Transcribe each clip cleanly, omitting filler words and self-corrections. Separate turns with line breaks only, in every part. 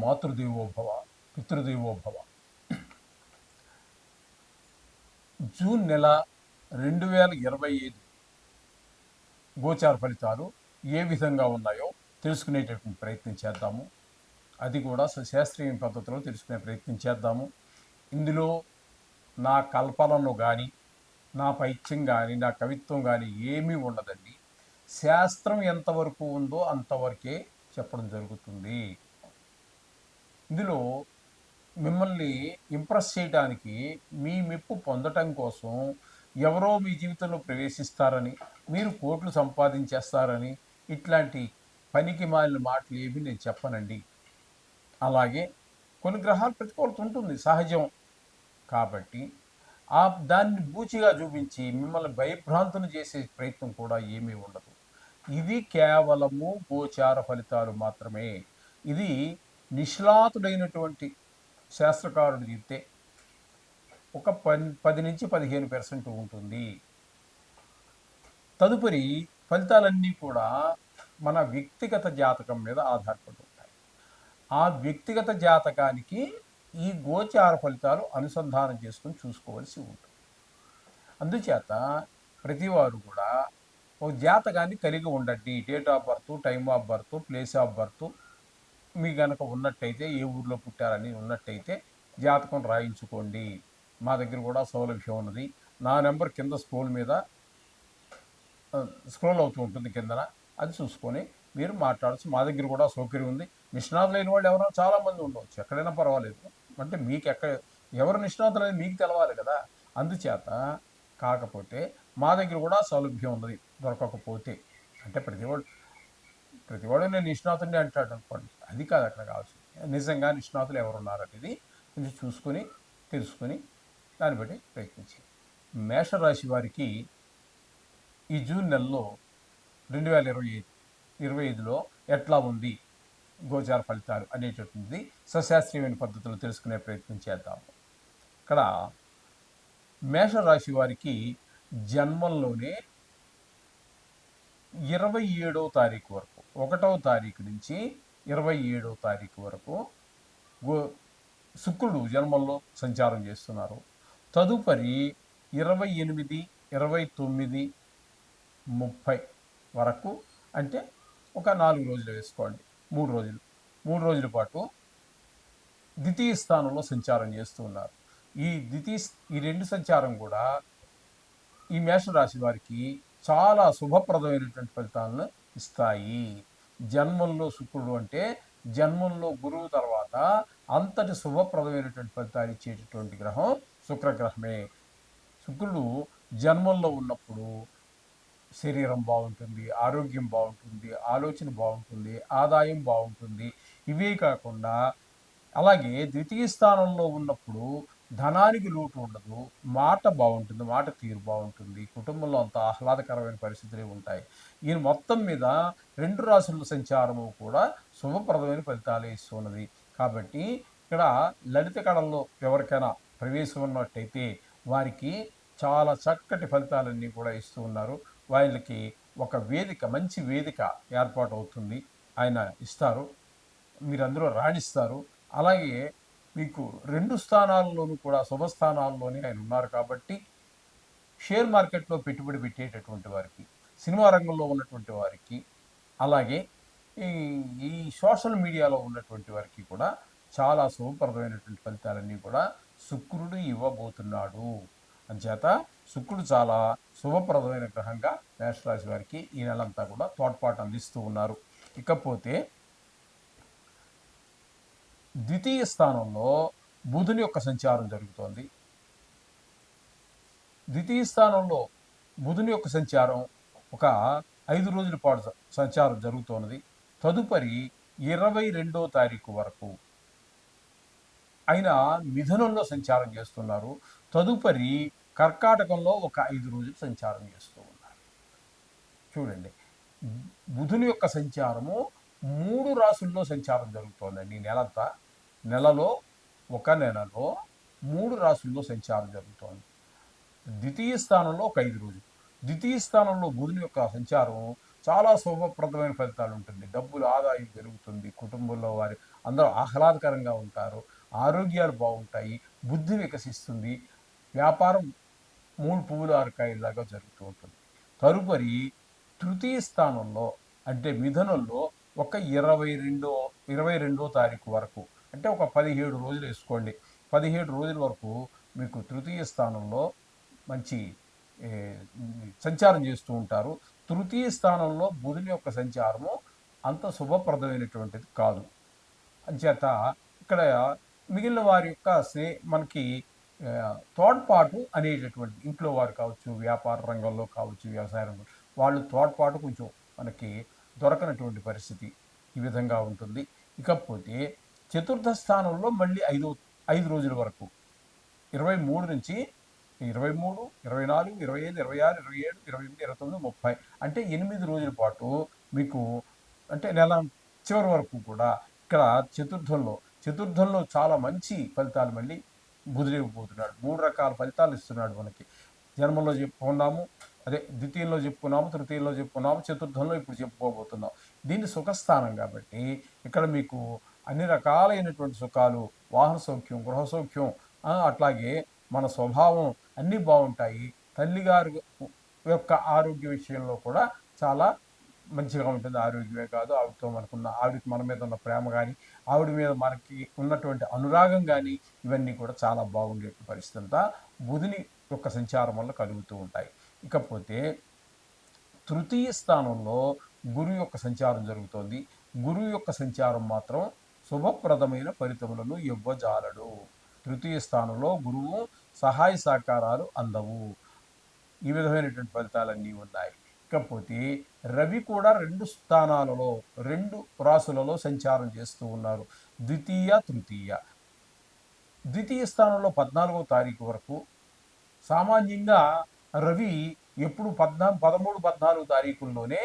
Matrudevobhava, పితృదేవోభవ. June నెల 2025 గోచార ఫలితాలు ఏ విధంగా ఉన్నాయో తెలుసుకునేటటువంటి ప్రయత్నం చేద్దాము. అది కూడా శాస్త్రీయ పద్ధతిలో తెలుసుకునే ప్రయత్నం చేద్దాము. ఇందులో నా కల్పనలు కానీ, నా పైత్యం కానీ, నా కవిత్వం కానీ ఏమీ ఉండదండి. శాస్త్రం ఎంతవరకు ఉందో అంతవరకే చెప్పడం జరుగుతుంది. ఇందులో మిమ్మల్ని ఇంప్రెస్ చేయడానికి, మీ మెప్పు పొందటం కోసం ఎవరో మీ జీవితంలో ప్రవేశిస్తారని, మీరు కోట్లు సంపాదించేస్తారని ఇట్లాంటి పనికి మాలిన మాటలు ఏవి నేను చెప్పనండి. అలాగే కొన్ని గ్రహాలు ప్రతికూలత ఉంటుంది, సహజం. కాబట్టి దాన్ని బూచిగా చూపించి మిమ్మల్ని భయభ్రాంతులు చేసే ప్రయత్నం కూడా ఏమీ ఉండదు. ఇది కేవలము గోచార ఫలితాలు మాత్రమే. ఇది నిష్ణాతుడైనటువంటి శాస్త్రకారుడు చెప్తే ఒక 10 నుంచి 15% ఉంటుంది. తదుపరి ఫలితాలన్నీ కూడా మన వ్యక్తిగత జాతకం మీద ఆధారపడి ఉంటాయి. ఆ వ్యక్తిగత జాతకానికి ఈ గోచార ఫలితాలు అనుసంధానం చేసుకుని చూసుకోవాల్సి ఉంటుంది. అందుచేత ప్రతివారు కూడా ఒక జాతకాన్ని కలిగి ఉండండి. Date of birth, time of birth, place of birth మీ గనక ఉన్నట్టయితే, ఏ ఊర్లో పుట్టారని ఉన్నట్టయితే జాతకం రాయించుకోండి. మా దగ్గర కూడా సౌలభ్యం ఉన్నది. నా నెంబర్ కింద స్క్రోల్ అవుతూ ఉంటుంది కిందన, అది చూసుకొని మీరు మాట్లాడచ్చు. మా దగ్గర కూడా సౌకర్యం ఉంది. నిష్ణాతులైన వాళ్ళు ఎవరైనా చాలామంది ఉండవచ్చు, ఎక్కడైనా పర్వాలేదు. అంటే మీకు ఎవరు నిష్ణాతులని మీకు తెలవాలి కదా. అందుచేత కాకపోతే మా దగ్గర కూడా సౌలభ్యం ఉన్నది. దొరకకపోతే అంటే ప్రతివాడు నేను నిష్ణాతుని అంటాడు అనుకోండి, అది కాదు అక్కడ కావాల్సింది. నిజంగా నిష్ణాతులు ఎవరున్నారనేది కొంచెం చూసుకొని తెలుసుకొని దాన్ని బట్టి ప్రయత్నించాలి. మేషరాశి వారికి ఈ జూన్ నెలలో 2025లో ఎట్లా ఉంది గోచార ఫలితాలు అనేటటువంటిది సశాస్త్రీయమైన పద్ధతిలో తెలుసుకునే ప్రయత్నం చేద్దాము. ఇక్కడ మేషరాశి వారికి జన్మంలోనే 27వ తారీఖు వరకు, 1వ తారీఖు నుంచి 27వ తారీఖు వరకు శుక్రుడు జన్మంలో సంచారం చేస్తున్నారు. తదుపరి 28, 29, 30 వరకు, అంటే ఒక 4 రోజులు వేసుకోండి, 3 రోజుల పాటు ద్వితీయ స్థానంలో సంచారం చేస్తూ ఉన్నారు. ఈ రెండు సంచారం కూడా ఈ మేషరాశి వారికి చాలా శుభప్రదమైనటువంటి ఫలితాలను ఇస్తాయి. జన్మంలో శుక్రుడు అంటే జన్మంలో గురువు తర్వాత అంతటి శుభప్రదమైనటువంటి ఫలితాలు ఇచ్చేటటువంటి గ్రహం శుక్రగ్రహమే. శుక్రుడు జన్మంలో ఉన్నప్పుడు శరీరం బాగుంటుంది, ఆరోగ్యం బాగుంటుంది, ఆలోచన బాగుంటుంది, ఆదాయం బాగుంటుంది. ఇవే కాకుండా అలాగే ద్వితీయ స్థానంలో ఉన్నప్పుడు ధనానికి లోటు ఉండదు, మాట బాగుంటుంది, మాట తీరు బాగుంటుంది, కుటుంబంలో అంత ఆహ్లాదకరమైన పరిస్థితులు ఉంటాయి. ఈయన మొత్తం మీద 2 రాశుల సంచారము కూడా శుభప్రదమైన ఫలితాలే ఇస్తున్నది. కాబట్టి ఇక్కడ లలిత కళల్లో ఎవరికైనా ప్రవేశం ఉన్నట్టయితే వారికి చాలా చక్కటి ఫలితాలన్నీ కూడా ఇస్తూ ఉన్నారు. వాళ్ళకి ఒక వేదిక, మంచి వేదిక ఏర్పాటు అవుతుంది, ఆయన ఇస్తారు. మీరందరూ రాణిస్తారు. అలాగే మీకు 2 స్థానాల్లోనూ కూడా శుభస్థానాల్లోనే ఆయన ఉన్నారు. కాబట్టి షేర్ మార్కెట్లో పెట్టుబడి పెట్టేటటువంటి వారికి, సినిమా రంగంలో ఉన్నటువంటి వారికి, అలాగే ఈ ఈ సోషల్ మీడియాలో ఉన్నటువంటి వారికి కూడా చాలా శుభప్రదమైనటువంటి ఫలితాలన్నీ కూడా శుక్రుడు ఇవ్వబోతున్నాడు. అంచేత శుక్రుడు చాలా శుభప్రదమైన గ్రహంగా మేషరాశి వారికి ఈ నెలంతా కూడా తోడ్పాటు అందిస్తూ ఉన్నారు. ఇకపోతే ద్వితీయ స్థానంలో బుధుని యొక్క సంచారం జరుగుతోంది. ద్వితీయ స్థానంలో బుధుని యొక్క సంచారం ఒక 5 రోజుల పాటు సంచారం జరుగుతున్నది. తదుపరి 22వ తారీఖు వరకు ఆయన మిథునంలో సంచారం చేస్తున్నారు. తదుపరి కర్కాటకంలో ఒక 5 రోజులు సంచారం చేస్తూ ఉన్నారు. చూడండి, బుధుని యొక్క సంచారము 3 రాశుల్లో సంచారం జరుగుతోందండి. ఈ నెలలో 3 రాశుల్లో సంచారం జరుగుతోంది. ద్వితీయ స్థానంలో ఒక 5 రోజులు. ద్వితీయ స్థానంలో బుధుని యొక్క సంచారం చాలా శుభప్రదమైన ఫలితాలు ఉంటుంది. డబ్బులు ఆదాయం పెరుగుతుంది, కుటుంబంలో వారి అందరూ ఆహ్లాదకరంగా ఉంటారు, ఆరోగ్యాలు బాగుంటాయి, బుద్ధి వికసిస్తుంది, వ్యాపారం మూడు పువ్వులు ఆరు కాయల్లాగా జరుగుతూ ఉంటుంది. తదుపరి తృతీయ స్థానంలో అంటే మిథునంలో ఒక 22వ తారీఖు వరకు, అంటే ఒక 17 రోజులు వేసుకోండి. 17 రోజుల వరకు మీకు తృతీయ స్థానంలో మంచి ఏ, సంచారం చేస్తూ ఉంటారు. తృతీయ స్థానంలో బుధుని యొక్క సంచారము అంత శుభప్రదమైనటువంటిది కాదు. అంచేత ఇక్కడ మిగిలిన వారి యొక్క మనకి తోడ్పాటు అనేటటువంటి ఇంట్లో వారు కావచ్చు, వ్యాపార రంగంలో కావచ్చు, వ్యవసాయ రంగంలో వాళ్ళు తోడ్పాటు కొంచెం మనకి దొరకనటువంటి పరిస్థితి ఈ విధంగా ఉంటుంది. ఇకపోతే చతుర్థ స్థానంలో మళ్ళీ 5 రోజుల వరకు 23 నుంచి 23, 24, 25, 26, 27, 28, 29, 30 అంటే 8 రోజుల పాటు మీకు, అంటే నెల చివరి వరకు కూడా ఇక్కడ చతుర్థంలో చాలా మంచి ఫలితాలు మళ్ళీ బుధుడివ్వబోతున్నాడు. 3 రకాల ఫలితాలు ఇస్తున్నాడు మనకి. జన్మంలో చెప్పుకున్నాము, అదే ద్వితీయంలో చెప్పుకున్నాము, తృతీయంలో చెప్పుకున్నాము, చతుర్థంలో ఇప్పుడు చెప్పుకోబోతున్నాం. దీన్ని సుఖస్థానం కాబట్టి ఇక్కడ మీకు అన్ని రకాలైనటువంటి సుఖాలు, వాహన సౌఖ్యం, గృహ సౌఖ్యం, అట్లాగే మన స్వభావం అన్నీ బాగుంటాయి. తల్లిగారి యొక్క ఆరోగ్య విషయంలో కూడా చాలా మంచిగా ఉంటుంది. ఆరోగ్యమే కాదు, ఆవిడకి మన మీద ఉన్న ప్రేమ కానీ, ఆవిడ మీద మనకి ఉన్నటువంటి అనురాగం కానీ, ఇవన్నీ కూడా చాలా బాగుండే పరిస్థితి అంతా బుధుని యొక్క సంచారం వల్ల కలుగుతూ ఉంటాయి. ఇకపోతే తృతీయ స్థానంలో గురువు యొక్క సంచారం జరుగుతోంది. గురువు యొక్క సంచారం మాత్రం శుభప్రదమైన ఫలితములను ఇవ్వజాలడు. తృతీయ స్థానంలో గురువు సహాయ సహకారాలు అందవు. ఈ విధమైనటువంటి ఫలితాలన్నీ ఉన్నాయి. ఇకపోతే రవి కూడా 2 స్థానాలలో 2 రాసులలో సంచారం చేస్తూ ఉన్నారు. ద్వితీయ స్థానంలో 14వ తారీఖు వరకు. సామాన్యంగా రవి ఎప్పుడు 13, 14 తారీఖుల్లోనే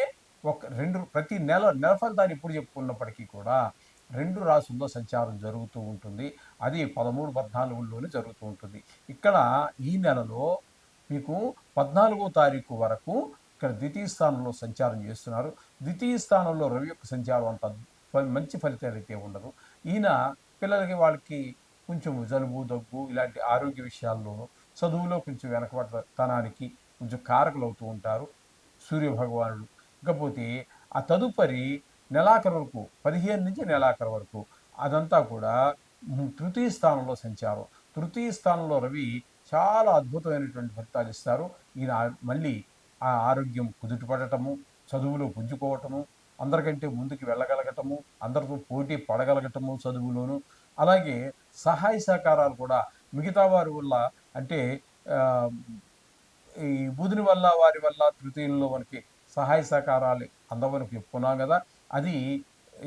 ప్రతి నెల ఫలితాలు ఎప్పుడు చెప్పుకున్నప్పటికీ కూడా 2 రాసుల్లో సంచారం జరుగుతూ ఉంటుంది. అది 13, 14లోనే జరుగుతూ ఉంటుంది. ఇక్కడ ఈ నెలలో మీకు 14వ తారీఖు వరకు ఇక్కడ ద్వితీయ స్థానంలో సంచారం చేస్తున్నారు. ద్వితీయ స్థానంలో రవి యొక్క సంచారం అంత మంచి ఫలితాలు అయితే ఉండదు. ఈయన పిల్లలకి వాళ్ళకి కొంచెం జలుబు, దగ్గు ఇలాంటి ఆరోగ్య విషయాల్లోనూ, చదువులో కొంచెం వెనకబడతనానికి కొంచెం కారకులు అవుతూ ఉంటారు సూర్యభగవానుడు. ఇకపోతే ఆ తదుపరి నెలాఖరు వరకు 15 నుంచి నెలాఖరు వరకు అదంతా కూడా తృతీయ స్థానంలో సంచారం. తృతీయ స్థానంలో రవి చాలా అద్భుతమైనటువంటి ఫలితాలు ఇస్తారు. ఈయన మళ్ళీ ఆ ఆరోగ్యం కుదుటపడటము, చదువులో పుంజుకోవటము, అందరికంటే ముందుకు వెళ్ళగలగటము, అందరితో పోటీ పడగలగటము చదువులోను, అలాగే సహాయ సహకారాలు కూడా మిగతా వారి వల్ల, అంటే ఈ బుధుని వల్ల వారి వల్ల తృతీయంలో మనకి సహాయ సహకారాలు అందవని చెప్పుకున్నాం కదా, అది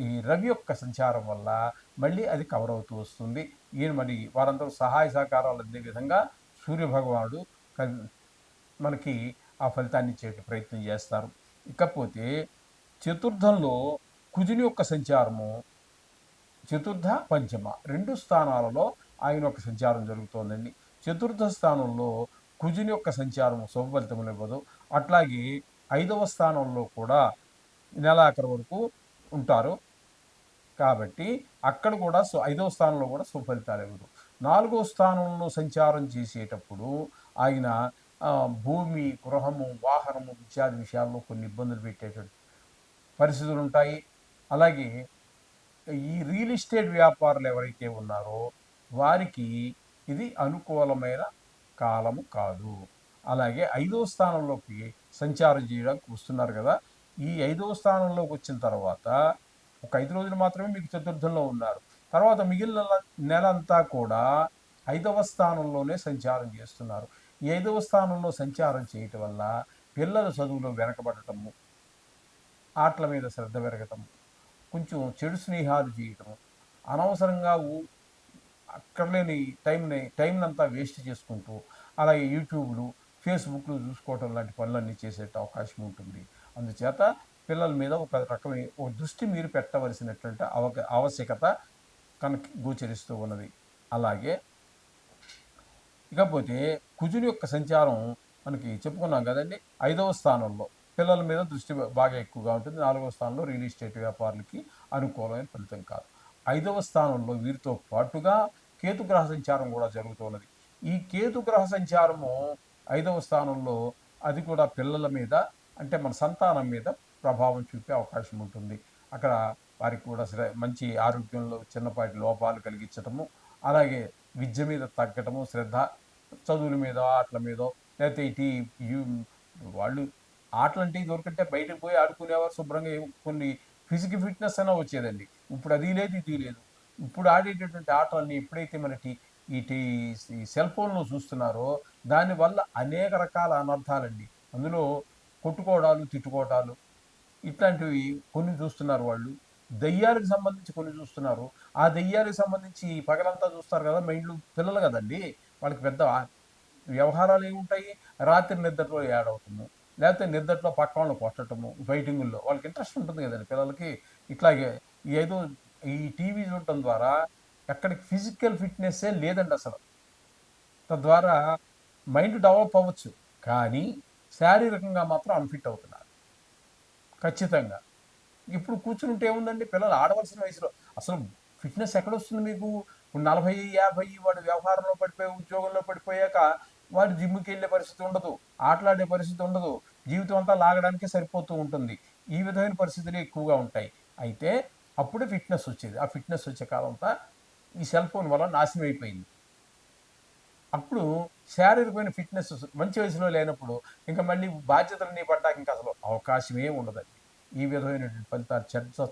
ఈ రవి యొక్క సంచారం వల్ల మళ్ళీ అది కవర్ అవుతూ వస్తుంది. ఈయన మరి వారందరూ సహాయ సహకారాలు అందే విధంగా సూర్యభగవానుడు మనకి ఆ ఫలితాన్ని ఇచ్చే ప్రయత్నం చేస్తారు. ఇకపోతే చతుర్థంలో కుజుని యొక్క సంచారము, చతుర్థ పంచమ 2 స్థానాలలో ఆయన యొక్క సంచారం జరుగుతోందండి. చతుర్థ స్థానంలో కుజుని యొక్క సంచారం శుభ ఫలితములు ఇవ్వదు. అట్లాగే 5వ స్థానంలో కూడా నెలాఖరు వరకు ఉంటారు కాబట్టి అక్కడ కూడా 5వ స్థానంలో కూడా సుఫలితాలు ఇవ్వదు. 4వ స్థానంలో సంచారం చేసేటప్పుడు ఆయన భూమి, గృహము, వాహనము ఇత్యాది విషయాల్లో కొన్ని ఇబ్బందులు పెట్టేటువంటి పరిస్థితులు ఉంటాయి. అలాగే ఈ రియల్ ఎస్టేట్ వ్యాపారులు ఎవరైతే ఉన్నారో వారికి ఇది అనుకూలమైన కాలము కాదు. అలాగే 5వ స్థానంలోకి సంచారం చేయడానికి వస్తున్నారు కదా, ఈ 5వ స్థానంలోకి వచ్చిన తర్వాత ఒక 5 రోజులు మాత్రమే మీకు చతుర్థంలో ఉన్నారు. తర్వాత మిగిలిన నెల అంతా కూడా 5వ స్థానంలోనే సంచారం చేస్తున్నారు. ఈ 5వ స్థానంలో సంచారం చేయటం వల్ల పిల్లల చదువులో వెనకబడటము, ఆటల మీద శ్రద్ధ పెరగటం, కొంచెం చెడు స్నేహాలు చేయటం, అనవసరంగా అక్కర్లేని టైంని అంతా వేస్ట్ చేసుకుంటూ అలాగే యూట్యూబ్లు, ఫేస్బుక్లు చూసుకోవటం లాంటి పనులన్నీ చేసే అవకాశం ఉంటుంది. అందుచేత పిల్లల మీద ఒక దృష్టి మీరు పెట్టవలసినటువంటి ఆవశ్యకత కనుక గోచరిస్తూ ఉన్నది. అలాగే ఇకపోతే కుజుని యొక్క సంచారం మనకి చెప్పుకున్నాం కదండి, 5వ స్థానంలో పిల్లల మీద దృష్టి బాగా ఎక్కువగా ఉంటుంది. 4వ స్థానంలో రియల్ ఎస్టేట్ వ్యాపారులకి అనుకూలమైన ఫలితం కాదు. 5వ స్థానంలో వీరితో పాటుగా కేతు గ్రహ సంచారం కూడా జరుగుతున్నది. ఈ కేతు గ్రహ సంచారము 5వ స్థానంలో అది కూడా పిల్లల మీద, అంటే మన సంతానం మీద ప్రభావం చూపే అవకాశం ఉంటుంది. అక్కడ వారికి కూడా మంచి ఆరోగ్యంలో చిన్నపాటి లోపాలు కలిగించటము, అలాగే విద్య మీద తగ్గటము శ్రద్ధ, చదువుల మీద ఆటల మీదో, లేకపోతే వాళ్ళు ఆటలంటే ఇదివరకంటే బయటకు పోయి ఆడుకునేవారు శుభ్రంగా, కొన్ని ఫిజికల్ ఫిట్నెస్ అయినా వచ్చేదండి. ఇప్పుడు అది లేదు, ఇది లేదు. ఇప్పుడు ఆడేటటువంటి ఆటలన్నీ ఎప్పుడైతే మనకి ఈ సెల్ ఫోన్లో చూస్తున్నారో దానివల్ల అనేక రకాల అనర్థాలండి. అందులో కొట్టుకోవడాలు, తిట్టుకోవడాలు ఇట్లాంటివి కొన్ని చూస్తున్నారు వాళ్ళు. దెయ్యాలకు సంబంధించి కొన్ని చూస్తున్నారు. ఆ దెయ్యాలకు సంబంధించి పగలంతా చూస్తారు కదా, మైండ్లు పిల్లలు కదండి, వాళ్ళకి పెద్ద వ్యవహారాలు ఏముంటాయి. రాత్రి నిద్రలో ఏడవటము, లేకపోతే నిద్రలో పక్క వాళ్ళని కొట్టటము, ఫైటింగుల్లో వాళ్ళకి ఇంట్రెస్ట్ ఉంటుంది కదండి పిల్లలకి. ఇట్లాగే ఏదో ఈ టీవీ చూడటం ద్వారా ఎక్కడికి ఫిజికల్ ఫిట్నెస్సే లేదండి అసలు. తద్వారా మైండ్ డెవలప్ అవ్వచ్చు, కానీ శారీరకంగా మాత్రం అన్ఫిట్ అవుతున్నారు ఖచ్చితంగా. ఇప్పుడు కూర్చుంటే ఏముందండి, పిల్లలు ఆడవలసిన వయసులో అసలు ఫిట్నెస్ ఎక్కడొస్తుంది మీకు? ఇప్పుడు 40, 50 వాడు వ్యవహారంలో పడిపోయి, ఉద్యోగంలో పడిపోయాక వాడు జిమ్కి వెళ్ళే పరిస్థితి ఉండదు, ఆటలాడే పరిస్థితి ఉండదు, జీవితం అంతా లాగడానికే సరిపోతూ ఉంటుంది. ఈ విధమైన పరిస్థితులు ఎక్కువగా ఉంటాయి. అయితే అప్పుడే ఫిట్నెస్ వచ్చేది. ఆ ఫిట్నెస్ వచ్చే కాలం అంతా ఈ సెల్ ఫోన్ వల్ల నాశనం అయిపోయింది. అప్పుడు శారీరకమైన ఫిట్నెస్ మంచి వయసులో లేనప్పుడు ఇంకా మళ్ళీ బాధ్యతలన్నీ పడ్డాక ఇంకా అసలు అవకాశమే ఉండదండి. ఈ విధమైనటువంటి ఫలితాలు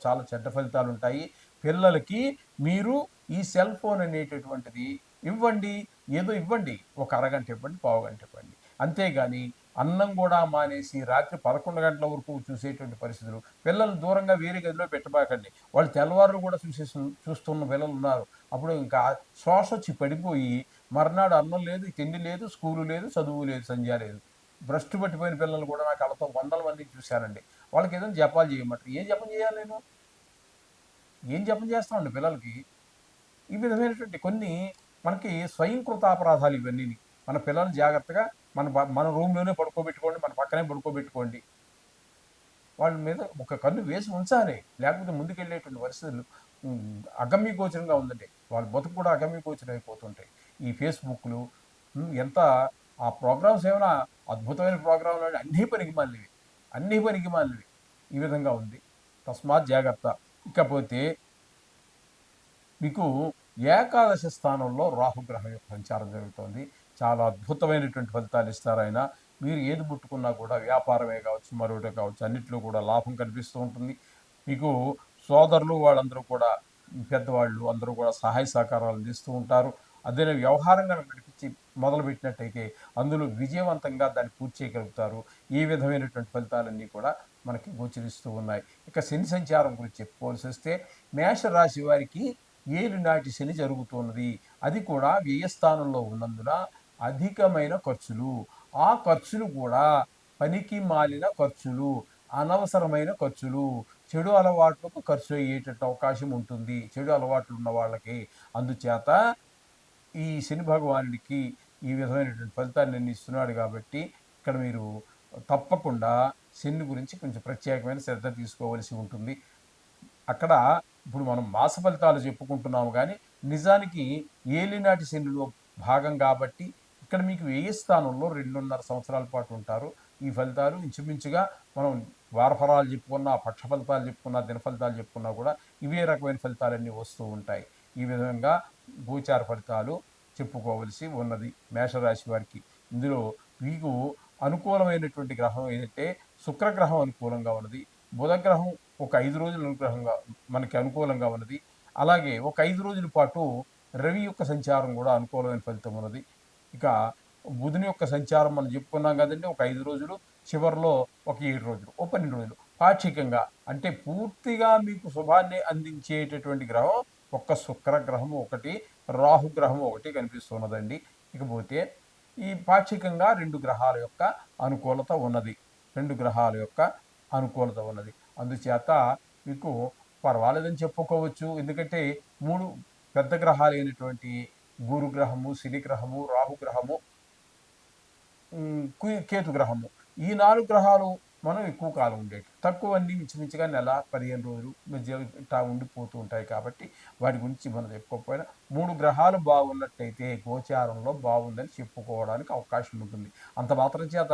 చాలా చెడ్డ ఫలితాలు ఉంటాయి. పిల్లలకి మీరు ఈ సెల్ ఫోన్ అనేటటువంటిది ఇవ్వండి. ఏదో ఇవ్వండి. ఒక అరగంట ఇవ్వండి, పావుగంట ఇవ్వండి. అంతేగాని అన్నం కూడా మానేసి రాత్రి 11 గంటల వరకు చూసేటువంటి పరిస్థితులు, పిల్లలు దూరంగా వేరే గదిలో పెట్టబాకండి. వాళ్ళు తెల్లవారులు కూడా చూస్తున్న పిల్లలు ఉన్నారు. అప్పుడు ఇంకా శ్వాస వచ్చి పడిపోయి మర్నాడు అన్నం లేదు, తిండి లేదు, స్కూలు లేదు, చదువు లేదు, సంధ్య లేదు. భ్రష్టు పట్టిపోయిన పిల్లలు కూడా నా కళ్ళతో వందల మందిని చూశానండి. వాళ్ళకి ఏదైనా జపాలు చేయమంటారు. ఏం జపం చేయాలి నేను? ఏం జపం చేస్తామండి పిల్లలకి? ఈ విధమైనటువంటి కొన్ని మనకి స్వయంకృత అపరాధాలు ఇవన్నీని. మన పిల్లల్ని జాగ్రత్తగా మన రూమ్‌లోనే పడుకోబెట్టుకోండి, మన పక్కనే పడుకోబెట్టుకోండి. వాళ్ళ మీద ఒక కన్ను వేసి ఉంచాలి. లేకపోతే ముందుకెళ్ళేటువంటి పరిస్థితులు అగమ్యగోచరంగా ఉందండి. వాళ్ళ బతుకు కూడా అగమ్యగోచరం అయిపోతుంటాయి. ఈ ఫేస్‌బుక్‌లు ఎంత ఆ ప్రోగ్రామ్స్ ఏమైనా అద్భుతమైన ప్రోగ్రామ్‌లు అన్నీ పనికిమాలినవి. అన్నీ పనికిమాలినవి. ఈ విధంగా ఉంది. తస్మాత్ జాగ్రత్త. ఇకపోతే మీకు ఏకాదశి స్థానంలో రాహుగ్రహం యొక్క సంచారం జరుగుతోంది. చాలా అద్భుతమైనటువంటి ఫలితాలు ఇస్తారాయన. మీరు ఏది ముట్టుకున్నా కూడా వ్యాపారమే కావచ్చు, మరొకటే కావచ్చు, అన్నిట్లో కూడా లాభం కనిపిస్తూ ఉంటుంది. మీకు సోదరులు వాళ్ళందరూ కూడా, పెద్దవాళ్ళు అందరూ కూడా సహాయ సహకారాలు అందిస్తూ ఉంటారు. అదే వ్యవహారం కనుక నడిపించి మొదలుపెట్టినట్టయితే అందులో విజయవంతంగా దాన్ని పూర్తి చేయగలుగుతారు. ఈ విధమైనటువంటి ఫలితాలన్నీ కూడా మనకి గోచరిస్తూ ఉన్నాయి. ఇక శని సంచారం గురించి చెప్పుకోవాల్సి వస్తే మేషరాశి వారికి ఏలినాటి శని జరుగుతున్నది. అది కూడా వ్యయస్థానంలో ఉన్నందున అధికమైన ఖర్చులు. ఆ ఖర్చులు కూడా పనికి మాలిన ఖర్చులు, అనవసరమైన ఖర్చులు, చెడు అలవాట్లకు ఖర్చు అయ్యేటట్టు అవకాశం ఉంటుంది, చెడు అలవాట్లు ఉన్న వాళ్ళకి. అందుచేత ఈ శని భగవానుడికి ఈ విధమైనటువంటి ఫలితాన్ని ఇస్తున్నాడు కాబట్టి ఇక్కడ మీరు తప్పకుండా శని గురించి కొంచెం ప్రత్యేకమైన శ్రద్ధ తీసుకోవలసి ఉంటుంది. అక్కడ ఇప్పుడు మనం మాస ఫలితాలు చెప్పుకుంటున్నాము కానీ నిజానికి ఏలినాటి శనిలో భాగం కాబట్టి ఇక్కడ మీకు వ్యయ స్థానంలో 2.5 సంవత్సరాల పాటు ఉంటారు. ఈ ఫలితాలు ఇంచుమించుగా మనం వార ఫలాలు చెప్పుకున్నా, పక్ష ఫలితాలు చెప్పుకున్నా, దిన ఫలితాలు చెప్పుకున్నా కూడా ఇవే రకమైన ఫలితాలన్నీ వస్తూ ఉంటాయి. ఈ విధంగా గోచార ఫలితాలు చెప్పుకోవలసి ఉన్నది మేషరాశి వారికి. ఇందులో మీకు అనుకూలమైనటువంటి గ్రహం ఏదంటే శుక్రగ్రహం అనుకూలంగా ఉన్నది. బుధగ్రహం ఒక 5 రోజులు అనుగ్రహంగా మనకి అనుకూలంగా ఉన్నది. అలాగే ఒక 5 రోజుల పాటు రవి యొక్క సంచారం కూడా అనుకూలమైన ఫలితం ఉన్నది. ఇక బుధుని యొక్క సంచారం మనం చెప్పుకున్నాం కదండి, ఒక 5 రోజులు, చివరిలో ఒక 7 రోజులు, ఓ 12 రోజులు పాక్షికంగా, అంటే పూర్తిగా మీకు శుభాన్ని అందించేటటువంటి గ్రహం ఒక్క శుక్రగ్రహం ఒకటి, రాహుగ్రహం ఒకటి కనిపిస్తున్నదండి. ఇకపోతే ఈ పాక్షికంగా 2 గ్రహాల యొక్క అనుకూలత ఉన్నది. 2 గ్రహాల యొక్క అనుకూలత ఉన్నది. అందుచేత మీకు పర్వాలేదని చెప్పుకోవచ్చు. ఎందుకంటే 3 పెద్ద గ్రహాలైనటువంటి గురుగ్రహము, శనిగ్రహము, రాహుగ్రహము, కేతు గ్రహము, ఈ 4 గ్రహాలు మనం ఎక్కువ కాలం ఉండేవి. తక్కువన్నీ ఇంచుమించుగా నెల 15 రోజులు మధ్య ఇట్టా ఉండిపోతూ ఉంటాయి కాబట్టి వాటి గురించి మనం చెప్పుకోకపోయినా 3 గ్రహాలు బాగున్నట్టయితే గోచారంలో బాగుందని చెప్పుకోవడానికి అవకాశం ఉంటుంది. అంత మాత్రం చేత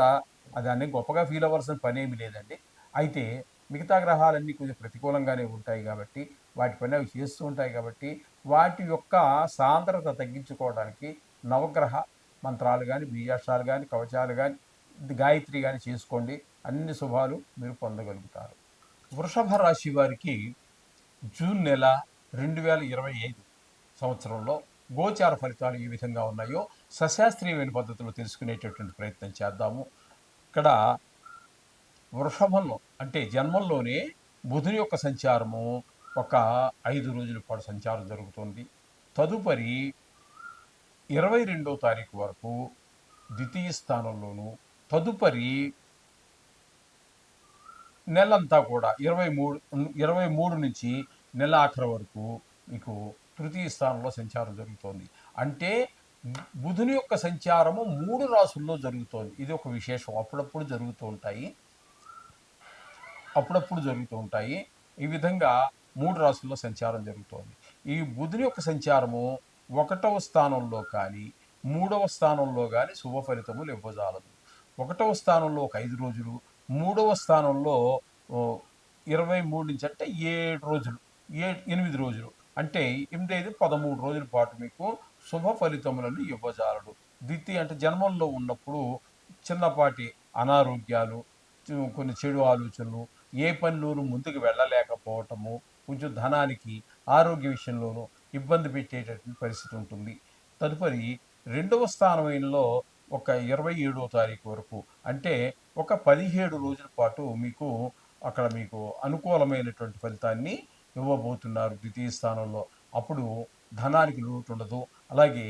దాన్ని గొప్పగా ఫీల్ అవ్వాల్సిన పనేమి లేదండి. అయితే మిగతా గ్రహాలన్నీ కొంచెం ప్రతికూలంగానే ఉంటాయి కాబట్టి వాటి పని అవి చేస్తూ ఉంటాయి కాబట్టి వాటి యొక్క సాంద్రత తగ్గించుకోవడానికి నవగ్రహ మంత్రాలు గాని, బీజాక్షరాలు గాని, కవచాలు గాని, గాయత్రి గాని చేసుకోండి. అన్ని శుభాలు మీరు పొందగలుగుతారు. వృషభ రాశి వారికి జూన్ నెల 2025 సంవత్సరంలో గోచార ఫలితాలు ఏ విధంగా ఉన్నాయో సశాస్త్రీయమైన పద్ధతిలో తెలుసుకునేటటువంటి ప్రయత్నం చేద్దాము. ఇక్కడ వృషభంలో అంటే జన్మంలోనే బుధుని యొక్క సంచారము ఒక 5 రోజుల పాటు సంచారం జరుగుతుంది. తదుపరి 22వ తారీఖు వరకు ద్వితీయ స్థానంలోను, తదుపరి నెలంతా కూడా 23 నుంచి నెల ఆఖరి వరకు మీకు తృతీయ స్థానంలో సంచారం జరుగుతోంది. అంటే బుధుని యొక్క సంచారము 3 రాసుల్లో జరుగుతోంది. ఇది ఒక విశేషం. అప్పుడప్పుడు జరుగుతూ ఉంటాయి. ఈ విధంగా 3 రాసుల్లో సంచారం జరుగుతోంది. ఈ బుధుని యొక్క సంచారము 1వ స్థానంలో కానీ, 3వ స్థానంలో కానీ శుభ ఫలితములు ఇవ్వజాలదు. 1వ స్థానంలో ఒక 5 రోజులు, 3వ స్థానంలో 23 నుంచి అంటే 7 రోజులు, 8 రోజులు అంటే 8, 5, 13 రోజుల పాటు మీకు శుభ ఫలితములను ఇవ్వజాలడు. ద్వితీయ అంటే జన్మంలో ఉన్నప్పుడు చిన్నపాటి అనారోగ్యాలు, కొన్ని చెడు ఆలోచనలు, ఏ పనిలోనూ ముందుకు వెళ్ళలేకపోవటము, కొంచెం ధనానికి, ఆరోగ్య విషయంలోనూ ఇబ్బంది పెట్టేటటువంటి పరిస్థితి ఉంటుంది. తదుపరి 2వ స్థానంలో ఒక 27వ తారీఖు వరకు అంటే ఒక 17 రోజుల పాటు మీకు అక్కడ మీకు అనుకూలమైనటువంటి ఫలితాన్ని ఇవ్వబోతున్నారు ద్వితీయ స్థానంలో. అప్పుడు ధనానికి లోటు ఉండదు. అలాగే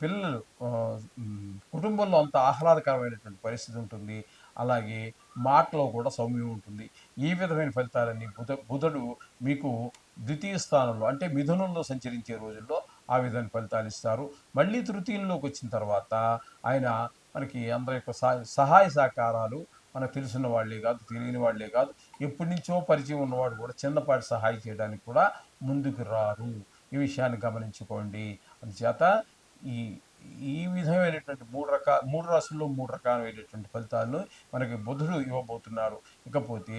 పిల్లలు కుటుంబంలో అంత ఆహ్లాదకరమైనటువంటి పరిస్థితి ఉంటుంది. అలాగే మాటలో కూడా సౌమ్యం ఉంటుంది. ఈ విధమైన ఫలితాలన్నీ బుధుడు మీకు ద్వితీయ స్థానంలో అంటే మిథునంలో సంచరించే రోజుల్లో ఆ విధమైన ఫలితాలు ఇస్తారు. మళ్ళీ తృతీయంలోకి వచ్చిన తర్వాత ఆయన మనకి అందరి యొక్క సహాయ సహకారాలు మనకు తెలిసిన వాళ్ళే కాదు, తెలియని వాళ్ళే కాదు, ఎప్పటి నుంచో పరిచయం ఉన్నవాడు కూడా చిన్నపాటి సహాయం చేయడానికి కూడా ముందుకు రారు. ఈ విషయాన్ని గమనించుకోండి. అందుచేత ఈ ఈ విధమైనటువంటి 3 రాశుల్లో 3 రకాలైనటువంటి ఫలితాలను మనకి బుధుడు ఇవ్వబోతున్నారు. ఇకపోతే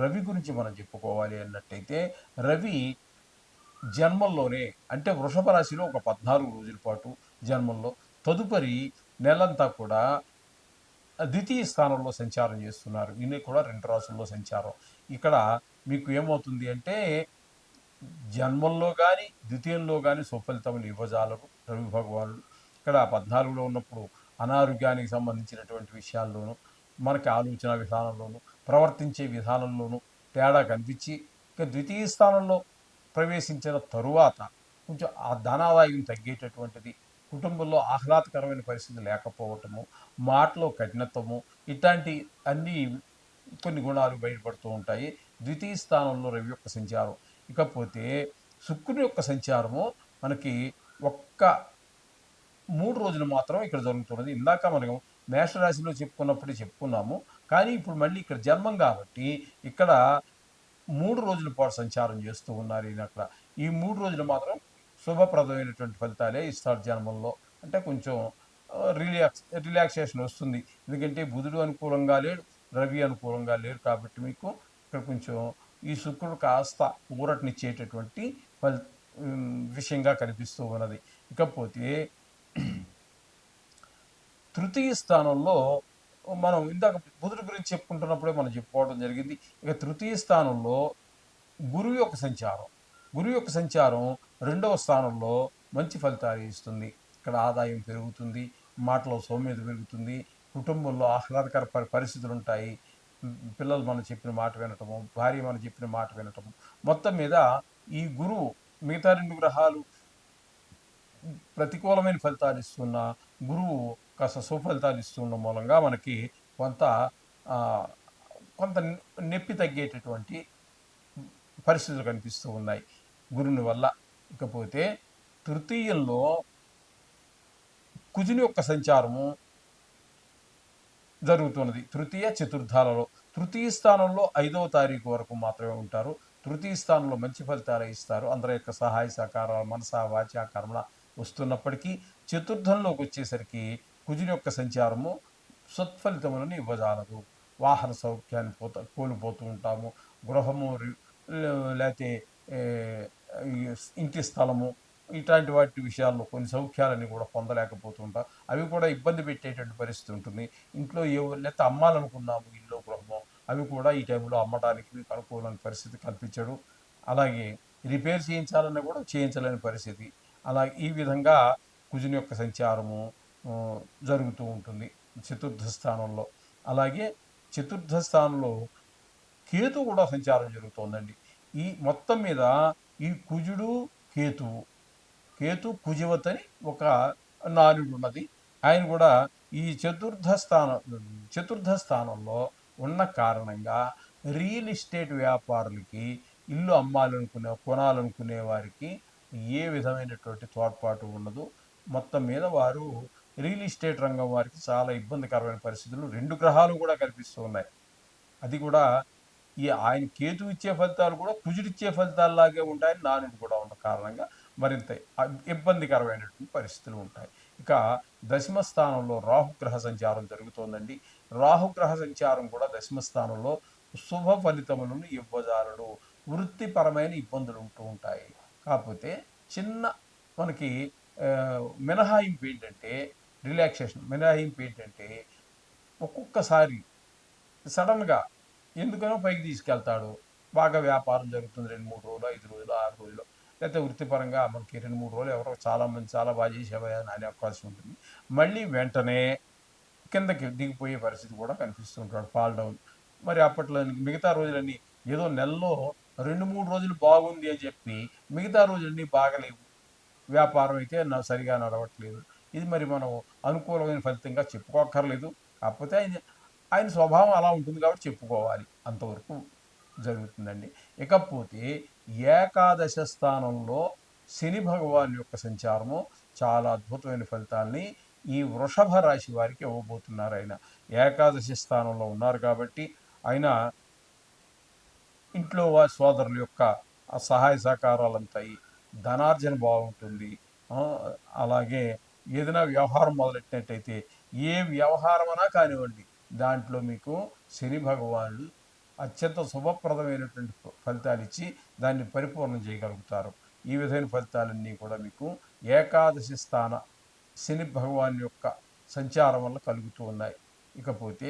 రవి గురించి మనం చెప్పుకోవాలి అన్నట్టయితే రవి జన్మంలోనే అంటే వృషభ రాశిలో ఒక 14 రోజుల పాటు జన్మంలో, తదుపరి నెలంతా కూడా ద్వితీయ స్థానంలో సంచారం చేస్తున్నారు. ఈయన కూడా 2 రాసుల్లో సంచారం. ఇక్కడ మీకు ఏమవుతుంది అంటే జన్మంలో కానీ, ద్వితీయంలో కానీ సుఫలితములు ఇవ్వజాలరు రవి భగవానుడు. ఇక్కడ 14లో ఉన్నప్పుడు అనారోగ్యానికి సంబంధించినటువంటి విషయాల్లోనూ, మనకి ఆలోచన విధానంలోనూ, ప్రవర్తించే విధానంలోనూ తేడా కనిపించి, ఇక ద్వితీయ స్థానంలో ప్రవేశించిన తరువాత కొంచెం ఆ ధనాదాయం తగ్గేటటువంటిది, కుటుంబంలో ఆహ్లాదకరమైన పరిస్థితి లేకపోవటము, మాటలో కఠినత్వము, ఇట్లాంటి అన్ని కొన్ని గుణాలు బయటపడుతూ ఉంటాయి ద్వితీయ స్థానంలో రవి యొక్క సంచారం. ఇకపోతే శుక్రుని యొక్క సంచారము మనకి ఒక్క 3 రోజులు మాత్రం ఇక్కడ జరుగుతున్నది. ఇందాక మనం మేషరాశిలో చెప్పుకున్నాము. కానీ ఇప్పుడు మళ్ళీ ఇక్కడ జన్మం కాబట్టి ఇక్కడ 3 రోజుల పాటు సంచారం చేస్తూ ఉన్నారు ఈయన అక్కడ. ఈ 3 రోజులు మాత్రం శుభప్రదమైనటువంటి ఫలితాలే ఇస్తాడు జన్మంలో. అంటే కొంచెం రిలాక్సేషన్ వస్తుంది. ఎందుకంటే బుధుడు అనుకూలంగా లేడు, రవి అనుకూలంగా లేరు కాబట్టి మీకు ఇక్కడ కొంచెం ఈ శుక్రుడు కాస్త ఊరటనిచ్చేటటువంటి విషయంగా కనిపిస్తూ ఉన్నది. ఇకపోతే తృతీయ స్థానంలో మనం ఇందాక బుధుడి గురించి చెప్పుకుంటున్నప్పుడే మనం చెప్పుకోవడం జరిగింది. ఇక తృతీయ స్థానంలో గురువు యొక్క సంచారం 2వ స్థానంలో మంచి ఫలితాలు ఇస్తుంది. ఇక్కడ ఆదాయం పెరుగుతుంది, మాటలో సౌమ్యత పెరుగుతుంది, కుటుంబంలో ఆహ్లాదకర పరిస్థితులు ఉంటాయి. పిల్లలు మనం చెప్పిన మాట వినటము, భార్య మనం చెప్పిన మాట వినటము, మొత్తం మీద ఈ గురువు మిగతా 2 గ్రహాలు ప్రతికూలమైన ఫలితాలు ఇస్తున్న గురువు కాస్త సుఫలితాలు ఇస్తున్న మూలంగా మనకి కొంత కొంత నొప్పి తగ్గేటటువంటి పరిస్థితులు కనిపిస్తూ ఉన్నాయి గురుని వల్ల. ఇకపోతే తృతీయంలో కుజుని యొక్క సంచారము జరుగుతున్నది. తృతీయ చతుర్థాలలో తృతీయ స్థానంలో 5వ తారీఖు వరకు మాత్రమే ఉంటారు. తృతీయ స్థానంలో మంచి ఫలితాలే ఇస్తారు. అందరి యొక్క సహాయ సహకారాలు మనస, వాచ, కర్మణ వస్తున్నప్పటికీ చతుర్థంలోకి వచ్చేసరికి కుజుని యొక్క సంచారము సత్ఫలితములను ఇవ్వజాలదు. వాహన సౌఖ్యాన్ని కోల్పోతూ ఉంటాము. గృహము లేతే ఈ ఇంటి స్థలము ఇట్లాంటి వాటి విషయాల్లో కొన్ని సౌఖ్యాలని కూడా పొందలేకపోతూ ఉంటాం. అవి కూడా ఇబ్బంది పెట్టేటువంటి పరిస్థితి ఉంటుంది. ఇంట్లో లేతే అమ్మాలనుకున్నాము ఇల్లు, గృహము అవి కూడా ఈ టైంలో అమ్మడానికి మీకు అనుకూలమైన పరిస్థితి కల్పించడు. అలాగే రిపేర్ చేయించాలన్నా కూడా చేయించలేని పరిస్థితి. అలా ఈ విధంగా కుజుని యొక్క సంచారము జరుగుతూ ఉంటుంది చతుర్థ స్థానంలో. అలాగే చతుర్థ స్థానంలో కేతు కూడా సంచారం జరుగుతోందండి. ఈ మొత్తం మీద ఈ కుజుడు, కేతువు, కేతు కుజవత్ అని ఒక నానుడు ఉన్నది. ఆయన కూడా ఈ చతుర్థ స్థానంలో ఉన్న కారణంగా రియల్ ఎస్టేట్ వ్యాపారులకి ఇల్లు అమ్మాలనుకునే కొనాలనుకునే వారికి ఏ విధమైనటువంటి తోడ్పాటు ఉండదు. మొత్తం మీద వారు రియల్ ఎస్టేట్ రంగం వారికి చాలా ఇబ్బందికరమైన పరిస్థితులు 2 గ్రహాలు కూడా కనిపిస్తూ ఉన్నాయి. అది కూడా ఆయన కేతు ఇచ్చే ఫలితాలు కూడా కుజుడిచ్చే ఫలితాల్లాగే ఉంటాయని నానుడు కూడా ఉన్న కారణంగా మరింత ఇబ్బందికరమైనటువంటి పరిస్థితులు ఉంటాయి. ఇక దశమ స్థానంలో రాహుగ్రహ సంచారం జరుగుతోందండి. రాహుగ్రహ సంచారం కూడా దశమ స్థానంలో శుభ ఫలితములను ఇవ్వజాలడు. వృత్తిపరమైన ఇబ్బందులు ఉంటూ ఉంటాయి. కాకపోతే చిన్న మనకి మినహాయింపు ఏంటంటే మినహాయింపు ఏంటంటే ఒక్కొక్కసారి సడన్గా ఎందుకనో పైకి తీసుకెళ్తాడు. బాగా వ్యాపారం జరుగుతుంది 2, 3 రోజులు, 5 రోజులు, 6 రోజులు. లేకపోతే వృత్తిపరంగా మనకి 2, 3 రోజులు ఎవరో చాలామంది చాలా బాగా చేసావయ్యా అని అనే అవకాశం ఉంటుంది. మళ్ళీ వెంటనే కిందకి దిగిపోయే పరిస్థితి కూడా కనిపిస్తూ ఉంటాడు. Fall down. మరి అప్పట్లో మిగతా రోజులన్నీ ఏదో నెలలో 2, 3 రోజులు బాగుంది అని చెప్పి మిగతా రోజులన్నీ బాగలేవు. వ్యాపారం అయితే సరిగా నడవట్లేదు. ఇది మరి మనం అనుకూలమైన ఫలితంగా చెప్పుకోక్కర్లేదు. కాకపోతే ఆయన స్వభావం అలా ఉంటుంది కాబట్టి చెప్పుకోవాలి. అంతవరకు జరుగుతుందండి. ఇకపోతే ఏకాదశ స్థానంలో శని భగవాన్ యొక్క సంచారము చాలా అద్భుతమైన ఫలితాల్ని ఈ వృషభ రాశి వారికి ఇవ్వబోతున్నారు. ఆయన ఏకాదశి స్థానంలో ఉన్నారు కాబట్టి ఆయన ఇంట్లో వారి సోదరుల యొక్క సహాయ సహకారాలంతాయి, ధనార్జన బాగుంటుంది. అలాగే ఏదైనా వ్యవహారం మొదలెట్టినట్టయితే ఏ వ్యవహారమైనా కానివ్వండి దాంట్లో మీకు శని భగవానుడు అత్యంత శుభప్రదమైనటువంటి ఫలితాలు ఇచ్చి దాన్ని పరిపూర్ణం చేయగలుగుతారు. ఈ విధమైన ఫలితాలన్నీ కూడా మీకు ఏకాదశి స్థాన శని భగవాన్ యొక్క సంచారం వల్ల కలుగుతూ ఉన్నాయి. ఇకపోతే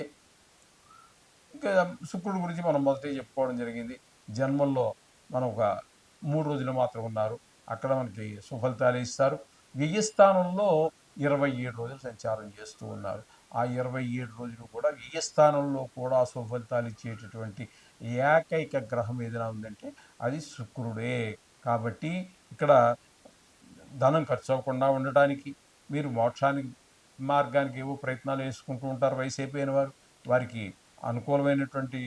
ఇంకా శుక్రుడి గురించి మనం మొదటే చెప్పుకోవడం జరిగింది. జన్మల్లో మనం ఒక 3 రోజులు మాత్రం ఉన్నారు. అక్కడ మనకి సుఫలితాలు ఇస్తారు. వ్యయస్థానంలో 27 రోజులు సంచారం చేస్తూ ఉన్నారు. ఆ 27 రోజులు కూడా వ్యయస్థానంలో కూడా సుఫలితాలు ఇచ్చేటటువంటి ఏకైక గ్రహం ఏదైనా ఉందంటే అది శుక్రుడే. కాబట్టి ఇక్కడ ధనం ఖర్చు అవ్వకుండా ఉండటానికి మీరు మోక్షానికి మార్గానికి ఏవో ప్రయత్నాలు వేసుకుంటూ ఉంటారు. వయసు అయిపోయిన వారికి అనుకూలమైనటువంటి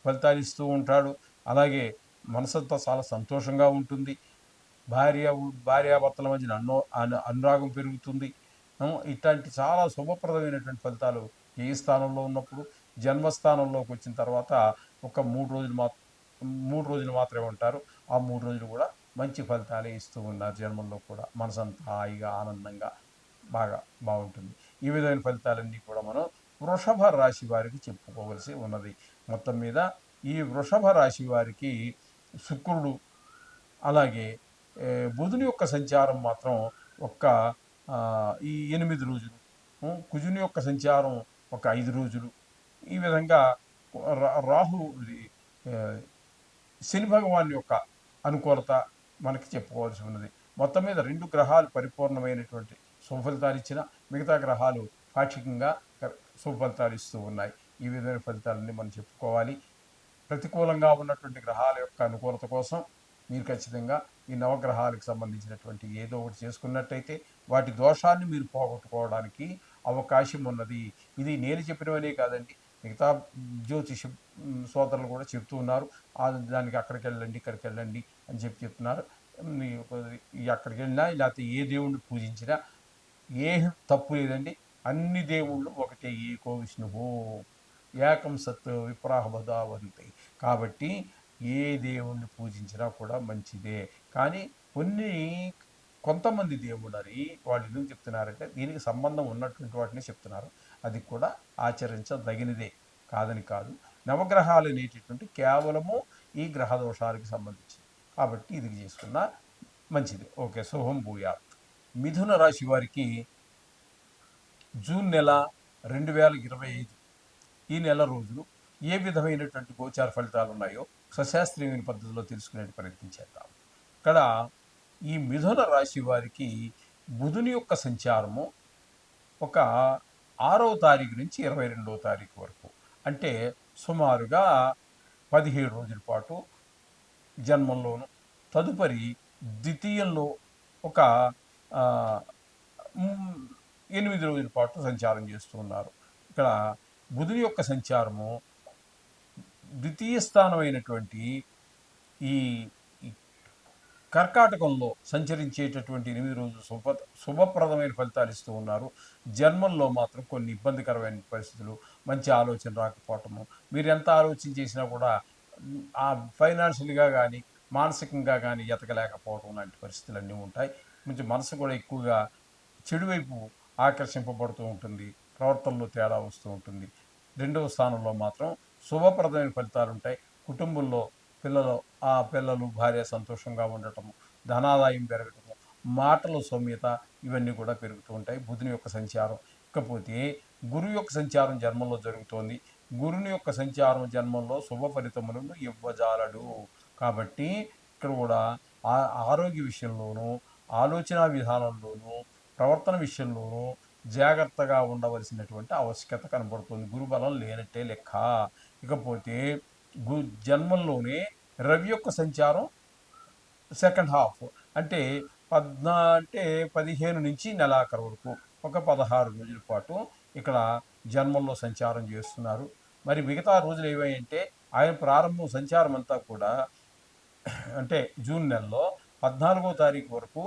ఫలితాలు ఇస్తూ ఉంటాడు. అలాగే మనసంతా చాలా సంతోషంగా ఉంటుంది. భార్యాభర్తల మధ్యన అనురాగం పెరుగుతుంది. ఇట్లాంటి చాలా శుభప్రదమైనటువంటి ఫలితాలు ఏ స్థానంలో ఉన్నప్పుడు జన్మస్థానంలోకి వచ్చిన తర్వాత ఒక 3 రోజులు మాత్రమే ఉంటారు. ఆ 3 రోజులు కూడా మంచి ఫలితాలే ఇస్తూ ఉన్నారు. జన్మంలో కూడా మనసంతా హాయిగా ఆనందంగా బాగుంటుంది. ఈ విధమైన ఫలితాలన్నీ కూడా మనం వృషభ రాశి వారికి చెప్పుకోవలసి ఉన్నది. మొత్తం మీద ఈ వృషభ రాశి వారికి శుక్రుడు అలాగే బుధుని యొక్క సంచారం మాత్రం ఈ 8 రోజులు, కుజుని యొక్క సంచారం ఒక 5 రోజులు, ఈ విధంగా రాహు శని భగవాన్ యొక్క అనుకూలత మనకి చెప్పుకోవాల్సి ఉన్నది. మొత్తం మీద 2 గ్రహాలు పరిపూర్ణమైనటువంటి శుభఫలితాలు ఇచ్చిన మిగతా గ్రహాలు పాక్షికంగా శుభఫలితాలు ఇస్తూ ఉన్నాయి. ఈ విధమైన ఫలితాలన్నీ మనం చెప్పుకోవాలి. ప్రతికూలంగా ఉన్నటువంటి గ్రహాల యొక్క అనుకూలత కోసం మీరు ఖచ్చితంగా ఈ నవగ్రహాలకు సంబంధించినటువంటి ఏదో ఒకటి చేసుకున్నట్టయితే వాటి దోషాన్ని మీరు పోగొట్టుకోవడానికి అవకాశం ఉన్నది. ఇది నేను చెప్పినవనే కాదండి, మిగతా జ్యోతిష సోదరులు కూడా చెప్తూ ఉన్నారు. దానికి అక్కడికి వెళ్ళండి, ఇక్కడికి వెళ్ళండి అని చెప్తున్నారు. అక్కడికి వెళ్ళినా లేకపోతే ఏ దేవుణ్ణి పూజించినా ఏ తప్పు లేదండి. అన్ని దేవుళ్ళు ఒకటే, ఏకో విష్ణువు. ఏకం సత్ విప్రాహబదావంతి. కాబట్టి ఏ దేవుణ్ణి పూజించినా కూడా మంచిదే. కానీ కొంతమంది దేవుడని వాళ్ళు ఎందుకు చెప్తున్నారంటే దీనికి సంబంధం ఉన్నటువంటి వాటిని చెప్తున్నారు. అది కూడా ఆచరించదగినదే, కాదని కాదు. నవగ్రహాలు అనేటటువంటి కేవలము ఈ గ్రహ దోషాలకు సంబంధించింది. కాబట్టి ఇది చేసుకున్న మంచిది. ఓకే, శుభం భూయాత్. మిథున రాశి వారికి జూన్ నెల 2025 ఈ నెల రోజులు ఏ విధమైనటువంటి గోచార ఫలితాలు ఉన్నాయో సశాస్త్రీయమైన పద్ధతిలో తెలుసుకునే ప్రయత్నం చేద్దాం. ఇక్కడ ఈ మిథున రాశి వారికి బుధుని యొక్క సంచారము ఒక 6వ తారీఖు నుంచి 22వ తారీఖు వరకు, అంటే సుమారుగా 17 రోజుల పాటు జన్మంలోను, తదుపరి ద్వితీయంలో ఒక 8 రోజుల పాటు సంచారం చేస్తూ ఉన్నారు. ఇక్కడ బుధుని యొక్క సంచారము ద్వితీయ స్థానమైనటువంటి ఈ కర్కాటకంలో సంచరించేటటువంటి 8 రోజులు శుభప్రదమైన ఫలితాలు ఇస్తూ ఉన్నారు. జన్మంలో మాత్రం కొన్ని ఇబ్బందికరమైన పరిస్థితులు, మంచి ఆలోచన రాకపోవటము, మీరు ఎంత ఆలోచన చేసినా కూడా ఆ ఫైనాన్షియల్గా కానీ మానసికంగా కానీ ఎతకలేకపోవడం లాంటి పరిస్థితులు ఉంటాయి. కొంచెం మనసు కూడా ఎక్కువగా చెడువైపు ఆకర్షింపబడుతూ ఉంటుంది, ప్రవర్తనలో తేడా వస్తూ ఉంటుంది. 2వ స్థానంలో మాత్రం శుభప్రదమైన ఫలితాలు ఉంటాయి. కుటుంబంలో పిల్లలు భార్య సంతోషంగా ఉండటము, ధనాదాయం పెరగటము, మాటల సౌమ్యత ఇవన్నీ కూడా పెరుగుతూ ఉంటాయి బుధుని యొక్క సంచారం. ఇకపోతే గురువు యొక్క సంచారం జన్మంలో జరుగుతోంది. గురుని యొక్క సంచారం జన్మంలో శుభ ఫలితములను ఇవ్వజాలడు. కాబట్టి ఇక్కడ కూడా ఆరోగ్య విషయంలోనూ, ఆలోచన విధానంలోనూ, ప్రవర్తన విషయంలోనూ జాగ్రత్తగా ఉండవలసినటువంటి ఆవశ్యకత కనబడుతుంది. గురుబలం లేనట్టే లెక్క. ఇకపోతే జన్మంలోనే రవి యొక్క సంచారం సెకండ్ హాఫ్, అంటే 15 నుంచి నెలాఖరు వరకు ఒక 16 రోజుల పాటు ఇక్కడ జన్మంలో సంచారం చేస్తున్నారు. మరి మిగతా రోజులు ఏవైంటే ఆయన ప్రారంభం సంచారం అంతా కూడా అంటే జూన్ నెలలో 14వ తారీఖు వరకు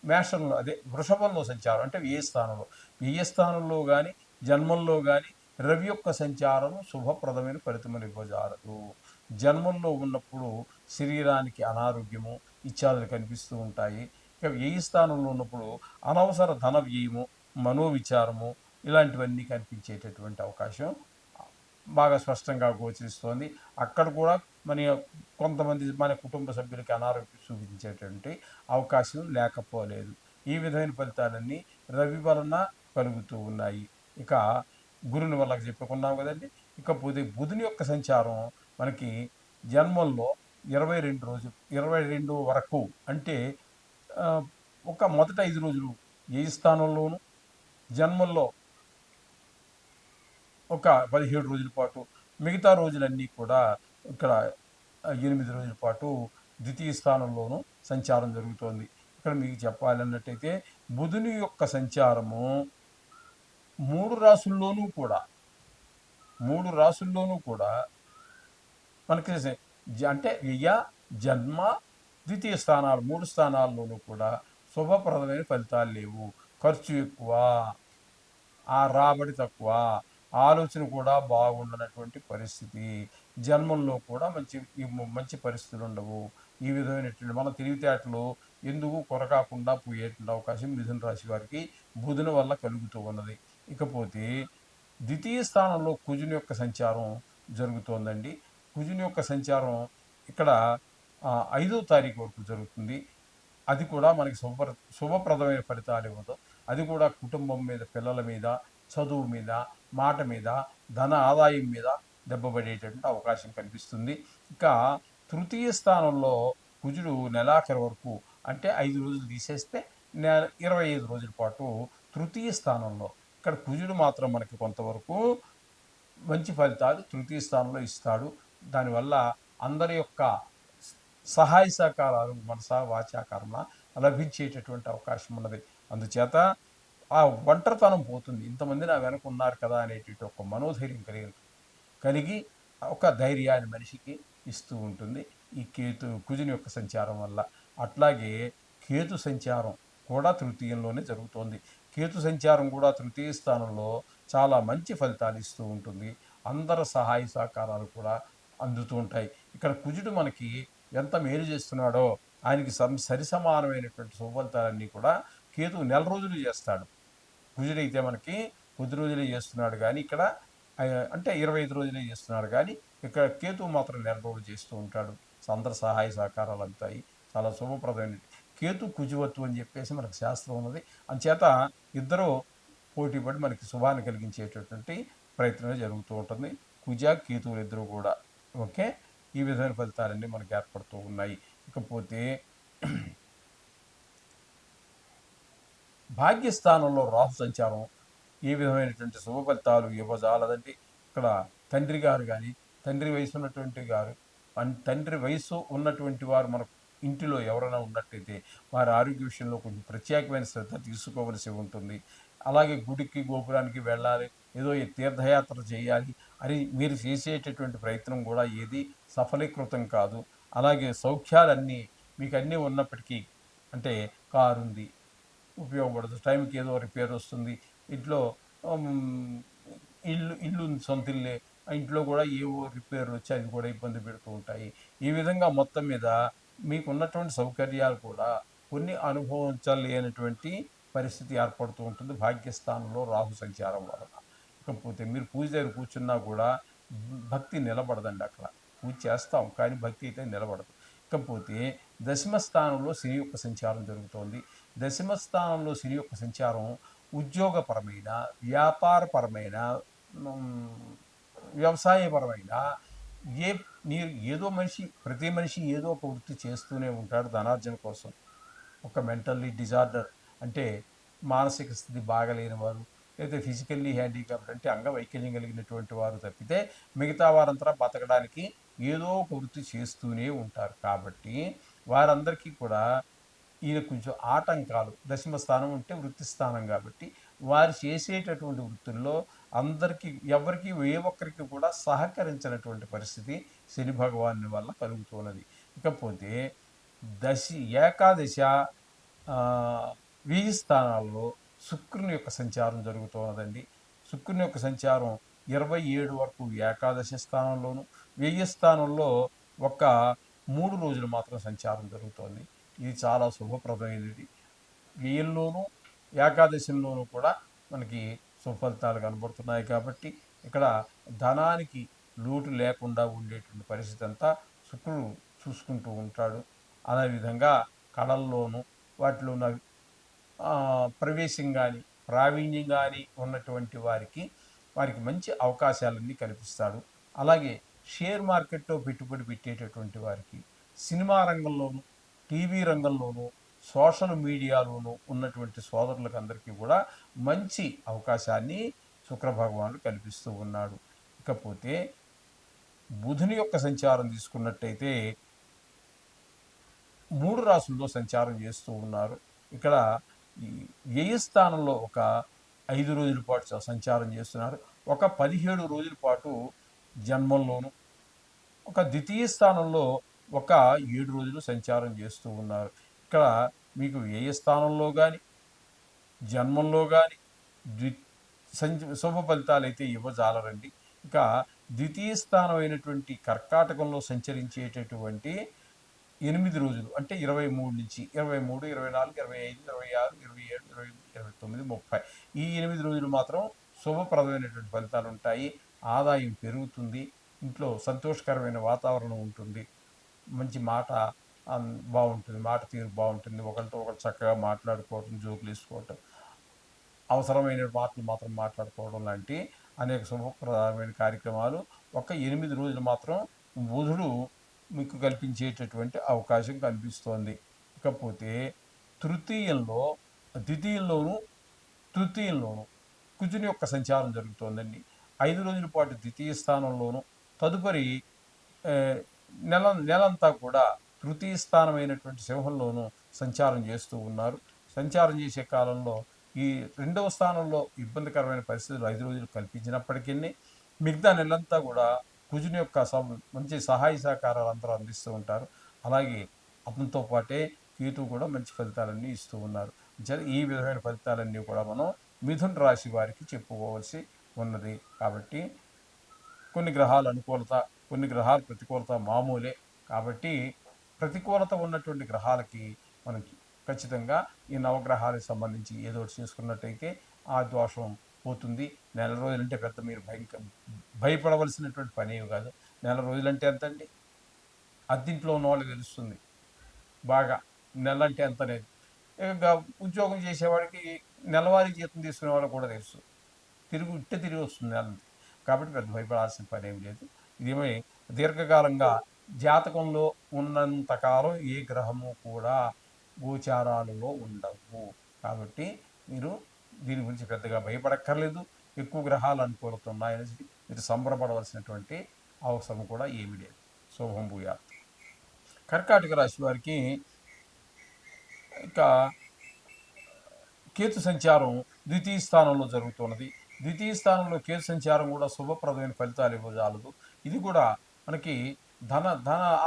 మేషంలో, అదే వృషభంలో సంచారం, అంటే వ్యయ స్థానంలో కానీ జన్మంలో కానీ రవి యొక్క సంచారం శుభప్రదమైన ఫలితములు ఇవ్వజాలదు. జన్మంలో ఉన్నప్పుడు శరీరానికి అనారోగ్యము ఇత్యాదులు కనిపిస్తూ ఉంటాయి. ఇక వ్యయ స్థానంలో ఉన్నప్పుడు అనవసర ధన వ్యయము, మనోవిచారము ఇలాంటివన్నీ కనిపించేటటువంటి అవకాశం బాగా స్పష్టంగా గోచరిస్తోంది. అక్కడ కూడా కొంతమంది మన కుటుంబ సభ్యులకి అనారోగ్యం చూపించేటువంటి అవకాశం లేకపోలేదు. ఈ విధమైన ఫలితాలన్నీ రవి వలన కలుగుతూ ఉన్నాయి. ఇక గురుని వల్ల చెప్పుకున్నాం కదండి. ఇకపోతే బుధుని యొక్క సంచారం మనకి జన్మంలో 22 వరకు, అంటే ఒక మొదట 5 రోజులు ఏ స్థానంలోనూ, జన్మంలో ఒక 17 రోజుల పాటు, మిగతా రోజులన్నీ కూడా ఇక్కడ 8 రోజుల పాటు ద్వితీయ స్థానంలోనూ సంచారం జరుగుతోంది. ఇక్కడ మీకు చెప్పాలన్నట్టయితే బుధుని యొక్క సంచారము 3 రాసుల్లోనూ కూడా మనకి అంటే వ్యయ, జన్మ, ద్వితీయ స్థానాలు 3 స్థానాల్లోనూ కూడా శుభప్రదమైన ఫలితాలు లేవు. ఖర్చు ఎక్కువ, ఆ రాబడి తక్కువ, ఆలోచన కూడా బాగుండనటువంటి పరిస్థితి, జన్మంలో కూడా మంచి పరిస్థితులు ఉండవు. ఈ విధమైనటువంటి మన తెలివితేటలు ఎందుకు కొరకాకుండా పోయేటువంటి అవకాశం మిథున రాశి వారికి బుధుని వల్ల కలుగుతూ ఉన్నది. ఇకపోతే ద్వితీయ స్థానంలో కుజుని యొక్క సంచారం జరుగుతోందండి. కుజుని యొక్క సంచారం ఇక్కడ 5వ తారీఖు వరకు జరుగుతుంది. అది కూడా మనకి శుభప్రదమైన ఫలితాలు ఇవ్వదు. అది కూడా కుటుంబం మీద, పిల్లల మీద, చదువు మీద, మాట మీద, ధన ఆదాయం మీద దెబ్బపడేటటువంటి అవకాశం కనిపిస్తుంది. ఇక తృతీయ స్థానంలో కుజుడు నెలాఖరు వరకు, అంటే 5 రోజులు తీసేస్తే 25 రోజుల పాటు తృతీయ స్థానంలో, ఇక్కడ కుజుడు మాత్రం మనకి కొంతవరకు మంచి ఫలితాలు తృతీయ స్థానంలో ఇస్తాడు. దానివల్ల అందరి యొక్క సహాయ సహకారాలు మనస వాచా కర్మ లభించేటటువంటి అవకాశం ఉన్నది. అందుచేత ఆ ఒంటరితనం పోతుంది. ఇంతమంది నా వెనక ఉన్నారు కదా అనేటువంటి ఒక మనోధైర్యం కలిగి ఒక ధైర్యాన్ని మనిషికి ఇస్తూ ఉంటుంది ఈ కుజుని యొక్క సంచారం వల్ల. అట్లాగే కేతు సంచారం కూడా తృతీయంలోనే జరుగుతోంది. కేతు సంచారం కూడా తృతీయ స్థానంలో చాలా మంచి ఫలితాలు ఇస్తూ ఉంటుంది. అందరి సహాయ సహకారాలు కూడా అందుతూ ఉంటాయి. ఇక్కడ కుజుడు మనకి ఎంత మేలు చేస్తున్నాడో ఆయనకి సరిసమానమైనటువంటి సుఫలితాలన్నీ కూడా కేతువు నెల రోజులు చేస్తాడు. కుజుడైతే మనకి కొద్ది రోజులే చేస్తున్నాడు గానీ ఇక్కడ అంటే 25 రోజులే చేస్తున్నాడు గానీ, ఇక్కడ కేతువు మాత్రం నెల రోజులు చేస్తూ ఉంటాడు. అందరి సహాయ సహకారాలు అందుతాయి. చాలా శుభప్రదమైనది. కేతు కుజువత్తు అని చెప్పేసి మనకు శాస్త్రం ఉన్నది. అంచేత ఇద్దరు పోటీ పడి మనకి శుభాన్ని కలిగించేటటువంటి ప్రయత్నమే జరుగుతూ ఉంటుంది. కుజ, కేతువులు ఇద్దరు కూడా. ఓకే. ఈ విధమైన ఫలితాలన్నీ మనకు ఏర్పడుతూ ఉన్నాయి. ఇకపోతే భాగ్యస్థానంలో రాహు సంచారం ఏ విధమైనటువంటి శుభ ఫలితాలు ఇవ్వజాలదండి. ఇక్కడ తండ్రి గారు కానీ, తండ్రి వయసు ఉన్నటువంటి గారు, తండ్రి వయసు ఉన్నటువంటి వారు మన ఇంటిలో ఎవరైనా ఉన్నట్టయితే వారి ఆరోగ్య విషయంలో కొంచెం ప్రత్యేకమైన శ్రద్ధ తీసుకోవలసి ఉంటుంది. అలాగే గుడికి గోపురానికి వెళ్ళాలి, ఏదో ఈ తీర్థయాత్ర చేయాలి అని మీరు చేసేటటువంటి ప్రయత్నం కూడా ఏది సఫలీకృతం కాదు. అలాగే సౌఖ్యాలన్నీ మీకు అన్నీ ఉన్నప్పటికీ, అంటే కారు ఉంది, ఉపయోగపడదు, టైంకి ఏదో రిపేర్ వస్తుంది, ఇంట్లో ఇల్లు ఉంది, సొంత ఇల్లే, ఆ ఇంట్లో కూడా ఏవో రిపేర్లు వచ్చి అవి కూడా ఇబ్బంది పెడుతూ ఉంటాయి. ఈ విధంగా మొత్తం మీద మీకున్నటువంటి సౌకర్యాలు కూడా కొన్ని అనుభవించలేనటువంటి పరిస్థితి ఏర్పడుతూ ఉంటుంది భాగ్యస్థానంలో రాహు సంచారం వలన. ఇకపోతే మీరు పూజ దగ్గర కూర్చున్నా కూడా భక్తి నిలబడదండి అక్కడ. పూజ చేస్తాం కానీ భక్తి అయితే నిలబడదు. ఇకపోతే దశమ స్థానంలో శని యొక్క సంచారం జరుగుతోంది. దశమ స్థానంలో శని యొక్క సంచారం ఉద్యోగపరమైన, వ్యాపారపరమైన, వ్యవసాయపరమైన ఏ మీరు ఏదో ప్రతి మనిషి ఏదో ఒక వృత్తి చేస్తూనే ఉంటాడు ధనార్జన కోసం. ఒక మెంటల్లీ డిజార్డర్ అంటే మానసిక స్థితి బాగలేని వారు, లేదా ఫిజికల్లీ హ్యాండిక్యాప్డ్ అంటే అంగవైకల్యం కలిగినటువంటి వారు తప్పితే మిగతా వారంతా బతకడానికి ఏదో ఒక వృత్తి చేస్తూనే ఉంటారు. కాబట్టి వారందరికీ కూడా ఈయన కొంచెం ఆటంకాలు, దశమ స్థానం అంటే వృత్తి స్థానం కాబట్టి వారు చేసేటటువంటి వృత్తుల్లో అందరికీ ఎవరికి ఏ ఒక్కరికి కూడా సహకరించినటువంటి పరిస్థితి శని భగవాను వల్ల కలుగుతున్నది. ఇకపోతే ఏకాదశ వ్యయ స్థానాల్లో శుక్రుని యొక్క సంచారం జరుగుతున్నదండి. శుక్రుని యొక్క సంచారం 27 వరకు ఏకాదశ స్థానంలోను, వ్యయ స్థానంలో ఒక 3 రోజులు మాత్రం సంచారం జరుగుతోంది. ఇది చాలా శుభప్రదమైనది. వ్యయంలోనూ ఏకాదశంలోనూ కూడా మనకి సుఫలితాలు కనబడుతున్నాయి. కాబట్టి ఇక్కడ ధనానికి లోటు లేకుండా ఉండేటువంటి పరిస్థితి అంతా శుక్రుడు చూసుకుంటూ ఉంటాడు. అదేవిధంగా కళల్లోనూ వాటిలో ఉన్న ప్రవేశం కానీ, ప్రావీణ్యం కానీ ఉన్నటువంటి వారికి మంచి అవకాశాలన్నీ కల్పిస్తాడు. అలాగే షేర్ మార్కెట్లో పెట్టుబడి పెట్టేటటువంటి వారికి, సినిమా రంగంలోనూ, టీవీ రంగంలోనూ, సోషల్ మీడియాలోనూ ఉన్నటువంటి సోదరులకు అందరికీ కూడా మంచి అవకాశాన్ని శుక్ర భగవానుడు కల్పిస్తూ ఉన్నాడు. ఇకపోతే బుధుని యొక్క సంచారం తీసుకున్నట్టయితే 3 రాసుల్లో సంచారం చేస్తూ ఉన్నారు. ఇక్కడ ఈ వ్యయ స్థానంలో ఒక 5 రోజుల పాటు సంచారం చేస్తున్నారు. ఒక 17 రోజుల పాటు జన్మంలోను, ఒక ద్వితీయ స్థానంలో ఒక 7 రోజులు సంచారం చేస్తూ ఉన్నారు. ఇక్కడ మీకు వ్యయ స్థానంలో కానీ, జన్మంలో కానీ శుభ ఫలితాలు అయితే ఇవ్వజాలరండి. ఇక ద్వితీయ స్థానం అయినటువంటి కర్కాటకంలో సంచరించేటటువంటి 8 రోజులు అంటే 23 నుంచి 23, 24, 25, 26, 27, 28, 29, 30 ఈ 8 రోజులు మాత్రం శుభప్రదమైనటువంటి ఫలితాలు ఉంటాయి. ఆదాయం పెరుగుతుంది. ఇంట్లో సంతోషకరమైన వాతావరణం ఉంటుంది. మంచి మాట బాగుంటుంది. మాట తీరు బాగుంటుంది. ఒకరితో ఒకరు చక్కగా మాట్లాడుకోవటం, జోకులు వేసుకోవటం, అవసరమైన మాటలు మాత్రం మాట్లాడుకోవడం లాంటి అనేక శుభప్రదమైన కార్యక్రమాలు ఒక 8 రోజులు మాత్రం బుధుడు మీకు కల్పించేటటువంటి అవకాశం కనిపిస్తోంది. ఇకపోతే ద్వితీయంలోను, తృతీయంలోను కుజుని యొక్క సంచారం జరుగుతోందండి. 5 రోజుల పాటు ద్వితీయ స్థానంలోను, తదుపరి నెలంతా కూడా తృతీయ స్థానమైనటువంటి సింహంలోను సంచారం చేస్తూ ఉన్నారు. సంచారం చేసే కాలంలో ఈ 2వ స్థానంలో ఇబ్బందికరమైన పరిస్థితులు 5 రోజులు కల్పించినప్పటికీ మిగతా నెలంతా కూడా కుజుని యొక్క మంచి సహాయ సహకారాలు అందరూ అందిస్తూ ఉంటారు. అలాగే అతనితో పాటే కేతువు కూడా మంచి ఫలితాలన్నీ ఇస్తూ ఉన్నారు. ఈ విధమైన ఫలితాలన్నీ కూడా మనం మిథున రాశి వారికి చెప్పుకోవాల్సి ఉన్నది. కాబట్టి కొన్ని గ్రహాల అనుకూలత, కొన్ని గ్రహాల ప్రతికూలత మామూలే. కాబట్టి ప్రతికూలత ఉన్నటువంటి గ్రహాలకి మనకి ఖచ్చితంగా ఈ నవగ్రహాలకు సంబంధించి ఏదో ఒకటి చేసుకున్నట్టయితే ఆ దోషం పోతుంది. నెల రోజులంటే పెద్ద మీరు భయపడవలసినటువంటి పనేమి కాదు. నెల రోజులంటే ఎంతండి? అద్దింట్లో ఉన్న వాళ్ళకి తెలుస్తుంది బాగా నెల అంటే ఎంత అనేది. ఇక ఉద్యోగం చేసేవాడికి నెలవారీ జీతం తీసుకునే వాళ్ళకి కూడా తెలుసు. తిరిగి వస్తుంది నెలంతా. కాబట్టి పెద్ద భయపడాల్సిన పని ఏమి లేదు. ఇదేమీ దీర్ఘకాలంగా జాతకంలో ఉన్నంతకాలం ఏ గ్రహము కూడా గోచారాలలో ఉండవు. కాబట్టి మీరు దీని గురించి పెద్దగా భయపడక్కర్లేదు. ఎక్కువ గ్రహాలు అనుకూలత ఉన్నాయనేసి మీరు సంబరపడవలసినటువంటి అవసరం కూడా ఏమీ లేదు. శుభం భూయాత్. కర్కాటక రాశి వారికి ఇంకా కేతు సంచారం ద్వితీయ స్థానంలో జరుగుతున్నది. ద్వితీయ స్థానంలో కేతు సంచారం కూడా శుభప్రదమైన ఫలితాలు ఇవ్వజాలదు. ఇది కూడా మనకి ధన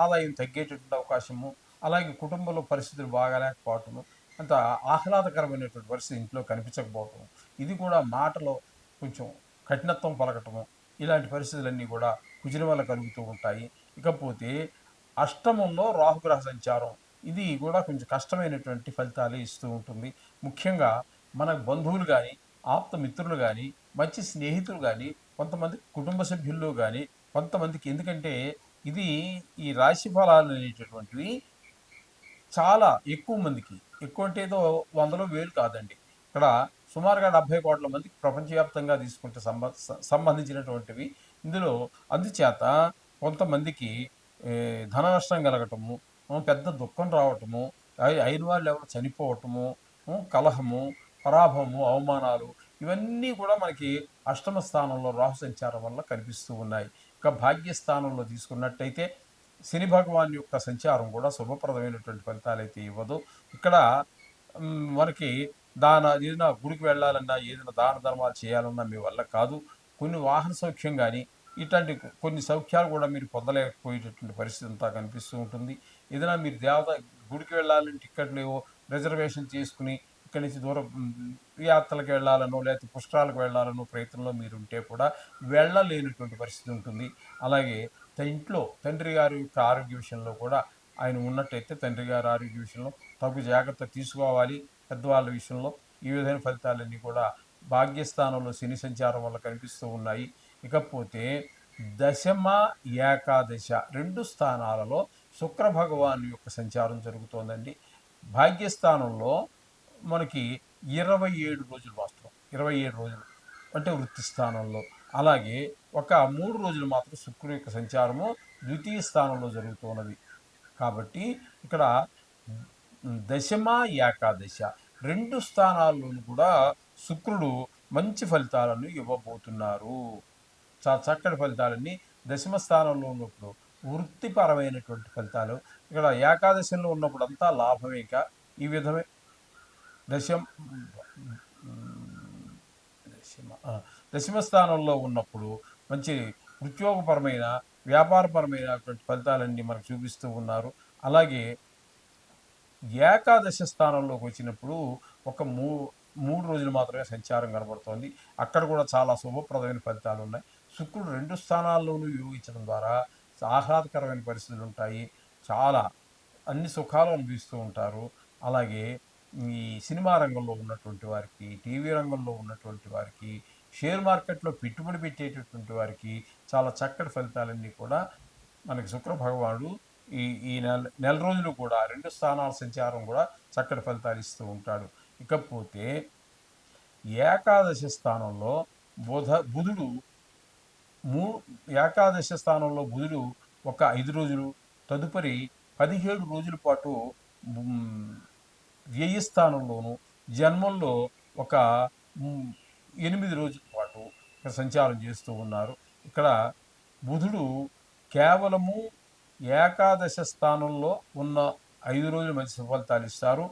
ఆదాయం తగ్గేటటువంటి అవకాశము, అలాగే కుటుంబంలో పరిస్థితులు బాగాలేకపోవటము, అంత ఆహ్లాదకరమైనటువంటి పరిస్థితి ఇంట్లో కనిపించకపోవటం, ఇది కూడా మాటలో కొంచెం కఠినత్వం పలకటము, ఇలాంటి పరిస్థితులన్నీ కూడా కుజుని వల్ల కలుగుతూ ఉంటాయి. ఇకపోతే అష్టమంలో రాహుగ్రహ సంచారం, ఇది కూడా కొంచెం కష్టమైనటువంటి ఫలితాలే ఇస్తూ ఉంటుంది. ముఖ్యంగా మన బంధువులు కానీ, ఆప్త మిత్రులు కానీ, మంచి స్నేహితులు కానీ, కొంతమంది కుటుంబ సభ్యుల్లో కానీ, కొంతమందికి, ఎందుకంటే ఇది ఈ రాశి ఫలాలు అనేటటువంటివి చాలా ఎక్కువ మందికి, ఎక్కువ అంటే ఏదో వందలు వేలు కాదండి. ఇక్కడ సుమారుగా 70 కోట్ల మందికి ప్రపంచవ్యాప్తంగా తీసుకుంటే సంబంధించినటువంటివి ఇందులో. అందుచేత కొంతమందికి ధన నష్టం కలగటము, పెద్ద దుఃఖం రావటము, అయిన వాళ్ళు ఎవరు చనిపోవటము, కలహము, పరాభవము, అవమానాలు, ఇవన్నీ కూడా మనకి అష్టమ స్థానంలో రాహు సంచారం వల్ల కనిపిస్తూ ఉన్నాయి. ఇక భాగ్యస్థానంలో తీసుకున్నట్టయితే శని భగవాన్ యొక్క సంచారం కూడా శుభప్రదమైనటువంటి ఫలితాలు అయితే ఇవ్వదు. ఇక్కడ మనకి ఏదైనా గుడికి వెళ్ళాలన్నా, ఏదైనా దాన ధర్మాలు చేయాలన్నా మీ వల్ల కాదు. కొన్ని వాహన సౌఖ్యం కానీ, ఇట్లాంటి కొన్ని సౌఖ్యాలు కూడా మీరు పొందలేకపోయేటటువంటి పరిస్థితి అంతా కనిపిస్తూ ఉంటుంది. ఏదైనా మీరు గుడికి వెళ్ళాలంటే టిక్కెట్లు ఏవో రిజర్వేషన్ చేసుకుని ఇక్కడి నుంచి దూరం యాత్రలకు వెళ్ళాలనో, లేకపోతే పుష్కరాలకు వెళ్ళాలనో ప్రయత్నంలో మీరు ఉంటే కూడా వెళ్ళలేనటువంటి పరిస్థితి ఉంటుంది. అలాగే ఇంట్లో తండ్రి గారి యొక్క ఆరోగ్య విషయంలో కూడా ఆయన ఉన్నట్టయితే తండ్రి గారి ఆరోగ్య విషయంలో తగు జాగ్రత్త తీసుకోవాలి. పెద్దవాళ్ళ విషయంలో ఈ విధమైన ఫలితాలన్నీ కూడా భాగ్యస్థానంలో శని సంచారం వల్ల కనిపిస్తూ ఉన్నాయి. ఇకపోతే దశమ, ఏకాదశ 2 స్థానాలలో శుక్ర భగవాన్ యొక్క సంచారం జరుగుతోందండి. భాగ్యస్థానంలో మనకి 27 రోజులు, వాస్తవం 27 రోజులు అంటే వృత్తి స్థానంలో. అలాగే ఒక 3 రోజులు మాత్రం శుక్రుడి యొక్క సంచారము ద్వితీయ స్థానంలో జరుగుతున్నది. కాబట్టి ఇక్కడ దశమ, ఏకాదశ 2 స్థానాల్లోనూ కూడా శుక్రుడు మంచి ఫలితాలను ఇవ్వబోతున్నారు. చాలా చక్కటి ఫలితాలన్నీ దశమ స్థానంలో ఉన్నప్పుడు వృత్తిపరమైనటువంటి ఫలితాలు. ఇక్కడ ఏకాదశంలో ఉన్నప్పుడు అంతా లాభమే. ఇక ఈ విధమే దశమ దశమ స్థానంలో ఉన్నప్పుడు మంచి ఉద్యోగపరమైన, వ్యాపారపరమైనటువంటి ఫలితాలన్నీ మనకు చూపిస్తూ ఉన్నారు. అలాగే ఏకాదశ స్థానంలోకి వచ్చినప్పుడు ఒక 3 రోజులు మాత్రమే సంచారం కనబడుతోంది. అక్కడ కూడా చాలా శుభప్రదమైన ఫలితాలు ఉన్నాయి. శుక్రుడు 2 స్థానాల్లోనూ యోగించడం ద్వారా ఆహ్లాదకరమైన పరిస్థితులు ఉంటాయి. చాలా అన్ని సుఖాలు అనుభవిస్తూ ఉంటారు. అలాగే ఈ సినిమా రంగంలో ఉన్నటువంటి వారికి, టీవీ రంగంలో ఉన్నటువంటి వారికి, షేర్ మార్కెట్లో పెట్టుబడి పెట్టేటటువంటి వారికి చాలా చక్కటి ఫలితాలన్నీ కూడా మనకి శుక్ర భగవానుడు ఈ ఈ నెల రోజులు కూడా 2 స్థానాల సంచారం కూడా చక్కటి ఫలితాలు ఇస్తూ ఉంటాడు. ఇకపోతే ఏకాదశ స్థానంలో బుధుడు ఏకాదశ స్థానంలో బుధుడు ఒక 5 రోజులు, తదుపరి 17 రోజుల పాటు వ్యయ స్థానంలోను, జన్మంలో ఒక 8 రోజుల పాటు సంచారం చేస్తూ ఉన్నారు. ఇక్కడ బుధుడు కేవలము ఏకాదశ స్థానంలో ఉన్న 5 రోజులు మంచి ఫలితాలు ఇస్తారు.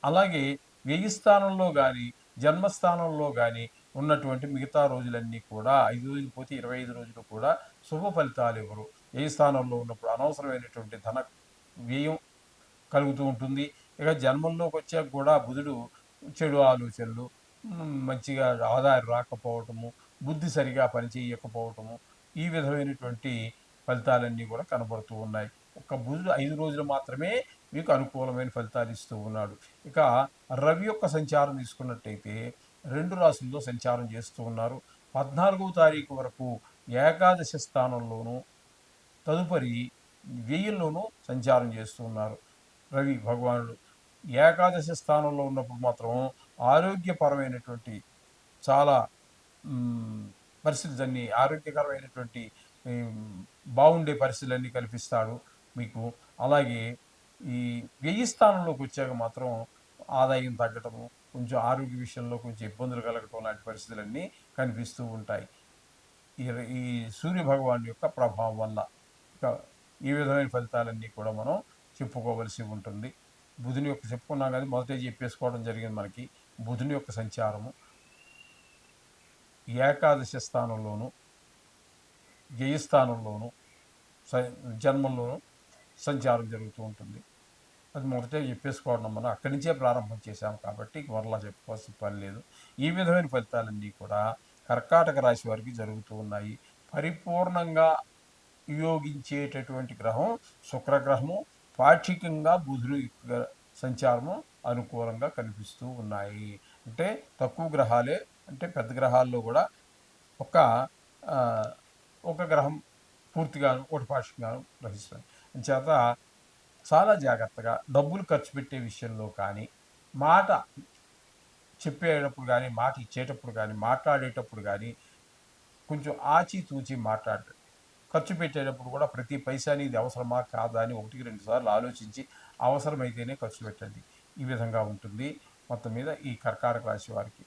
అలాగే వ్యయ స్థానంలో కానీ, జన్మస్థానంలో కానీ ఉన్నటువంటి మిగతా రోజులన్నీ కూడా 5 రోజులు పోతే 25 రోజులు కూడా శుభ ఫలితాలు ఇవ్వరు. వ్యయ స్థానంలో ఉన్నప్పుడు అనవసరమైనటువంటి ధన వ్యయం కలుగుతూ ఉంటుంది. ఇక జన్మంలోకి వచ్చాక కూడా బుధుడు చెడు ఆలోచనలు, మంచిగా ఆదాయం రాకపోవటము, బుద్ధి సరిగా పనిచేయకపోవటము, ఈ విధమైనటువంటి ఫలితాలన్నీ కూడా కనబడుతూ ఉన్నాయి. ఒక్క బుధుడు 5 రోజులు మాత్రమే మీకు అనుకూలమైన ఫలితాలు ఇస్తూ ఉన్నాడు. ఇక రవి యొక్క సంచారం తీసుకున్నట్టయితే 2 రాసుల్లో సంచారం చేస్తూ ఉన్నారు. 14వ తారీఖు వరకు ఏకాదశ స్థానంలోను, తదుపరి వ్యయంలోనూ సంచారం చేస్తూ ఉన్నారు రవి భగవానుడు. ఏకాదశ స్థానంలో ఉన్నప్పుడు మాత్రం ఆరోగ్యపరమైనటువంటి చాలా పరిస్థితులన్నీ ఆరోగ్యకరమైనటువంటి బాగుండే పరిస్థితులన్నీ కల్పిస్తాడు మీకు. అలాగే ఈ వ్యయ స్థానంలోకి వచ్చాక మాత్రం ఆదాయం తగ్గటము, కొంచెం ఆరోగ్య విషయంలో కొంచెం ఇబ్బందులు కలగటం లాంటి పరిస్థితులన్నీ కనిపిస్తూ ఉంటాయి ఈ సూర్య భగవాన్ యొక్క ప్రభావం వల్ల. ఇక ఈ విధమైన ఫలితాలన్నీ కూడా మనం చెప్పుకోవలసి ఉంటుంది. బుధుని యొక్క చెప్పుకున్నాం కానీ మొదటే చెప్పేసుకోవడం జరిగింది మనకి. బుధుని యొక్క సంచారము ఏకాదశ స్థానంలోను, వ్యయస్థానంలోను, జన్మంలోను సంచారం జరుగుతూ ఉంటుంది. అది మొదటే చెప్పేసుకోవడం మనం అక్కడి నుంచే ప్రారంభం చేశాం కాబట్టి మరలా చెప్పుకోవాల్సిన పని లేదు. ఈ విధమైన ఫలితాలన్నీ కూడా కర్కాటక రాశి వారికి జరుగుతూ ఉన్నాయి. పరిపూర్ణంగా యోగించేటటువంటి గ్రహం శుక్రగ్రహము, పాక్షికంగా బుధుడు సంచారము అనుకూలంగా కనిపిస్తూ ఉన్నాయి. అంటే తక్కువ గ్రహాలే, అంటే పెద్ద గ్రహాల్లో కూడా ఒక ఒక గ్రహం పూర్తిగాను ఒకటి పాక్షికంగాను గ్రహిస్తుంది. చేత చాలా జాగ్రత్తగా డబ్బులు ఖర్చు పెట్టే విషయంలో కానీ, మాట చెప్పేటప్పుడు కానీ, మాట ఇచ్చేటప్పుడు కానీ, మాట్లాడేటప్పుడు కానీ కొంచెం ఆచితూచి మాట్లాడండి. ఖర్చు పెట్టేటప్పుడు కూడా ప్రతి పైసాని ఇది అవసరమా కాదా అని 1-2 సార్లు ఆలోచించి అవసరమైతేనే ఖర్చు పెట్టండి. ఈ విధంగా ఉంటుంది. మొత్తం మీద ఈ కర్కాటక రాశి వారికి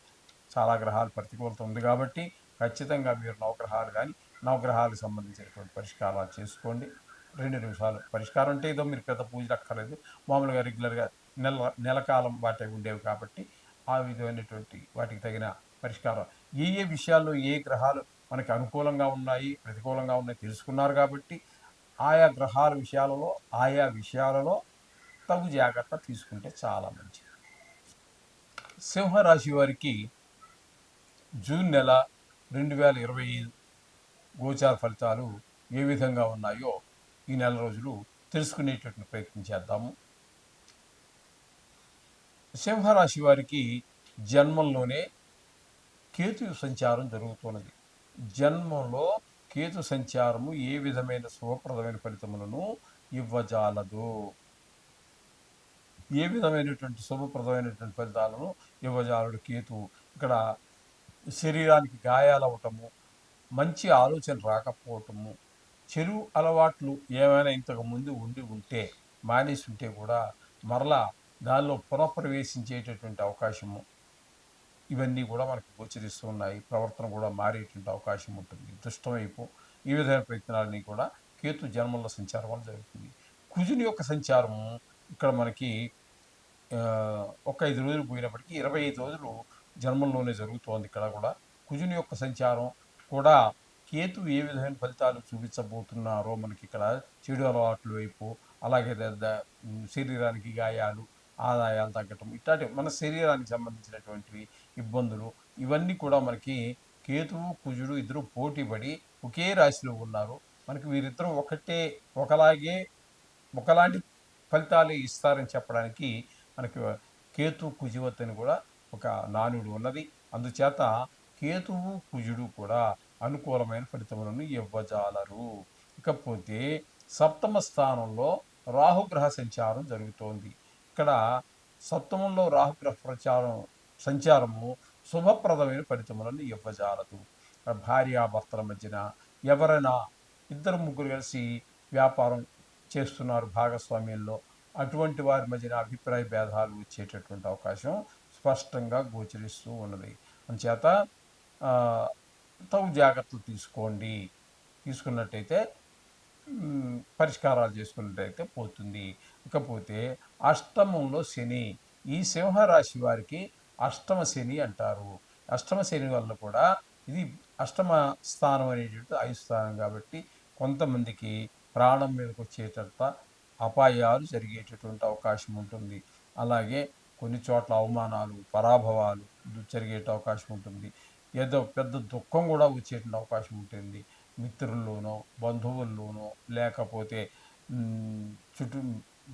చాలా గ్రహాలు ప్రతికూలత ఉంది కాబట్టి ఖచ్చితంగా మీరు నవగ్రహాలు కానీ నవగ్రహాలకు సంబంధించినటువంటి పరిష్కారాలు చేసుకోండి. 2 నిమిషాలు పరిష్కారం అంటే ఏదో మీరు పెద్ద పూజలు అక్కర్లేదు. మామూలుగా రెగ్యులర్గా నెలకాలం వాటి ఉండేవి కాబట్టి ఆ విధమైనటువంటి వాటికి తగిన పరిష్కారం ఏ ఏ విషయాల్లో ఏ గ్రహాలు మనకి అనుకూలంగా ఉన్నాయి, ప్రతికూలంగా ఉన్నాయి తెలుసుకున్నారు కాబట్టి ఆయా గ్రహాల విషయాలలో ఆయా విషయాలలో తగు జాగ్రత్త తీసుకుంటే చాలా మంచిది. సింహరాశి వారికి జూన్ నెల 2025 గోచార ఫలితాలు ఏ విధంగా ఉన్నాయో ఈ నెల రోజులు తెలుసుకునేటటువంటి ప్రయత్నం చేద్దాము. సింహరాశి వారికి జన్మంలోనే కేతు సంచారం జరుగుతున్నది. జన్మంలో కేతు సంచారము ఏ విధమైన శుభప్రదమైన ఫలితములను ఇవ్వజాలదు. ఏ విధమైనటువంటి శుభప్రదమైనటువంటి ఫలితాలను ఇవ్వజాలడు కేతు. ఇక్కడ శరీరానికి గాయాలవ్వటము, మంచి ఆలోచన రాకపోవటము, చెడు అలవాట్లు ఏమైనా ఇంతకు ముందు ఉంటే మానేసి ఉంటే కూడా మరలా దానిలో పునఃప్రవేశించేటటువంటి అవకాశము, ఇవన్నీ కూడా మనకు గోచరిస్తూ ఉన్నాయి. ప్రవర్తన కూడా మారేటువంటి అవకాశం ఉంటుంది. దుష్టమైపు ఈ విధమైన ప్రయత్నాలన్నీ కూడా కేతు జన్మంలో సంచారం వల్ల జరుగుతుంది. కుజుని యొక్క సంచారము ఇక్కడ మనకి ఒక 5 రోజులు పోయినప్పటికీ 25 రోజులు జన్మంలోనే జరుగుతోంది. ఇక్కడ కూడా కుజుని యొక్క సంచారం కూడా కేతు ఏ విధమైన ఫలితాలు చూపించబోతున్నారో మనకి ఇక్కడ చెడు అలవాట్ల వైపు, అలాగే శరీరానికి గాయాలు, ఆదాయాలు తగ్గటం, ఇట్లాంటి మన శరీరానికి సంబంధించినటువంటివి ఇబ్బందులు, ఇవన్నీ కూడా మనకి కేతువు కుజుడు ఇద్దరు పోటీపడి ఒకే రాశిలో ఉన్నారు. మనకి వీరిద్దరూ ఒకలాంటి ఫలితాలు ఇస్తారని చెప్పడానికి మనకి కేతు కుజువత్ అని కూడా ఒక నానుడు ఉన్నది. అందుచేత కేతువు కుజుడు కూడా అనుకూలమైన ఫలితములను ఇవ్వజాలరు. ఇకపోతే సప్తమ స్థానంలో రాహుగ్రహ సంచారం జరుగుతోంది. ఇక్కడ సప్తమంలో రాహుగ్రహ సంచారము శుభప్రదమైన ఫలితములను ఇవ్వజాలదు. భార్యాభర్తల మధ్యన ఎవరైనా 2-3 కలిసి వ్యాపారం చేస్తున్నారు భాగస్వామ్యంలో, అటువంటి వారి మధ్యన అభిప్రాయ భేదాలు వచ్చేటటువంటి అవకాశం స్పష్టంగా గోచరిస్తూ ఉన్నది. అందుచేత తగు జాగ్రత్తలు తీసుకున్నట్టయితే పరిష్కారాలు చేసుకున్నట్టయితే పోతుంది. ఇకపోతే అష్టమంలో శని. ఈ సింహరాశి వారికి అష్టమ శని అంటారు. అష్టమ శని వల్ల కూడా ఇది అష్టమ స్థానం అనేటువంటి 5 స్థానం కాబట్టి కొంతమందికి ప్రాణం మీదకి వచ్చేటంత అపాయాలు జరిగేటటువంటి అవకాశం ఉంటుంది. అలాగే కొన్ని చోట్ల అవమానాలు, పరాభవాలు జరిగే అవకాశం ఉంటుంది. ఏదో పెద్ద దుఃఖం కూడా వచ్చేటువంటి అవకాశం ఉంటుంది. మిత్రుల్లోనో, బంధువుల్లోనో, లేకపోతే హ్మ్, చుట్టూ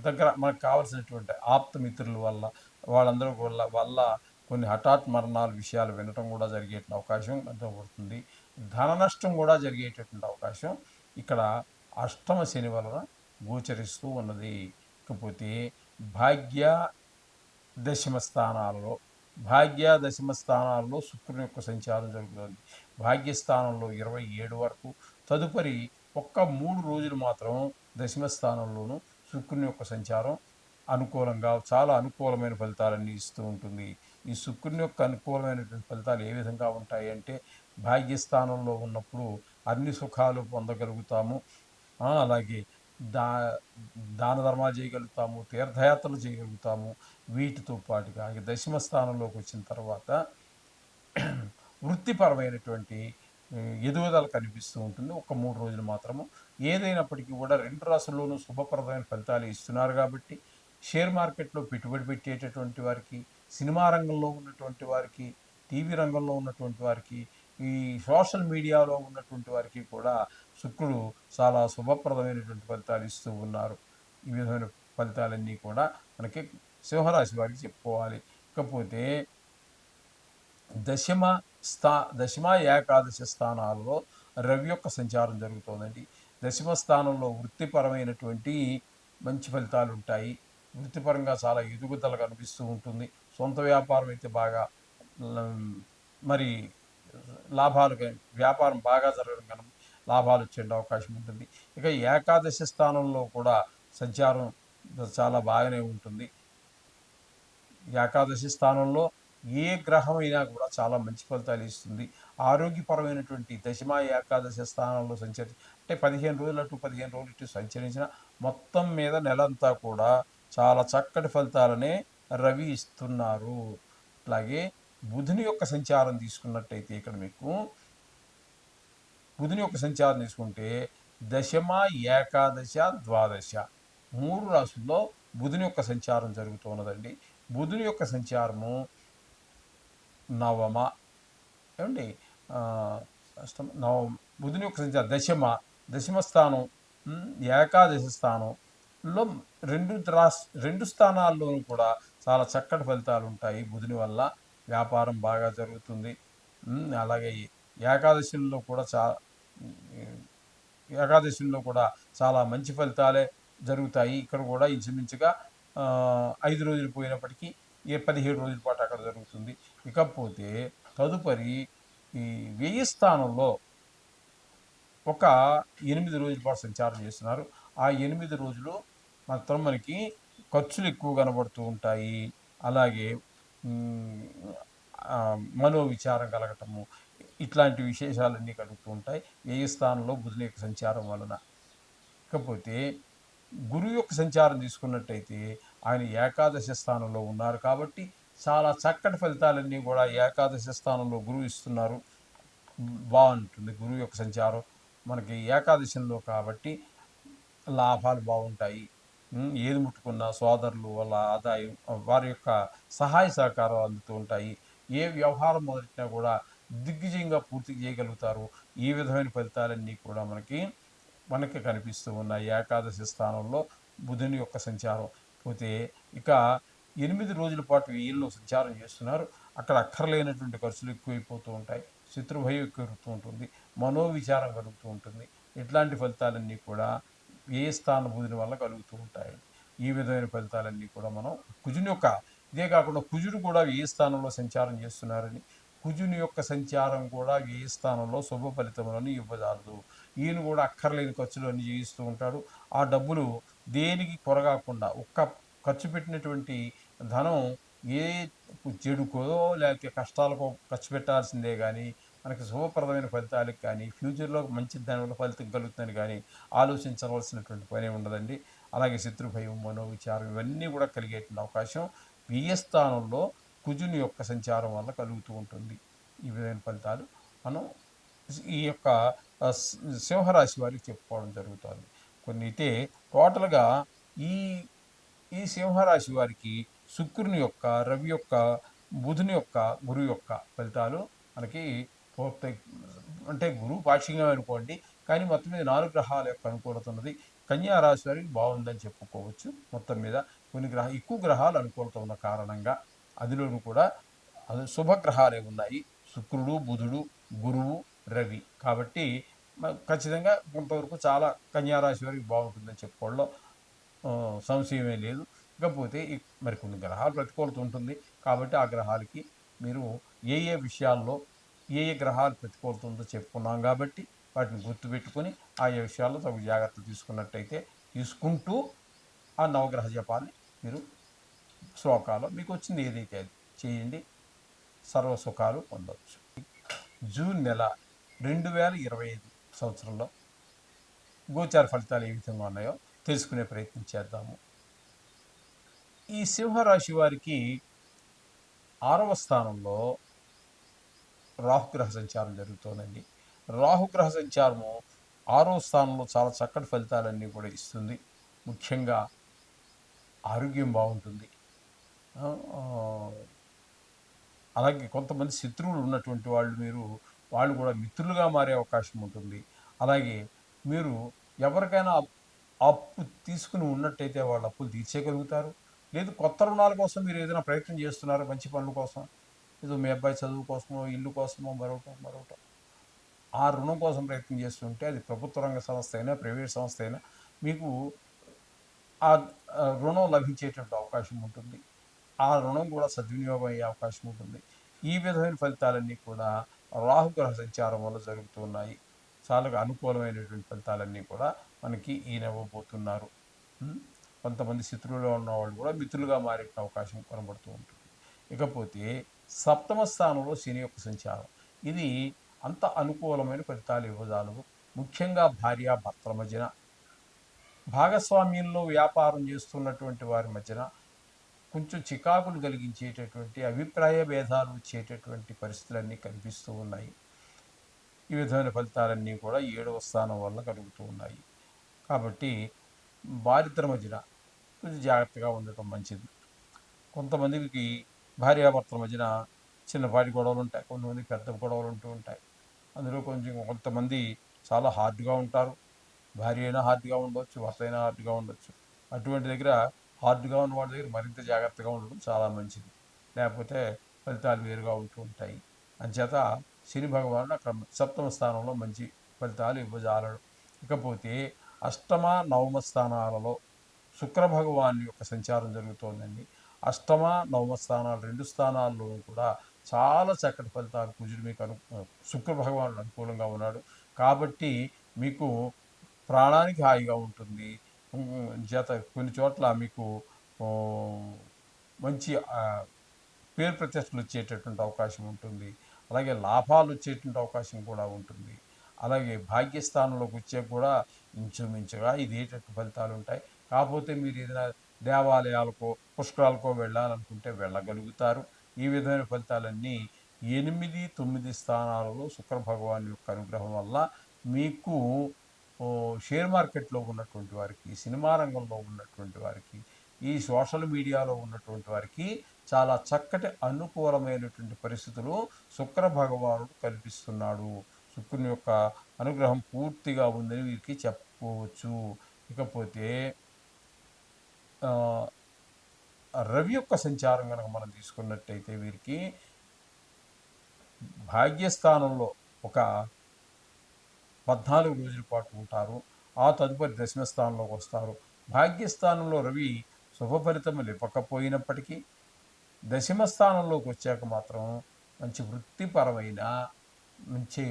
దగ్గర మనకు కావాల్సినటువంటి ఆప్త మిత్రుల వల్ల, వాళ్ళందరూ వల్ల కొన్ని హఠాత్ మరణాల విషయాలు వినటం కూడా జరిగేటువంటి అవకాశం కనబడుతుంది. ధన నష్టం కూడా జరిగేటటువంటి అవకాశం ఇక్కడ అష్టమ శని వలన గోచరిస్తూ ఉన్నది. ఇకపోతే భాగ్య దశమ స్థానాలలో దశమ స్థానాల్లో శుక్రుని యొక్క సంచారం జరుగుతుంది. భాగ్యస్థానంలో 27 వరకు, తదుపరి ఒక్క 3 రోజులు మాత్రం దశమ స్థానంలోనూ శుక్రుని యొక్క సంచారం అనుకూలంగా చాలా అనుకూలమైన ఫలితాలన్నీ ఇస్తూ ఉంటుంది. ఈ శుక్రుని యొక్క అనుకూలమైనటువంటి ఫలితాలు ఏ విధంగా ఉంటాయి అంటే, భాగ్యస్థానంలో ఉన్నప్పుడు అన్ని సుఖాలు పొందగలుగుతాము. అలాగే దా దాన ధర్మాలు చేయగలుగుతాము, తీర్థయాత్రలు చేయగలుగుతాము. వీటితో పాటుగా ఇక దశమ స్థానంలోకి వచ్చిన తర్వాత వృత్తిపరమైనటువంటి ఎదుగుదల కనిపిస్తూ ఉంటుంది. ఒక 3 రోజులు మాత్రము. ఏదైనప్పటికీ కూడా 2 రాసుల్లోనూ శుభప్రదమైన ఫలితాలు ఇస్తున్నారు కాబట్టి, షేర్ మార్కెట్‌లో పెట్టుబడి పెట్టేటటువంటి వారికి, సినిమా రంగంలో ఉన్నటువంటి వారికి, టీవీ రంగంలో ఉన్నటువంటి వారికి, ఈ సోషల్ మీడియాలో ఉన్నటువంటి వారికి కూడా శుక్రుడు చాలా శుభప్రదమైనటువంటి ఫలితాలు ఇస్తూ ఉన్నారు. ఈ విధమైన ఫలితాలన్నీ కూడా మనకి సింహరాశి వారికి చెప్పుకోవాలి. ఇకపోతే దశమ దశమ, ఏకాదశ స్థానాల్లో రవి యొక్క సంచారం జరుగుతోందండి. దశమ స్థానంలో వృత్తిపరమైనటువంటి మంచి ఫలితాలు ఉంటాయి. వృత్తిపరంగా చాలా ఎదుగుదల కనిపిస్తూ ఉంటుంది. సొంత వ్యాపారం అయితే బాగా మరి లాభాలు వ్యాపారం బాగా జరగడం కనుక లాభాలు వచ్చే అవకాశం ఉంటుంది. ఇక ఏకాదశి స్థానంలో కూడా సంచారం చాలా బాగానే ఉంటుంది. ఏకాదశి స్థానంలో ఏ గ్రహం అయినా కూడా చాలా మంచి ఫలితాలు ఇస్తుంది. ఆరోగ్యపరమైనటువంటి దశమ, ఏకాదశి స్థానంలో అంటే 15 రోజులు అటు 15 రోజులు ఇటు సంచరించిన మొత్తం మీద నెలంతా కూడా చాలా చక్కటి ఫలితాలనే రవి ఇస్తున్నారు. అట్లాగే బుధుని యొక్క సంచారం తీసుకున్నట్టయితే ఇక్కడ మీకు బుధుని యొక్క సంచారం తీసుకుంటే దశమ, ఏకాదశ, ద్వాదశ 3 రాసుల్లో బుధుని యొక్క సంచారం జరుగుతున్నదండి. బుధుని యొక్క సంచారము నవమ ఏమండి అష్టమ నవమ బుధుని యొక్క సంచారం దశమ స్థానం, ఏకాదశి స్థానంలో రెండు స్థానాల్లోనూ కూడా చాలా చక్కటి ఫలితాలు ఉంటాయి. బుధుని వల్ల వ్యాపారం బాగా జరుగుతుంది. అలాగే ఏకాదశిలో కూడా ఏకాదశిలో కూడా చాలా మంచి ఫలితాలే జరుగుతాయి. ఇక్కడ కూడా ఇంచుమించుగా 5 రోజులు పోయినప్పటికీ 17 రోజుల పాటు అక్కడ జరుగుతుంది. ఇకపోతే తదుపరి ఈ వ్యయ స్థానంలో ఒక 8 రోజుల పాటు సంచారం చేస్తున్నారు. ఆ 8 రోజులు మాత్రం మనకి ఖర్చులు ఎక్కువ కనబడుతూ ఉంటాయి. అలాగే మనోవిచారం కలగటము, ఇట్లాంటి విశేషాలన్నీ కలుగుతూ ఉంటాయి వ్యయ స్థానంలో బుధుని యొక్క సంచారం వలన. ఇకపోతే గురువు యొక్క సంచారం తీసుకున్నట్టయితే ఆయన ఏకాదశి స్థానంలో ఉన్నారు కాబట్టి చాలా చక్కటి ఫలితాలన్నీ కూడా ఏకాదశి స్థానంలో గురువు ఇస్తున్నారు. బాగుంటుంది గురువు యొక్క సంచారం మనకి ఏకాదశిలో కాబట్టి లాభాలు బాగుంటాయి. ఏది ముట్టుకున్నా సోదరులు వాళ్ళ ఆదాయం వారి యొక్క సహాయ సహకారాలు అందుతూ ఉంటాయి. ఏ వ్యవహారం మొదలెట్టినా కూడా దిగ్విజయంగా పూర్తి చేయగలుగుతారు. ఈ విధమైన ఫలితాలన్నీ కూడా మనకి కనిపిస్తూ ఉన్నాయి ఏకాదశి స్థానంలో బుధుని యొక్క సంచారం. పోతే ఇక 8 రోజుల పాటు వీళ్ళు సంచారం చేస్తున్నారు. అక్కడ అక్కర్లేనటువంటి ఖర్చులు ఎక్కువైపోతూ ఉంటాయి. శత్రుభయం ఎక్కువవుతూ ఉంటుంది. మనోవిచారం కలుగుతూ ఉంటుంది. ఇట్లాంటి ఫలితాలన్నీ కూడా ఏ స్థాన బుధుని వల్ల కలుగుతూ ఉంటాయి. ఈ విధమైన ఫలితాలన్నీ కూడా మనం కుజుని యొక్క ఇదే కాకుండా కుజుడు కూడా ఏ స్థానంలో సంచారం చేస్తున్నారని, కుజుని యొక్క సంచారం కూడా ఏ స్థానంలో శుభ ఫలితములను ఇవ్వజాలదు. ఈయన కూడా అక్కర్లేని ఖర్చులు అన్ని చేయిస్తూ ఉంటాడు. ఆ డబ్బులు దేనికి కొరగాకుండా ఖర్చు పెట్టినటువంటి ధనం ఏ చెడుకో లేకపోతే కష్టాలకో ఖర్చు పెట్టాల్సిందే కానీ మనకి శుభప్రదమైన ఫలితాలకు కానీ ఫ్యూచర్లో మంచి దానివల్ల ఫలితం కలుగుతుందని కానీ ఆలోచించవలసినటువంటి పని ఉండదండి. అలాగే శత్రుభయం, మనోవిచారం ఇవన్నీ కూడా కలిగేటువంటి అవకాశం వ్యయస్థానంలో కుజుని యొక్క సంచారం వల్ల కలుగుతూ ఉంటుంది. ఈ విధమైన ఫలితాలు మనం ఈ యొక్క సింహరాశి వారికి చెప్పుకోవడం జరుగుతుంది. కొన్ని అయితే టోటల్గా ఈ ఈ సింహరాశి వారికి శుక్రుని యొక్క, రవి యొక్క, బుధుని యొక్క, గురువు యొక్క ఫలితాలు మనకి పూర్తి అంటే గురువు పాక్షికంగా అనుకోండి, కానీ మొత్తం మీద 4 గ్రహాల యొక్క అనుకూలత ఉన్నది. కన్యా రాశి వారికి బాగుందని చెప్పుకోవచ్చు. మొత్తం మీద కొన్ని ఎక్కువ గ్రహాలు అనుకూలత ఉన్న కారణంగా అందులోనూ కూడా శుభగ్రహాలే ఉన్నాయి. శుక్రుడు, బుధుడు, గురువు, రవి. కాబట్టి ఖచ్చితంగా కొంతవరకు చాలా కన్యా రాశి వారికి బాగుంటుందని చెప్పుకోవడంలో సంశయమే లేదు. ఇకపోతే మరికొన్ని గ్రహాలు ప్రతికూలత ఉంటుంది. కాబట్టి ఆ గ్రహాలకి మీరు ఏ ఏ విషయాల్లో ఏ ఏ గ్రహాలు ప్రతికూలత ఉందో చెప్పుకున్నాం కాబట్టి వాటిని గుర్తుపెట్టుకొని ఆయా విషయాల్లో తగు జాగ్రత్తలు తీసుకున్నట్టయితే తీసుకుంటూ ఆ నవగ్రహ జపాన్ని మీరు శ్లోకాలు మీకు వచ్చింది ఏదైతే అది చేయండి. సర్వసుఖాలు పొందవచ్చు. జూన్ నెల 2025 సంవత్సరంలో గోచార ఫలితాలు ఏ విధంగా ఉన్నాయో తెలుసుకునే ప్రయత్నం చేద్దాము. ఈ సింహరాశి వారికి 6వ స్థానంలో రాహుగ్రహ సంచారం జరుగుతోందండి. రాహుగ్రహ సంచారము 6వ స్థానంలో చాలా చక్కటి ఫలితాలన్నీ కూడా ఇస్తుంది. ముఖ్యంగా ఆరోగ్యం బాగుంటుంది. అలాగే కొంతమంది శత్రువులు ఉన్నటువంటి వాళ్ళు కూడా మిత్రులుగా మారే అవకాశం ఉంటుంది. అలాగే మీరు ఎవరికైనా అప్పు తీసుకుని ఉన్నట్టయితే వాళ్ళ అప్పులు తీర్చేయగలుగుతారు. లేదు కొత్త రుణాల కోసం మీరు ఏదైనా ప్రయత్నం చేస్తున్నారు మంచి పనుల కోసం, ఏదో మీ అబ్బాయి చదువు కోసమో, ఇల్లు కోసమో, మరొకటో ఆ రుణం కోసం ప్రయత్నం చేస్తుంటే అది ప్రభుత్వ రంగ సంస్థ అయినా, ప్రైవేట్ సంస్థ అయినా మీకు ఆ రుణం లభించేటువంటి అవకాశం ఉంటుంది. ఆ రుణం కూడా సద్వినియోగం అయ్యే అవకాశం ఉంటుంది. ఈ విధమైన ఫలితాలన్నీ కూడా రాహుగ్రహ సంచారం వల్ల జరుగుతూ ఉన్నాయి. చాలా అనుకూలమైనటువంటి ఫలితాలన్నీ కూడా మనకి ఈయనివ్వబోతున్నారు. కొంతమంది శత్రువులో ఉన్నవాళ్ళు కూడా మిత్రులుగా మారే అవకాశం కనబడుతూ ఉంటుంది. ఇకపోతే 7వ స్థానంలో శని యొక్క సంచారం. ఇది అంత అనుకూలమైన ఫలితాలు ఇవ్వజాలదు. ముఖ్యంగా భార్యాభర్తల మధ్యన, భాగస్వామ్యంలో వ్యాపారం చేస్తున్నటువంటి వారి మధ్యన కొంచెం చికాకులు కలిగించేటటువంటి అభిప్రాయ భేదాలు వచ్చేటటువంటి పరిస్థితులన్నీ కనిపిస్తూ ఉన్నాయి. ఈ విధమైన ఫలితాలన్నీ కూడా 7వ స్థానం వల్ల కలుగుతూ ఉన్నాయి. కాబట్టి వారిద్దరి మధ్యన కొంచెం జాగ్రత్తగా ఉండటం మంచిది. కొంతమందికి భార్యాభర్తల మధ్యన చిన్నపాటి గొడవలు ఉంటాయి. కొంతమందికి పెద్ద గొడవలు ఉంటూ ఉంటాయి. అందులో కొంతమంది చాలా హార్డ్గా ఉంటారు. భార్య అయినా హార్డ్గా ఉండవచ్చు, భర్త అయినా హార్డ్గా ఉండొచ్చు. అటువంటి దగ్గర హార్డ్గా ఉన్న వాడి దగ్గర మరింత జాగ్రత్తగా ఉండడం చాలా మంచిది. లేకపోతే ఫలితాలు వేరుగా ఉంటూ ఉంటాయి. అంచేత శని భగవానుడు అక్కడ 7వ స్థానంలో మంచి ఫలితాలు ఇవ్వజాలడు. ఇకపోతే అష్టమ, నవమ స్థానాలలో శుక్ర భగవాన్ యొక్క సంచారం జరుగుతోందండి. అష్టమ, నవమ స్థానాలు 2 స్థానాల్లోనూ కూడా చాలా చక్కటి ఫలితాలు కుజుడు మీకు శుక్ర భగవానుడు అనుకూలంగా ఉన్నాడు. కాబట్టి మీకు ప్రాణానికి హాయిగా ఉంటుంది. చేత కొన్ని చోట్ల మీకు మంచి పేరు ప్రతిష్టలు వచ్చేటటువంటి అవకాశం ఉంటుంది. అలాగే లాభాలు వచ్చేటువంటి అవకాశం కూడా ఉంటుంది. అలాగే భాగ్యస్థానంలోకి వచ్చాక కూడా ఇంచుమించుగా ఇదేటట్టు ఫలితాలు ఉంటాయి. కాకపోతే మీరు ఏదైనా దేవాలయాలకో, పుష్కరాలకో వెళ్ళాలనుకుంటే వెళ్ళగలుగుతారు. ఈ విధమైన ఫలితాలన్నీ 8, 9 స్థానాలలో శుక్ర భగవాన్ యొక్క అనుగ్రహం వల్ల మీకు షేర్ మార్కెట్లో ఉన్నటువంటి వారికి, సినిమా రంగంలో ఉన్నటువంటి వారికి, ఈ సోషల్ మీడియాలో ఉన్నటువంటి వారికి చాలా చక్కటి అనుకూలమైనటువంటి పరిస్థితులు శుక్ర భగవానుడు కల్పిస్తున్నాడు. శుక్రుని యొక్క అనుగ్రహం పూర్తిగా ఉందని వీరికి చెప్పుకోవచ్చు. ఇకపోతే రవి యొక్క సంచారం కనుక మనం తీసుకున్నట్టయితే వీరికి భాగ్యస్థానంలో ఒక 14 రోజుల పాటు ఉంటారు. ఆ తదుపరి దశమ స్థానంలోకి వస్తారు. భాగ్యస్థానంలో రవి శుభ ఫలితములు ఇవ్వకపోయినప్పటికీ దశమ స్థానంలోకి వచ్చాక మాత్రం మంచి వృత్తిపరమైన మంచి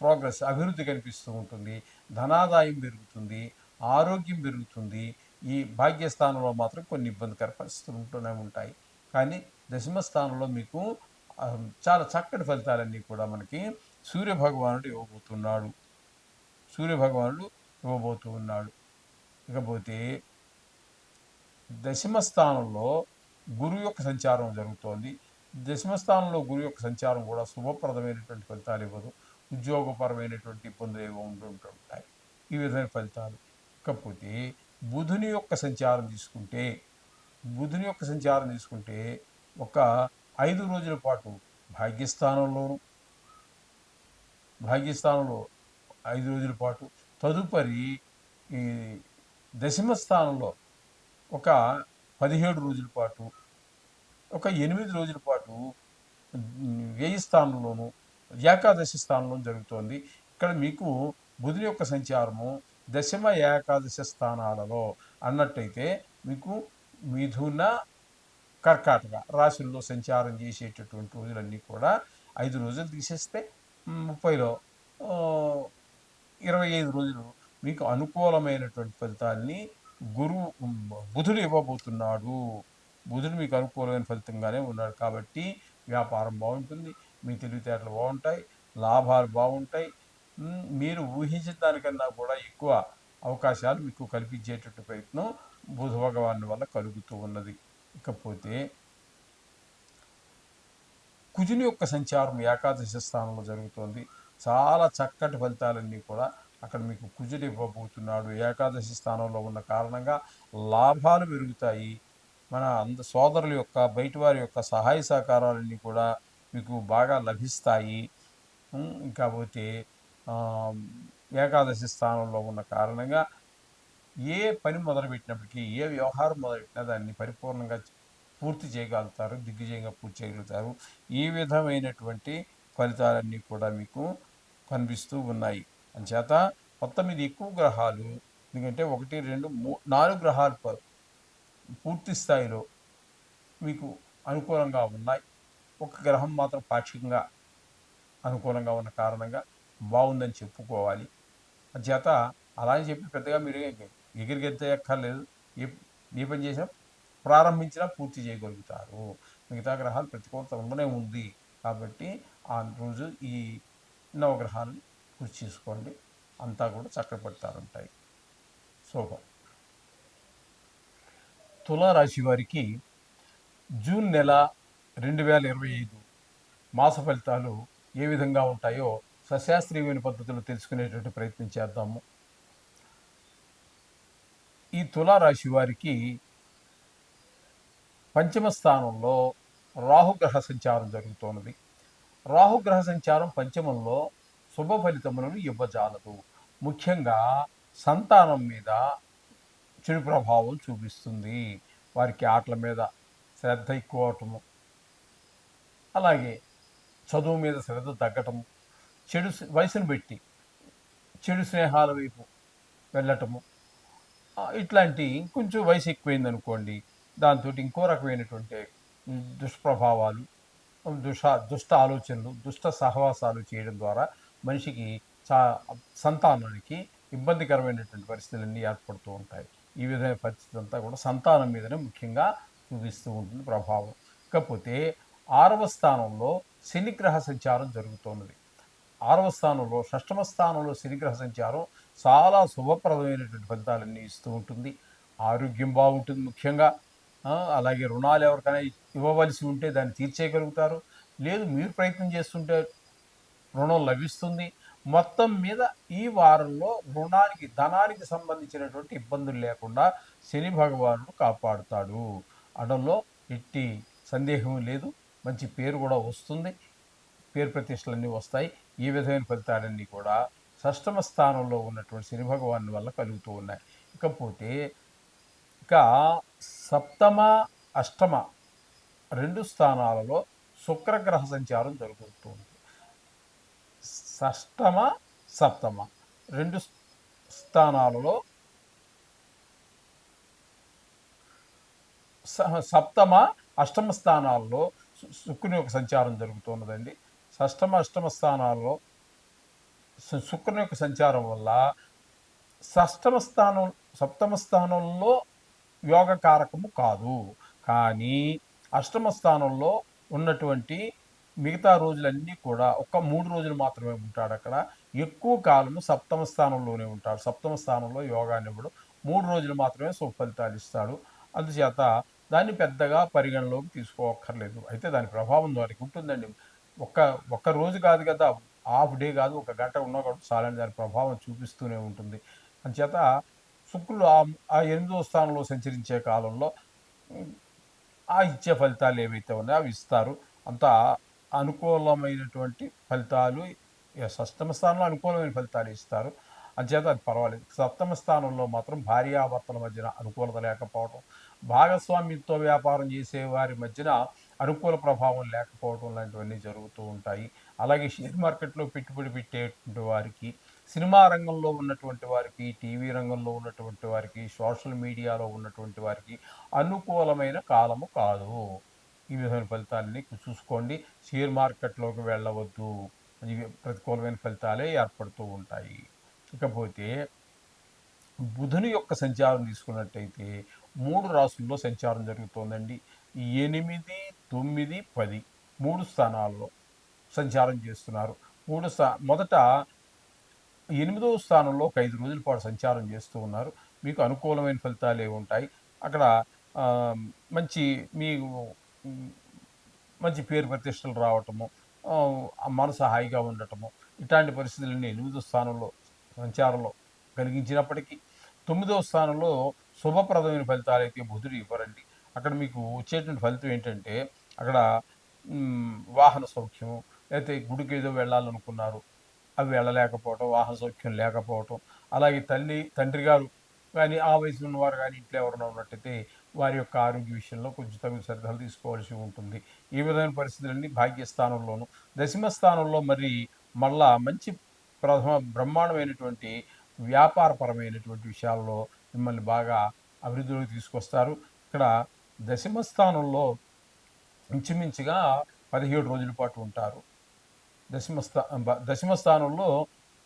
ప్రోగ్రెస్, అభివృద్ధి కనిపిస్తూ ఉంటుంది. ధనాదాయం పెరుగుతుంది, ఆరోగ్యం పెరుగుతుంది. ఈ భాగ్యస్థానంలో మాత్రం కొన్ని ఇబ్బందికర పరిస్థితులు ఉంటూనే ఉంటాయి. కానీ దశమ స్థానంలో మీకు చాలా చక్కటి ఫలితాలన్నీ కూడా మనకి సూర్యభగవానుడు ఇవ్వబోతూ ఉన్నాడు. ఇకపోతే దశమ స్థానంలో గురువు యొక్క సంచారం జరుగుతోంది. దశమ స్థానంలో గురువు యొక్క సంచారం కూడా శుభప్రదమైనటువంటి ఫలితాలు ఇవ్వదు. ఉద్యోగపరమైనటువంటి ఇబ్బందులు ఏవో ఉంటుంటాయి. ఈ విధమైన ఫలితాలు. ఇకపోతే బుధుని యొక్క సంచారం తీసుకుంటే ఒక 5 రోజుల పాటు భాగ్యస్థానంలోను భాగ్యస్థానంలో 5 రోజుల పాటు, తదుపరి ఈ దశమ స్థానంలో ఒక 17 రోజుల పాటు, ఒక 8 రోజుల పాటు వ్యయ స్థానంలోను, ఏకాదశి స్థానంలో జరుగుతోంది. ఇక్కడ మీకు బుధుని యొక్క సంచారము దశమ ఏకాదశ స్థానాలలో అన్నట్టయితే మీకు మిథున కర్కాటక రాశుల్లో సంచారం చేసేటటువంటి రోజులన్నీ కూడా 5 రోజులు తీసేస్తే 30లో 25 రోజులు మీకు అనుకూలమైనటువంటి ఫలితాన్ని గురువు బుధుడు ఇవ్వబోతున్నాడు. బుధుడు మీకు అనుకూలమైన ఫలితంగానే ఉన్నాడు కాబట్టి వ్యాపారం బాగుంటుంది, మీ తెలివితేటలు బాగుంటాయి, లాభాలు బాగుంటాయి. మీరు ఊహించిన దానికన్నా కూడా ఎక్కువ అవకాశాలు మీకు కల్పించేటట్టు ప్రయత్నం బుధ భగవాను వల్ల కలుగుతూ ఉన్నది. ఇకపోతే కుజుని యొక్క సంచారం ఏకాదశి స్థానంలో జరుగుతోంది. చాలా చక్కటి ఫలితాలన్నీ కూడా అక్కడ మీకు కుజుడు ఇవ్వబోతున్నాడు. ఏకాదశి స్థానంలో ఉన్న కారణంగా లాభాలు పెరుగుతాయి. మన సోదరుల యొక్క బయటి వారి యొక్క సహాయ సహకారాలన్నీ కూడా మీకు బాగా లభిస్తాయి. ఇంకాపోతే ఏకాదశి స్థానంలో ఉన్న కారణంగా ఏ పని మొదలుపెట్టినప్పటికీ, ఏ వ్యవహారం మొదలుపెట్టినా దాన్ని పరిపూర్ణంగా పూర్తి చేయగలుగుతారు, దిగ్విజయంగా పూర్తి చేయగలుగుతారు. ఈ విధమైనటువంటి ఫలితాలన్నీ కూడా మీకు కనిపిస్తూ ఉన్నాయి. అంచేత మొత్తం ఇది ఎక్కువ గ్రహాలు, ఎందుకంటే 1, 2, 3, 4 గ్రహాలు పూర్తి స్థాయిలో మీకు అనుకూలంగా ఉన్నాయి. ఒక గ్రహం మాత్రం పాక్షికంగా అనుకూలంగా ఉన్న కారణంగా బాగుందని చెప్పుకోవాలి. అంచేత అలా అని చెప్పి పెద్దగా మీరు ఎగిరిగెత్తక్కర్లేదు. ఏ పని చేసినా ప్రారంభించినా పూర్తి చేయగలుగుతారు. మిగతా గ్రహాలు ప్రతికూలత ఉండనే ఉంది కాబట్టి ఆ రోజు ఈ నవగ్రహాలను కృషి చేసుకోండి, అంతా కూడా చక్కపడతారు ఉంటాయి. శుభం. తులారాశి వారికి జూన్ నెల 2025 మాస ఫలితాలు ఏ విధంగా ఉంటాయో సశాస్త్రీయమైన పద్ధతులు తెలుసుకునేటువంటి ప్రయత్నం చేద్దాము. ఈ తులారాశి వారికి పంచమ స్థానంలో రాహుగ్రహ సంచారం జరుగుతున్నది. రాహుగ్రహ సంచారం పంచమంలో శుభ ఫలితములను ఇవ్వజాలదు. ముఖ్యంగా సంతానం మీద చెడు ప్రభావం చూపిస్తుంది. వారికి ఆటల మీద శ్రద్ధ ఎక్కువ అవటము, అలాగే చదువు మీద శ్రద్ధ తగ్గటము, చెడు వయసును పెట్టి చెడు స్నేహాల వైపు వెళ్ళటము, ఇట్లాంటి కొంచెం వయసు ఎక్కువైంది అనుకోండి, దాంతో ఇంకో రకమైనటువంటి దుష్ప్రభావాలు, దుష్ట ఆలోచనలు, దుష్ట సహవాసాలు చేయడం ద్వారా మనిషికి సంతానానికి ఇబ్బందికరమైనటువంటి పరిస్థితులన్నీ ఏర్పడుతూ ఉంటాయి. ఈ విధమైన పరిస్థితి అంతా కూడా సంతానం మీదనే ముఖ్యంగా చూపిస్తూ ఉంటుంది ప్రభావం. ఇకపోతే 6వ స్థానంలో శనిగ్రహ సంచారం జరుగుతున్నది. 6వ స్థానంలో, షష్టమ స్థానంలో శనిగ్రహ సంచారం చాలా శుభప్రదమైనటువంటి ఫలితాలన్నీ ఇస్తూ ఉంటుంది. ఆరోగ్యం బాగుంటుంది ముఖ్యంగా. అలాగే రుణాలు ఎవరికైనా ఇవ్వవలసి ఉంటే దాన్ని తీర్చేయగలుగుతారు. లేదు మీరు ప్రయత్నం చేస్తుంటే రుణం లభిస్తుంది. మొత్తం మీద ఈ వారంలో ధనానికి సంబంధించినటువంటి ఇబ్బందులు లేకుండా శని భగవానుడు కాపాడుతాడు అనడంలో ఎట్టి సందేహం లేదు. మంచి పేరు కూడా వస్తుంది, పేరు ప్రతిష్టలన్నీ వస్తాయి. ఈ విధమైన ఫలితాలన్నీ కూడా షష్టమ స్థానంలో ఉన్నటువంటి శని భగవాను వల్ల కలుగుతూ ఉన్నాయి. ఇకపోతే సప్తమ, అష్టమ 2 స్థానాలలో శుక్రగ్రహ సంచారం జరుగుతుంది. షష్టమ, సప్తమ 2 స్థానాలలో సప్తమ, అష్టమ స్థానాల్లో శుక్రుని యొక్క సంచారం జరుగుతున్నదండి. షష్టమ, అష్టమ స్థానాల్లో శుక్రుని యొక్క సంచారం వల్ల సప్తమ స్థానంలో యోగ కారకము కాదు, కానీ అష్టమ స్థానంలో ఉన్నటువంటి మిగతా రోజులన్నీ కూడా ఒక 3 రోజులు మాత్రమే ఉంటాడు. అక్కడ ఎక్కువ కాలము సప్తమ స్థానంలోనే ఉంటాడు. సప్తమ స్థానంలో యోగాన్ని ఇవ్వడు, 3 రోజులు మాత్రమే శుభ ఫలితాలు ఇస్తాడు. అందుచేత దాన్ని పెద్దగా పరిగణలోకి తీసుకోవక్కర్లేదు. అయితే దాని ప్రభావం దానికి ఉంటుందండి. ఒక్క రోజు కాదు కదా, హాఫ్ డే కాదు, 1 గంట ఉన్నా కూడా చాలని దాని ప్రభావం చూపిస్తూనే ఉంటుంది. అందుచేత శుక్రుడు ఆ 8వ స్థానంలో సంచరించే కాలంలో ఆ ఇచ్చే ఫలితాలు ఏవైతే ఉన్నాయో అవి ఇస్తారు. అంతా అనుకూలమైనటువంటి ఫలితాలు షష్టమ స్థానంలో అనుకూలమైన ఫలితాలు ఇస్తారు. అంచేత అది పర్వాలేదు. సప్తమ స్థానంలో మాత్రం భార్యాభర్తల మధ్యన అనుకూలత లేకపోవటం, భాగస్వామ్యంతో వ్యాపారం చేసే వారి మధ్యన అనుకూల ప్రభావం లేకపోవడం లాంటివన్నీ జరుగుతూ ఉంటాయి. అలాగే షేర్ మార్కెట్‌లో పెట్టుబడి పెట్టేటువంటి వారికి, సినిమా రంగంలో ఉన్నటువంటి వారికి, టీవీ రంగంలో ఉన్నటువంటి వారికి, సోషల్ మీడియాలో ఉన్నటువంటి వారికి అనుకూలమైన కాలము కాదు. ఈ విధమైన ఫలితాలని చూసుకోండి. షేర్ మార్కెట్‌లోకి వెళ్ళవద్దు. ఇవి ప్రతికూలమైన ఫలితాలే ఏర్పడుతూ ఉంటాయి. ఇకపోతే బుధుని యొక్క సంచారం తీసుకున్నట్టయితే 3 రాసుల్లో సంచారం జరుగుతోందండి. 8, 9, 10 3 స్థానాల్లో సంచారం చేస్తున్నారు. మొదట 8వ స్థానంలో ఒక 5 రోజుల పాటు సంచారం చేస్తూ ఉన్నారు. మీకు అనుకూలమైన ఫలితాలే ఉంటాయి. అక్కడ ఆహ్, మంచి మీకు హ్మ్, మంచి పేరు ప్రతిష్టలు రావటము, మనసు హాయిగా ఉండటము, ఇట్లాంటి పరిస్థితులన్నీ 8వ స్థానంలో సంచారంలో కలిగించినప్పటికీ, 9వ స్థానంలో శుభప్రదమైన ఫలితాలైతే బుధుడు ఇవ్వరండి. అక్కడ మీకు వచ్చేటువంటి ఫలితం ఏంటంటే, అక్కడ వాహన సౌఖ్యం, లేతే గుడికేదో వెళ్ళాలనుకున్నారు. అవి వెళ్ళలేకపోవటం, వాహన సౌఖ్యం లేకపోవటం, అలాగే తండ్రి గారు గానీ, ఆ వయసులో ఉన్నవారు గానీ, ఇంట్లో ఎవరైనా ఉన్నట్టయితే, వారి యొక్క ఆరోగ్య విషయంలో కొంచెం తగు శ్రద్ధలు తీసుకోవాల్సి ఉంటుంది. ఈ విధమైన పరిస్థితులన్నీ భాగ్యస్థానంలోను. దశమ స్థానంలో మరి మళ్ళా మంచి బ్రహ్మాండమైనటువంటి వ్యాపారపరమైనటువంటి విషయాల్లో మిమ్మల్ని బాగా అభివృద్ధిలోకి తీసుకొస్తారు. ఇక్కడ దశమ స్థానంలో ఇంచుమించుగా 17 రోజుల పాటు ఉంటారు. దశమ స్థానంలో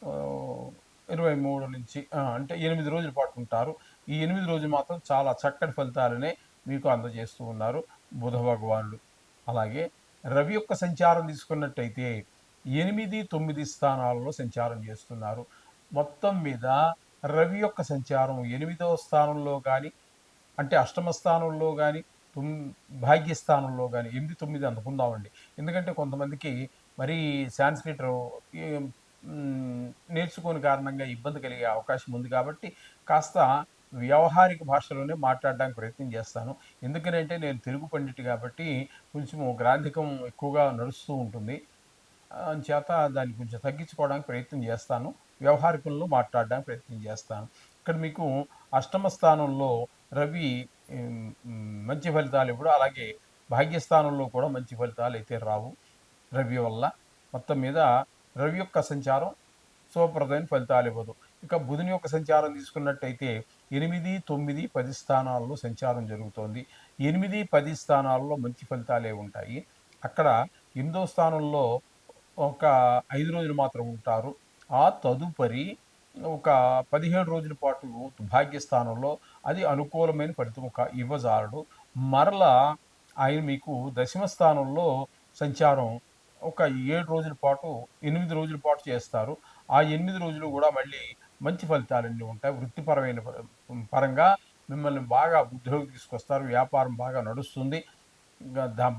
ఆహ్, 23 నుంచి అంటే 8 రోజుల పాటు ఉంటారు. ఈ 8 రోజులు మాత్రం చాలా చక్కటి ఫలితాలనే మీకు అందజేస్తూ ఉన్నారు బుధ భగవానుడు. అలాగే రవి యొక్క సంచారం తీసుకున్నట్టయితే 8, 9 స్థానాలలో సంచారం చేస్తున్నారు. మొత్తం మీద రవి యొక్క సంచారం 8వ స్థానంలో గాని, అంటే అష్టమ స్థానంలో గాని, తుమ్ భాగ్యస్థానంలో గాని 8, 9 అనుకుందామండి. ఎందుకంటే కొంతమందికి మరీ సాంస్క్రిట్ ఈ నేర్చుకోని కారణంగా ఇబ్బంది కలిగే అవకాశం ఉంది కాబట్టి, కాస్త వ్యవహారిక భాషలోనే మాట్లాడడానికి ప్రయత్నం చేస్తాను. ఎందుకనంటే నేను తెలుగు పండితుడి కాబట్టి కొంచెము గ్రాంథికం ఎక్కువగా నడుస్తూ ఉంటుంది. అంచేత దాన్ని కొంచెం తగ్గించుకోవడానికి ప్రయత్నం చేస్తాను. వ్యవహారికంలో మాట్లాడడానికి ప్రయత్నం చేస్తాను. ఇక్కడ మీకు అష్టమ స్థానంలో రవి మంచి ఫలితాలివ్వడు. అలాగే భాగ్యస్థానంలో కూడా మంచి ఫలితాలైతే రావు రవి వల్ల. మొత్తం మీద రవి యొక్క సంచారం శుభప్రదమైన ఫలితాలివ్వదు. ఇక బుధుని యొక్క సంచారం తీసుకున్నట్టయితే 8, 9, 10 స్థానాల్లో సంచారం జరుగుతోంది. 8, 10 స్థానాల్లో మంచి ఫలితాలే ఉంటాయి. అక్కడ 8వ స్థానంలో ఒక 5 రోజులు మాత్రం ఉంటారు. ఆ తదుపరి ఒక 17 రోజుల పాటు భాగ్యస్థానంలో అది అనుకూలమైన ఫలితం ఇవ్వజాలడు. మరలా ఆయన మీకు దశమ స్థానంలో సంచారం ఒక 7 రోజుల పాటు, 8 రోజుల పాటు చేస్తారు. ఆ 8 రోజులు గూడా మళ్ళీ మంచి ఫలితాలన్నీ ఉంటాయి. వృత్తిపరమైన పరంగా మిమ్మల్ని బాగా వృద్ధిలోకి తీసుకొస్తారు. వ్యాపారం బాగా నడుస్తుంది.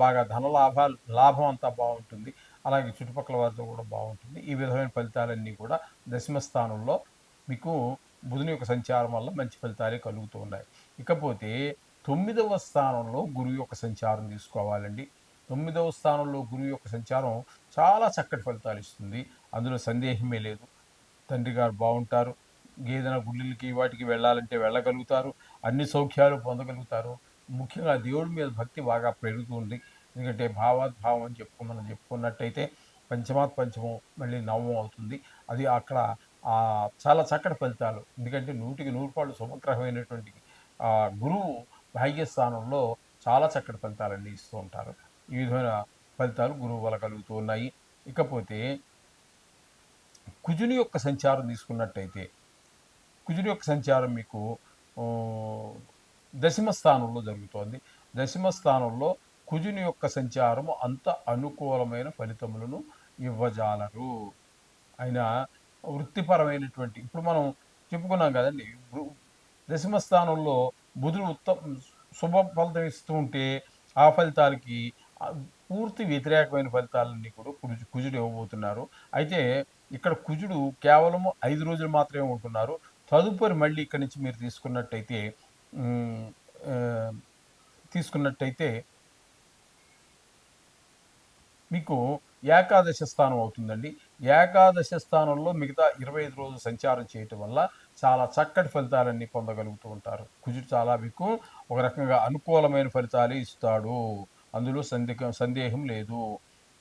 బాగా లాభం అంతా బావుంటుంది. అలాగే చుట్టుపక్కల వారితో కూడా బావుంటుంది. ఈ విధమైన ఫలితాలన్నీ కూడా దశమ స్థానంలో మీకు బుధుని యొక్క సంచారం వల్ల మంచి ఫలితాలే కలుగుతూ ఉన్నాయి. ఇకపోతే 9వ స్థానంలో గురువు యొక్క సంచారం తీసుకోవాలండి. 9వ స్థానంలో గురువు యొక్క సంచారం చాలా చక్కటి ఫలితాలిస్తుంది. అందులో సందేహమే లేదు. తండ్రి గారు బావుంటారు. ఏదైనా గుళ్ళకి వాటికి వెళ్ళాలంటే వెళ్ళగలుగుతారు. అన్ని సౌఖ్యాలు పొందగలుగుతారు. ముఖ్యంగా దేవుడి మీద భక్తి బాగా పెరుగుతుంది. ఎందుకంటే భావాద్భావం అని మనం చెప్పుకున్నట్టయితే పంచమాత్ పంచమం మళ్ళీ నవమం అవుతుంది. అది అక్కడ చాలా చక్కటి ఫలితాలు. ఎందుకంటే 100కి 100 పాళ్ళు శుభగ్రహమైనటువంటి గురువు భాగ్యస్థానంలో చాలా చక్కటి ఫలితాలన్నీ ఇస్తూ ఉంటారు. ఈ విధమైన ఫలితాలు గురువు వల్ల కలుగుతూ ఉన్నాయి. ఇకపోతే కుజుని యొక్క సంచారం తీసుకున్నట్టయితే, కుజుని యొక్క సంచారం మీకు ఆహ్, దశమ స్థానంలో జరుగుతోంది. దశమ స్థానంలో కుజుని యొక్క సంచారము అంత అనుకూలమైన ఫలితములను ఇవ్వజాలరు. ఆయన వృత్తిపరమైనటువంటి ఇప్పుడు మనం చెప్పుకున్నాం కదండీ! దశమ స్థానంలో బుధుడు శుభ ఫలితం ఇస్తూ ఉంటే, ఆ ఫలితాలకి పూర్తి వ్యతిరేకమైన ఫలితాలన్నీ కూడా కుజుడు ఇవ్వబోతున్నారు. అయితే ఇక్కడ కుజుడు కేవలము 5 రోజులు మాత్రమే ఉంటున్నారు. తదుపరి మళ్ళీ ఇక్కడి నుంచి మీరు తీసుకున్నట్టయితే హ్మ్. ఆహ్, తీసుకున్నట్టయితే మీకు ఏకాదశ స్థానం అవుతుందండి. ఏకాదశ స్థానంలో మిగతా 25 రోజులు సంచారం చేయటం వల్ల చాలా చక్కటి ఫలితాలన్నీ పొందగలుగుతూ ఉంటారు. కుజుడు చాలా మీకు ఒక రకంగా అనుకూలమైన ఫలితాలే ఇస్తాడు. అందులో సందేహం లేదు.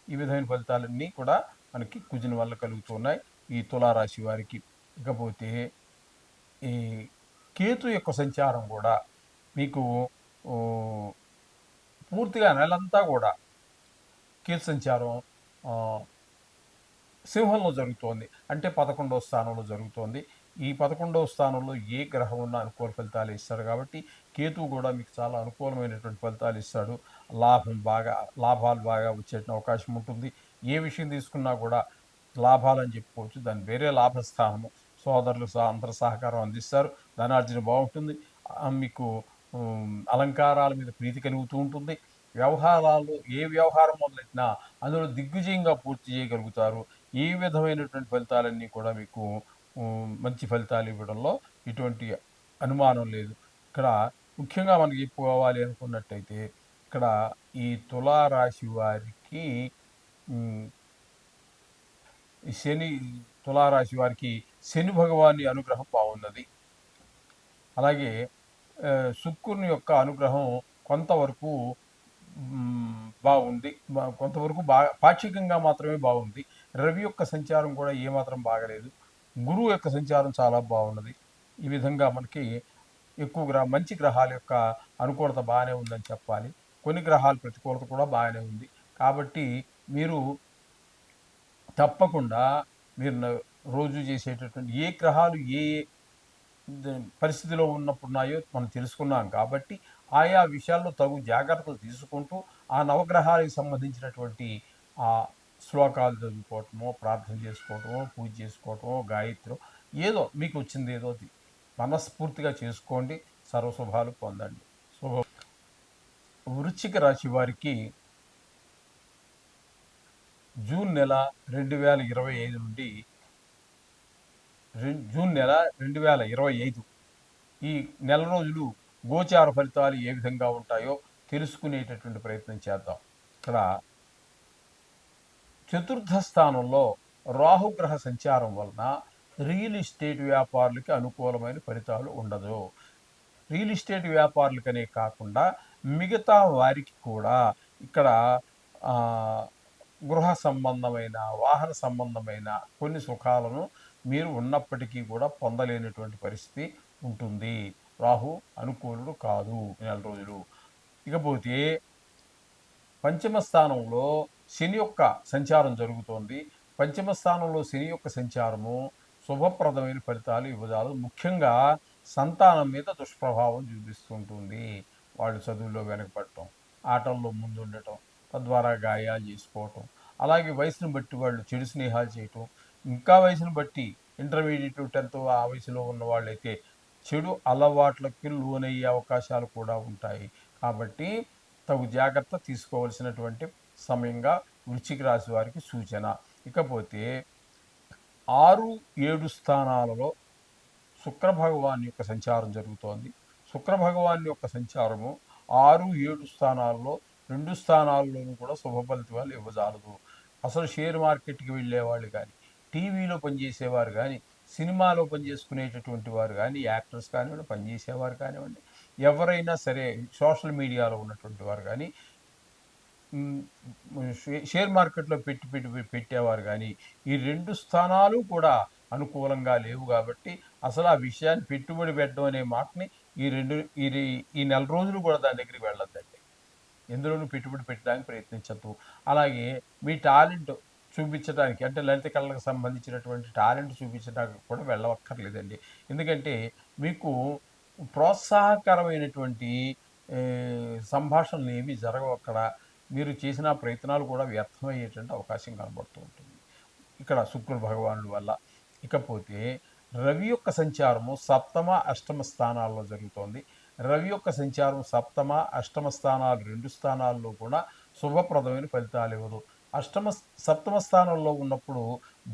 ఈ విధమైన ఫలితాలన్నీ కూడా మనకి కుజుని వల్ల కలుగుతూ ఉన్నాయి ఈ తులారాశి వారికి. ఇకపోతే ఈ కేతు యొక్క సంచారం కూడా మీకు ఓహ్, పూర్తిగా నెలంతా కూడా కేతు సంచారం ఆహ్, సింహంలో జరుగుతోంది. అంటే 11వ స్థానంలో జరుగుతోంది. ఈ 11వ స్థానంలో ఏ గ్రహం ఉన్నా అనుకూల ఫలితాలే ఇస్తాడు కాబట్టి, కేతువు కూడా మీకు చాలా అనుకూలమైనటువంటి ఫలితాలు ఇస్తాడు. లాభాలు బాగా వచ్చేట అవకాశం ఉంటుంది. ఏ విషయం తీసుకున్నా కూడా లాభాలని చెప్పుకోవచ్చు. దాని వేరే లాభస్థానము. సోదరులు అందరూ సహకారం అందిస్తారు. ధనార్జన బావుంటుంది. మీకు అలంకారాల మీద ప్రీతి కలుగుతూ ఉంటుంది. వ్యవహారాలు ఏ వ్యవహారం మొదలెట్టినా అందులో దిగ్విజయంగా పూర్తి చేయగలుగుతారు. ఈ విధమైనటువంటి ఫలితాలన్నీ కూడా మీకు మంచి ఫలితాలు ఇవ్వడంలో ఎటువంటి అనుమానం లేదు. ఇక్కడ ముఖ్యంగా మనకి చెప్పుకోవాలి అనుకున్నట్టయితే, ఇక్కడ ఈ తులారాశి వారికి హ్మ్, ఈ తులారాశి వారికి శని భగవానుడి అనుగ్రహం బాగున్నది. అలాగే శుక్రుని యొక్క అనుగ్రహం కొంతవరకు బాగుంది. కొంతవరకు పాక్షికంగా మాత్రమే బాగుంది. రవి యొక్క సంచారం కూడా ఏమాత్రం బాగలేదు. గురువు యొక్క సంచారం చాలా బాగున్నది. ఈ విధంగా మనకి మంచి గ్రహాల యొక్క అనుకూలత బాగానే ఉందని చెప్పాలి. కొన్ని గ్రహాల ప్రతికూలత కూడా బాగానే ఉంది. కాబట్టి మీరు తప్పకుండా మీరు రోజు చేసేటటువంటి ఏ గ్రహాలు ఏ పరిస్థితిలో ఉన్నప్పుడున్నాయో మనం తెలుసుకున్నాం కాబట్టి, ఆయా విషయాల్లో తగు జాగ్రత్తలు తీసుకుంటూ, ఆ నవగ్రహాలకు సంబంధించినటువంటి శ్లోకాలు చదువుకోవటమో, ప్రార్థన చేసుకోవటమో, పూజ చేసుకోవటమో, గాయత్రో ఏదో మీకు వచ్చింది ఏదో మనస్ఫూర్తిగా చేసుకోండి. సర్వశుభాలు పొందండి. శుభం. వృశ్చిక రాశి వారికి జూన్ నెల 2025 నుండి జూన్ నెల 2025 ఈ నెల రోజులు గోచార ఫలితాలు ఏ విధంగా ఉంటాయో తెలుసుకునేటటువంటి ప్రయత్నం చేద్దాం. ఇక్కడ చతుర్థ స్థానంలో రాహుగ్రహ సంచారం వలన రియల్ ఎస్టేట్ వ్యాపారులకి అనుకూలమైన ఫలితాలు ఉండదు. రియల్ ఎస్టేట్ వ్యాపారులకనే కాకుండా మిగతా వారికి కూడా ఇక్కడ గృహ సంబంధమైన, వాహన సంబంధమైన కొన్ని సుఖాలను మీరు ఉన్నప్పటికీ కూడా పొందలేనటువంటి పరిస్థితి ఉంటుంది. రాహు అనుకూలుడు కాదు నెల రోజులు. ఇకపోతే పంచమ స్థానంలో శని యొక్క సంచారం జరుగుతోంది. పంచమ స్థానంలో శని యొక్క సంచారము శుభప్రదమైన ఫలితాలు ఇవ్వజాలదు. ముఖ్యంగా సంతానం మీద దుష్ప్రభావం చూపిస్తుంటుంది. వాళ్ళు చదువుల్లో వెనకపడటం, ఆటల్లో ముందుండటం, తద్వారా గాయాలు చేసుకోవటం, అలాగే వయసును బట్టి వాళ్ళు చెడు స్నేహాలు చేయటం, ఇంకా వయసును బట్టి ఇంటర్మీడియట్ 10th ఆ వయసులో ఉన్న వాళ్ళైతే చెడు అలవాట్లకి లోనయ్యే అవకాశాలు కూడా ఉంటాయి. కాబట్టి తగు జాగ్రత్త తీసుకోవలసినటువంటి సమయంగా వృశ్చిక రాశి వారికి సూచన. ఇకపోతే 6, 7 స్థానాలలో శుక్ర భగవాన్ యొక్క సంచారం జరుగుతోంది. శుక్ర భగవాన్ యొక్క సంచారము 6, 7 స్థానాల్లో 2 స్థానాల్లోనూ కూడా శుభ ఫలితాలు ఇవ్వజాలదు. అసలు షేర్ మార్కెట్కి వెళ్ళేవాళ్ళు కానీ, టీవీలో పనిచేసేవారు కానీ, సినిమాలో పనిచేసుకునేటటువంటి వారు కానీ, యాక్టర్స్ కానివ్వండి, పనిచేసేవారు కానివ్వండి, ఎవరైనా సరే సోషల్ మీడియాలో ఉన్నటువంటి వారు కానీ, షేర్ మార్కెట్లో పెట్టేవారు కానీ, ఈ 2 స్థానాలు కూడా అనుకూలంగా లేవు కాబట్టి అసలు ఆ విషయాన్ని పెట్టుబడి పెట్టడం అనే మాటని ఈ నెల రోజులు కూడా దాని దగ్గరికి వెళ్ళొద్దండి. ఎందులోనూ పెట్టుబడి పెట్టడానికి ప్రయత్నించద్దు. అలాగే మీ టాలెంట్ చూపించడానికి అంటే లలిత కళలకు సంబంధించినటువంటి టాలెంట్ చూపించడానికి కూడా వెళ్ళవక్కర్లేదండి. ఎందుకంటే మీకు ప్రోత్సాహకరమైనటువంటి సంభాషణలు ఏమీ జరగవు అక్కడ. మీరు చేసిన ప్రయత్నాలు కూడా వ్యర్థమయ్యేటువంటి అవకాశం కనబడుతూ ఉంటుంది ఇక్కడ శుక్రుడు భగవానుడి వల్ల. ఇకపోతే రవి యొక్క సంచారము సప్తమ, అష్టమ స్థానాల్లో జరుగుతోంది. రవి యొక్క సంచారం సప్తమ, అష్టమ స్థానాలు 2 స్థానాల్లో కూడా శుభప్రదమైన ఫలితాలు ఇవ్వదు. సప్తమ స్థానంలో ఉన్నప్పుడు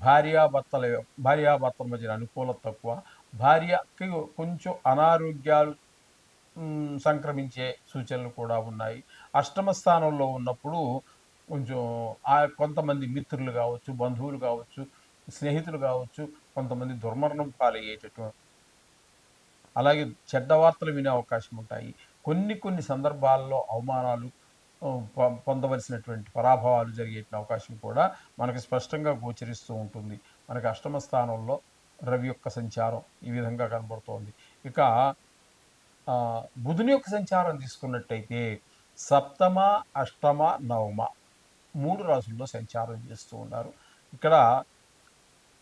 భార్యాభర్తల మధ్య అనుకూలత తక్కువ. భార్యకి కొంచెం అనారోగ్యాలు సంక్రమించే సూచనలు కూడా ఉన్నాయి. అష్టమ స్థానంలో ఉన్నప్పుడు కొంచెం కొంతమంది మిత్రులు కావచ్చు, బంధువులు కావచ్చు, స్నేహితులు కావచ్చు, కొంతమంది దుర్మరణం పాలయ్యేటట్టు, అలాగే చెడ్డ వార్తలు వినే అవకాశం ఉంటాయి. కొన్ని కొన్ని సందర్భాల్లో అవమానాలు, పొందవలసినటువంటి పరాభవాలు జరిగే అవకాశం కూడా మనకి స్పష్టంగా గోచరిస్తూ ఉంటుంది. మనకి అష్టమ స్థానంలో రవి యొక్క సంచారం ఈ విధంగా కనబడుతోంది. ఇక బుధుని యొక్క సంచారం తీసుకున్నట్టయితే సప్తమ, అష్టమ, నవమ 3 రాసుల్లో సంచారం చేస్తూ ఉన్నారు. ఇక్కడ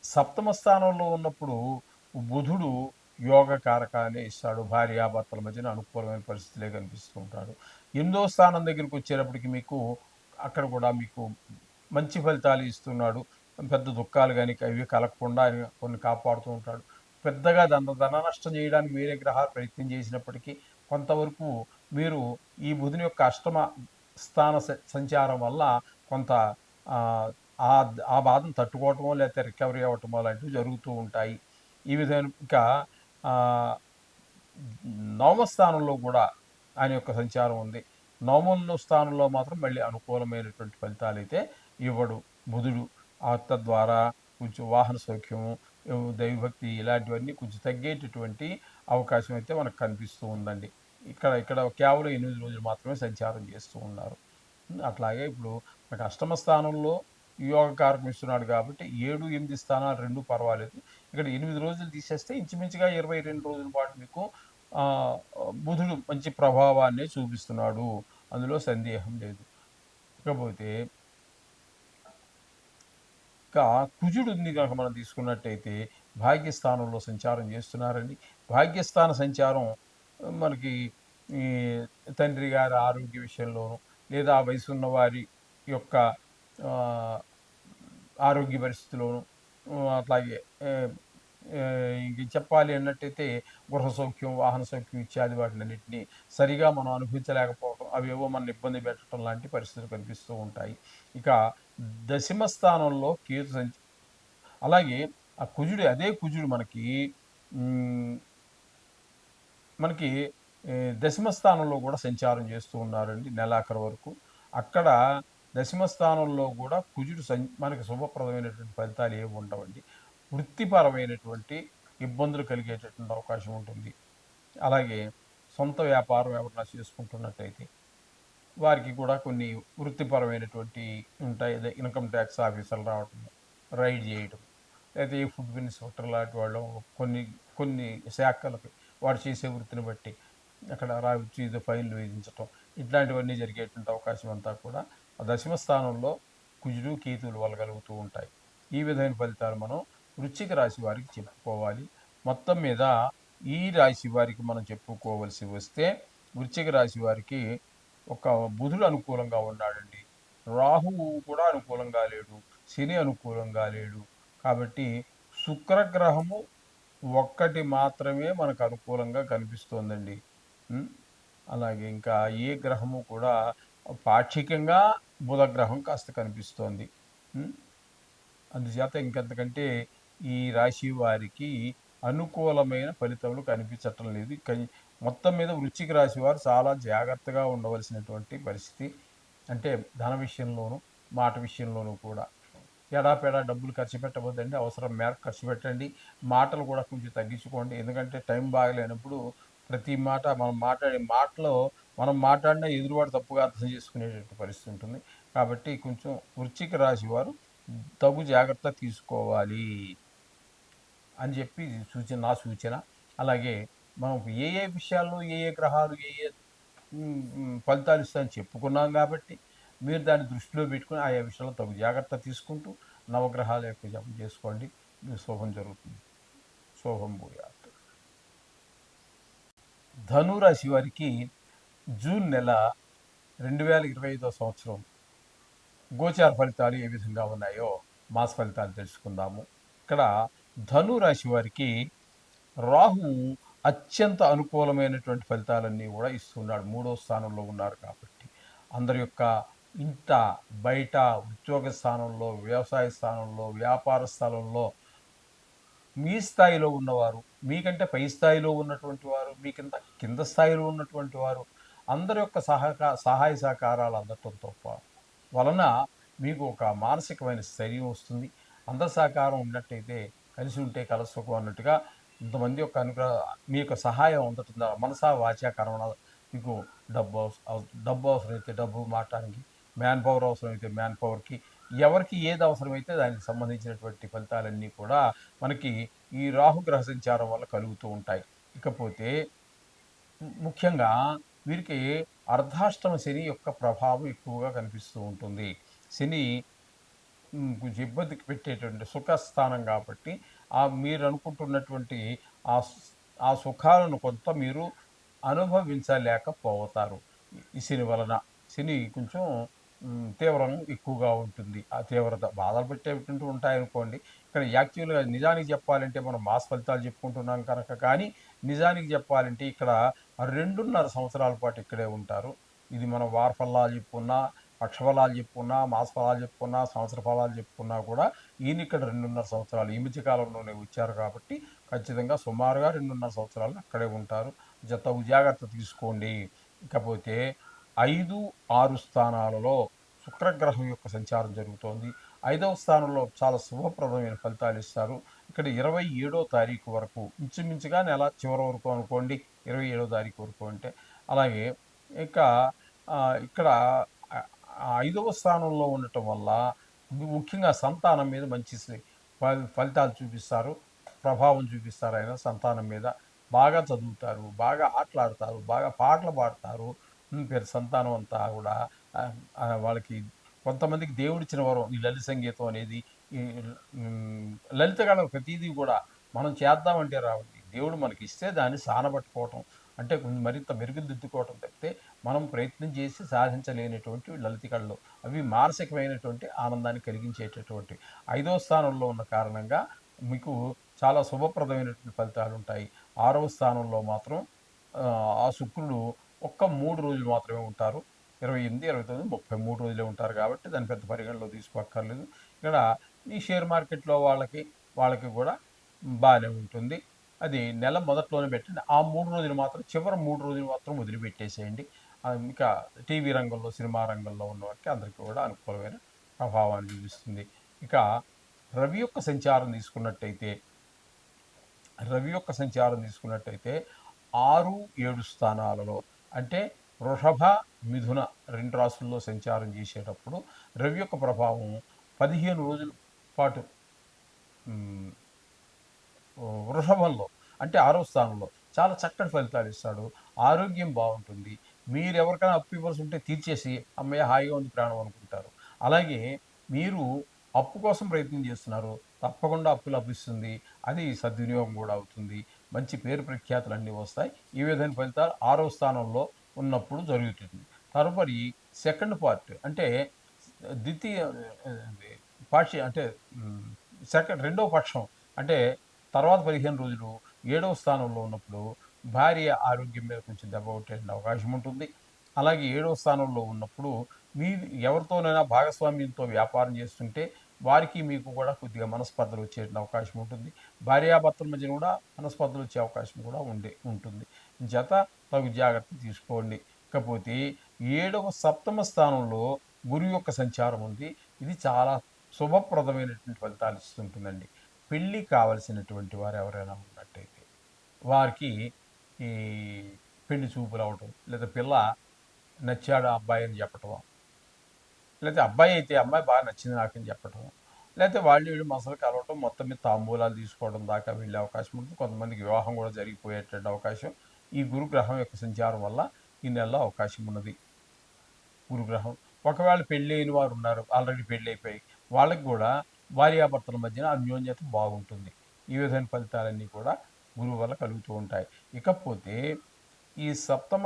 సప్తమ స్థానంలో ఉన్నప్పుడు బుధుడు యోగ కారకాన్ని ఇస్తాడు. భార్యాభర్తల మధ్యన అనుకూలమైన పరిస్థితులే కనిపిస్తూ ఉంటాడు. 8వ స్థానం దగ్గరికి వచ్చేటప్పటికి మీకు అక్కడ కూడా మీకు మంచి ఫలితాలు ఇస్తున్నాడు. పెద్ద దుఃఖాలు గాని ఇవి కలగకుండా ఆయన కొన్ని కాపాడుతూ ఉంటాడు. పెద్దగా ధన నష్టం చేయడానికి వేరే గ్రహాలు ప్రయత్నం చేసినప్పటికీ కొంతవరకు మీరు ఈ బుధుని యొక్క అష్టమ స్థాన సంచారం వల్ల కొంత ఆహ్, ఆ ఆ బాధను తట్టుకోవటమో లేకపోతే రికవరీ అవ్వటమో లాంటివి జరుగుతూ ఉంటాయి. ఈ విధంగా ఇంకా ఆహ్, నవమ స్థానంలో కూడా ఆయన యొక్క సంచారం ఉంది. నవమంలో స్థానంలో మాత్రం మళ్ళీ అనుకూలమైనటువంటి ఫలితాలైతే ఇవ్వడు బుధుడు. తద్వారా కొంచెం వాహన సౌఖ్యము, దైవభక్తి ఇలాంటివన్నీ కొంచెం తగ్గేటటువంటి అవకాశం అయితే మనకు కనిపిస్తూ ఉందండి. ఇక్కడ ఇక్కడ కేవలం 8 రోజులు మాత్రమే సంచారం చేస్తూ ఉన్నారు. అట్లాగే ఇప్పుడు మనకు అష్టమ స్థానంలో యోగకారకం ఇస్తున్నాడు కాబట్టి 7, 8 స్థానాలు 2 పర్వాలేదు. ఇక్కడ 8 రోజులు తీసేస్తే ఇంచుమించుగా 22 రోజుల పాటు మీకు ఆహ్, బుధుడు మంచి ప్రభావాన్నే చూపిస్తున్నాడు. అందులో సందేహం లేదు. ఇకపోతే ఇంకా కుజుడుని గనక మనం తీసుకున్నట్టయితే భాగ్యస్థానంలో సంచారం చేస్తున్నారండి. భాగ్యస్థాన సంచారం మనకి ఈ తండ్రి గారి ఆరోగ్య విషయంలోను, లేదా ఆ వయసున్న వారి యొక్క ఆహ్, ఆరోగ్య పరిస్థితిలోను, అట్లాగే ఆహ్, ఇంక చెప్పాలి అన్నట్టయితే గృహ సౌఖ్యం, వాహన సౌఖ్యం ఇత్యాది వాటిలన్నిటిని సరిగా మనం అనుభవించలేకపోవటం, అవేవో మనల్ని ఇబ్బంది పెట్టడం లాంటి పరిస్థితులు కనిపిస్తూ ఉంటాయి. ఇక దశమ స్థానంలో కేతు అలాగే ఆ కుజుడు అదే కుజుడు మనకి హ్మ్, మనకి దశమ స్థానంలో కూడా సంచారం చేస్తూ ఉన్నారండి నెలాఖరు వరకు. అక్కడ దశమ స్థానంలో కూడా కుజుడు మనకి శుభప్రదమైనటువంటి ఫలితాలు ఏమి ఉండవండి. వృత్తిపరమైనటువంటి ఇబ్బందులు కలిగేటటువంటి అవకాశం ఉంటుంది. అలాగే సొంత వ్యాపారం ఎవరైనా చేసుకుంటున్నట్టయితే వారికి కూడా కొన్ని వృత్తిపరమైనటువంటి ఉంటాయి. అదే ఇన్‌కమ్ టాక్స్ ఆఫీసర్లు రావటం, రైడ్ చేయటం, లేతే ఈ ఫుడ్ ఇన్స్‌పెక్టర్ లాంటి వాళ్ళు కొన్ని కొన్ని శాఖలకి వాడు చేసే వృత్తిని బట్టి అక్కడ రావచ్చు ఇది ఫైన్‌లు విధించటం, ఇట్లాంటివన్నీ జరిగేటువంటి అవకాశం అంతా కూడా ఆ దశమ స్థానంలో కుజుడు, కేతువుల వల్ల కలుగుతూ ఉంటాయి. ఈ విధమైన ఫలితాలు మనం వృశ్చిక రాశి వారికి చెప్పుకోవాలి. మొత్తం మీద ఈ రాశి వారికి మనం చెప్పుకోవలసి వస్తే వృశ్చిక రాశి వారికి ఒక బుధుడు అనుకూలంగా ఉన్నాడండి. రాహువు కూడా అనుకూలంగా లేడు. శని అనుకూలంగా లేడు. కాబట్టి శుక్రగ్రహము ఒక్కటి మాత్రమే మనకు అనుకూలంగా కనిపిస్తోందండి. హ్మ్. అలాగే ఇంకా ఏ గ్రహము కూడా పాక్షికంగా బుధ గ్రహం కాస్త కనిపిస్తోంది. హ్మ్. అందుచేత ఇంకంతకంటే ఈ రాశి వారికి అనుకూలమైన ఫలితములు కనిపించటం లేదు. మొత్తం మీద వృశ్చిక రాశి వారు చాలా జాగ్రత్తగా ఉండవలసినటువంటి పరిస్థితి. అంటే ధన విషయంలోను, మాట విషయంలోనూ కూడా. ఎడాపెడా డబ్బులు ఖర్చు పెట్టవద్దండి. అవసరం మేరకు ఖర్చు పెట్టండి. మాటలు కూడా కొంచెం తగ్గించుకోండి. ఎందుకంటే టైం బాగాలేనప్పుడు ప్రతి మాట మనం మాట్లాడే మాటలో మనం మాట్లాడినా ఎదురువాడు తప్పుగా అర్థం చేసుకునేటటువంటి పరిస్థితి ఉంటుంది. కాబట్టి కొంచెం వృశ్చిక రాశి వారు తగు జాగ్రత్త తీసుకోవాలి అని చెప్పి నా సూచన. అలాగే మనం ఏ విషయాల్లో ఏ గ్రహాలు ఫలితాలు ఇస్తాయని చెప్పుకున్నాం కాబట్టి మీరు దాన్ని దృష్టిలో పెట్టుకొని ఆయా విషయాల్లో తగు జాగ్రత్త తీసుకుంటూ నవగ్రహాల యొక్క జపం చేసుకోండి. మీకు శుభం జరుగుతుంది. శుభం భూయాత్. ధనురాశి వారికి జూన్ నెల 2025 సంవత్సరం గోచార ఫలితాలు ఏ విధంగా ఉన్నాయో మాస ఫలితాలు తెలుసుకుందాము. ఇక్కడ ధను రాశి వారికి రాహువు అత్యంత అనుకూలమైనటువంటి ఫలితాలన్నీ కూడా ఇస్తున్నాడు. 3వ స్థానంలో ఉన్నారు కాబట్టి. అందరి యొక్క ఇంట, బయట, ఉద్యోగ స్థానంలో, వ్యవసాయ స్థానంలో, వ్యాపార స్థలంలో మీ స్థాయిలో ఉన్నవారు, మీకంటే పై స్థాయిలో ఉన్నటువంటి వారు, మీకింత కింద స్థాయిలో ఉన్నటువంటి వారు అందరి యొక్క సహాయ సహకారాలు అందటంతో వలన మీకు ఒక మానసికమైన స్థైర్యం వస్తుంది. అందరి సహకారం ఉన్నట్టయితే కలిసి ఉంటే కలసుఖం అన్నట్టుగా ఇంతమంది యొక్క మీ యొక్క సహాయం అందుతుందా మనసా వాచా కర్మణ మీకు డబ్బు అవసరమైతే డబ్బు మాటానికి, మ్యాన్ పవర్ అవసరమైతే మ్యాన్ పవర్‌కి, ఎవరికి ఏది అవసరమైతే దానికి సంబంధించినటువంటి ఫలితాలన్నీ కూడా మనకి ఈ రాహుగ్రహ సంచారం వల్ల కలుగుతూ ఉంటాయి. ఇకపోతే ముఖ్యంగా వీరికి అర్ధాష్టమ శని యొక్క ప్రభావం ఎక్కువగా కనిపిస్తూ ఉంటుంది. శని కొంచెం ఇబ్బందికి పెట్టేటువంటి సుఖస్థానం కాబట్టి, మీరనుకుంటున్నటువంటి ఆ స్ ఆ సుఖాలను కొంత మీరు అనుభవించలేకపోతారు. ఈ శని వలన. శని కొంచెం తీవ్రం ఎక్కువగా ఉంటుంది. ఆ తీవ్రత బాధలు పెట్టేటువంటి ఉంటాయనుకోండి. ఇక్కడ యాక్చువల్‌గా నిజానికి చెప్పాలంటే మనం మాస్ ఫలితాలు చెప్పుకుంటున్నాం కనుక కానీ, నిజానికి చెప్పాలంటే ఇక్కడ 2.5 సంవత్సరాల పాటు ఇక్కడే ఉంటారు. ఇది మనం వార ఫలాలు చెప్పుకున్నా, పక్ష ఫలాలు చెప్పుకున్నా, మాస ఫలాలు చెప్పుకున్నా, సంవత్సర ఫలాలు చెప్పుకున్నా కూడా ఈయనిక్కడ 2.5 సంవత్సరాలు ఈ మధ్య కాలంలోనే వచ్చారు కాబట్టి ఖచ్చితంగా సుమారుగా 2.5 సంవత్సరాలు అక్కడే ఉంటారు. తగు జాగ్రత్త తీసుకోండి. ఇకపోతే 5, 6 స్థానాలలో శుక్రగ్రహం యొక్క సంచారం జరుగుతోంది. 5వ స్థానంలో చాలా శుభప్రదమైన ఫలితాలిస్తారు. ఇక్కడ 27వ తారీఖు వరకు ఇంచుమించుగా నెల చివరి వరకు అనుకోండి. 27వ తారీఖు వరకు అంటే. అలాగే ఇంకా ఇక్కడ 5వ స్థానంలో ఉండటం వల్ల ముఖ్యంగా సంతానం మీద మంచి ఫలితాలు చూపిస్తారు. ప్రభావం చూపిస్తారు ఆయన సంతానం మీద. బాగా చదువుతారు, బాగా ఆటలాడతారు, బాగా పాటలు పాడతారు. వీరి సంతానం అంతా కూడా వాళ్ళకి కొంతమందికి దేవుడిచ్చిన వరం ఈ లలిత సంగీతం అనేది. ఈ హ్మ్, లలిత కళలు ప్రతీదీ కూడా మనం చేద్దామంటే రావండి. దేవుడు మనకిస్తే దాన్ని సానబట్టుకోవటం అంటే కొంచెం మరింత మెరుగుదిద్దుకోవటం తప్పితే మనం ప్రయత్నం చేసి సాధించలేనటువంటి లలిత కళలు. అవి మానసికమైనటువంటి ఆనందాన్ని కలిగించేటటువంటివి. 5వ స్థానంలో ఉన్న కారణంగా మీకు చాలా శుభప్రదమైనటువంటి ఫలితాలుంటాయి. 6వ స్థానంలో మాత్రం ఆ శుక్రుడు ఒక్క 3 రోజులు మాత్రమే ఉంటారు. 28, 29, 33 రోజులే ఉంటారు కాబట్టి దాన్ని పెద్ద పరిగణలో తీసుకోక్కర్లేదు. ఇక్కడ ఈ షేర్ మార్కెట్‌లో వాళ్ళకి కూడా బానే ఉంటుంది. అది నెల మొదట్లోనే పెట్టండి. ఆ 3 రోజులు మాత్రం చివరి 3 రోజులు మాత్రం వదిలిపెట్టేసేయండి. ఇంకా టీవీ రంగంలో, సినిమా రంగంలో ఉన్నవారికి అందరికీ కూడా అనుకూలమైన ప్రభావాన్ని చూపిస్తుంది. ఇక రవి యొక్క సంచారం తీసుకున్నట్టయితే రవి యొక్క సంచారం తీసుకున్నట్టయితే 6, 7 స్థానాలలో అంటే వృషభ, మిథున 2 రాసుల్లో సంచారం చేసేటప్పుడు రవి యొక్క ప్రభావం 15 రోజుల పాటు హ్మ్, వృషభంలో అంటే 6వ స్థానంలో చాలా చక్కటి ఫలితాలు ఇస్తాడు. ఆరోగ్యం బావుంటుంది. మీరెవరికైనా అప్పు ఇవ్వాల్సి ఉంటే తీర్చేసి హమ్మయ్య! హాయిగా ఉంది ప్రాణం అనుకుంటారు. అలాగే మీరు అప్పు కోసం ప్రయత్నం చేస్తున్నారు. తప్పకుండా అప్పు లభిస్తుంది. అది సద్వినియోగం కూడా అవుతుంది. మంచి పేరు ప్రఖ్యాతులన్నీ వస్తాయి. ఈ విధమైన ఫలితాలు 6వ స్థానంలో ఉన్నప్పుడు జరుగుతుంది. తదుపరి సెకండ్ పార్ట్ అంటే ద్వితీయ పార్షి అంటే హ్మ్, రెండో పక్షం అంటే తర్వాత 15 రోజులు 7వ స్థానంలో ఉన్నప్పుడు భార్య ఆరోగ్యం మీద కొంచెం దెబ్బ కొట్టేటువంటి అవకాశం ఉంటుంది. అలాగే 7వ స్థానంలో ఉన్నప్పుడు మీరు ఎవరితోనైనా భాగస్వామ్యంతో వ్యాపారం చేస్తుంటే వారికి మీకు కూడా కొద్దిగా మనస్పర్ధలు వచ్చేటువంటి అవకాశం ఉంటుంది. భార్యాభర్తల మధ్యన కూడా మనస్పర్ధలు వచ్చే అవకాశం కూడా ఉంటుంది. జత తగు జాగ్రత్త తీసుకోండి. ఇకపోతే 7వ, సప్తమ స్థానంలో గురువు యొక్క సంచారం ఉంది. ఇది చాలా శుభప్రదమైనటువంటి ఫలితాలు ఇస్తుంటుందండి. పెళ్లి కావాల్సినటువంటి వారు ఎవరైనా ఉన్నట్టయితే వారికి ఈ పెళ్లి చూపులవ్వటం, లేదా పిల్ల నచ్చాడు ఆ అబ్బాయి అని చెప్పటం, లేతే అబ్బాయి అయితే అమ్మాయి బాగా నచ్చింది నాకని చెప్పటం, లేతే వాళ్ళు వీళ్ళు మసలు కలవటం, మొత్తం మీద తాంబూలాలు తీసుకోవడం దాకా వెళ్ళే అవకాశం ఉంటుంది. కొంతమందికి వివాహం కూడా జరిగిపోయేటువంటి అవకాశం ఈ గురుగ్రహం యొక్క సంచారం వల్ల ఈ నెలలో అవకాశం ఉన్నది. గురుగ్రహం. ఒకవేళ పెళ్ళైన వారున్నారు. ఆల్రెడీ పెళ్ళైపోయి. వాళ్ళకి గూడా భార్యాభర్తల మధ్యన అన్యోన్యత బాగుంటుంది. ఈ విధమైన ఫలితాలన్నీ కూడా గురువు వల్ల కలుగుతూ ఉంటాయి. ఇకపోతే ఈ సప్తమ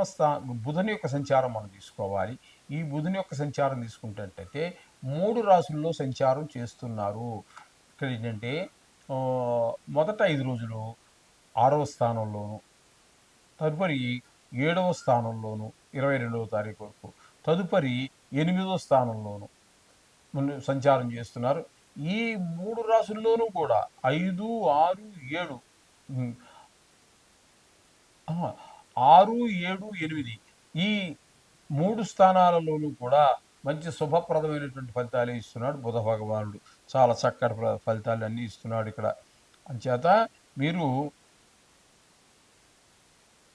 బుధుని యొక్క సంచారం మనం తీసుకోవాలి. ఈ బుధుని యొక్క సంచారం తీసుకున్నట్టయితే 3 రాసుల్లో సంచారం చేస్తున్నారు. ఇక్కడేంటంటే మొదట 5 రోజులు 6వ స్థానంలోను, తదుపరి 7వ స్థానంలోను 22వ తారీఖు వరకు, తదుపరి 8వ స్థానంలోను సంచారం చేస్తున్నారు. ఈ 3 రాసుల్లోనూ కూడా 5, 6, 7 హ్మ్. అహా! 6, 7, 8 ఈ 3 స్థానాలలోనూ కూడా మంచి శుభప్రదమైనటువంటి ఫలితాలే ఇస్తున్నాడు బుధ భగవానుడు. చాలా చక్కటి ఫలితాలు అన్నీ ఇస్తున్నాడు ఇక్కడ. అంచేత మీరు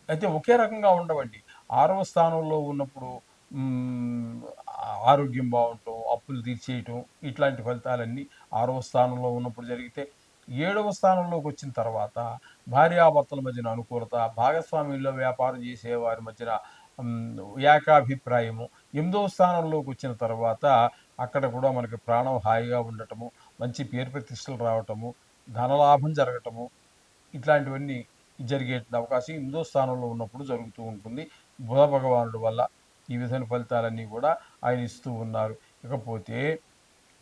అయితే ఒకే రకంగా ఉండవండి. 6వ స్థానంలో ఉన్నప్పుడు హ్మ్, ఆరోగ్యం బావుండటం, అప్పులు తీర్చేయటం ఇట్లాంటి ఫలితాలన్నీ 6వ స్థానంలో ఉన్నప్పుడు జరిగితే, 7వ స్థానంలోకొచ్చిన తర్వాత భార్యాభర్తల మధ్యన అనుకూలత, భాగస్వామ్యంలో వ్యాపారం చేసే వారి మధ్యన ఏకాభిప్రాయము, 8వ స్థానంలోకొచ్చిన తర్వాత అక్కడ కూడా మనకి ప్రాణం హాయిగా ఉండటము, మంచి పేరు ప్రతిష్టలు రావటము, ధనలాభం జరగటము ఇట్లాంటివన్నీ జరిగేటువంటి అవకాశం ఎనిమిదో స్థానంలో ఉన్నప్పుడు జరుగుతూ ఉంటుంది. బుధ భగవానుడి వల్ల ఈ విధమైన ఫలితాలన్నీ కూడా ఆయన ఇస్తూ ఉన్నారు. ఇకపోతే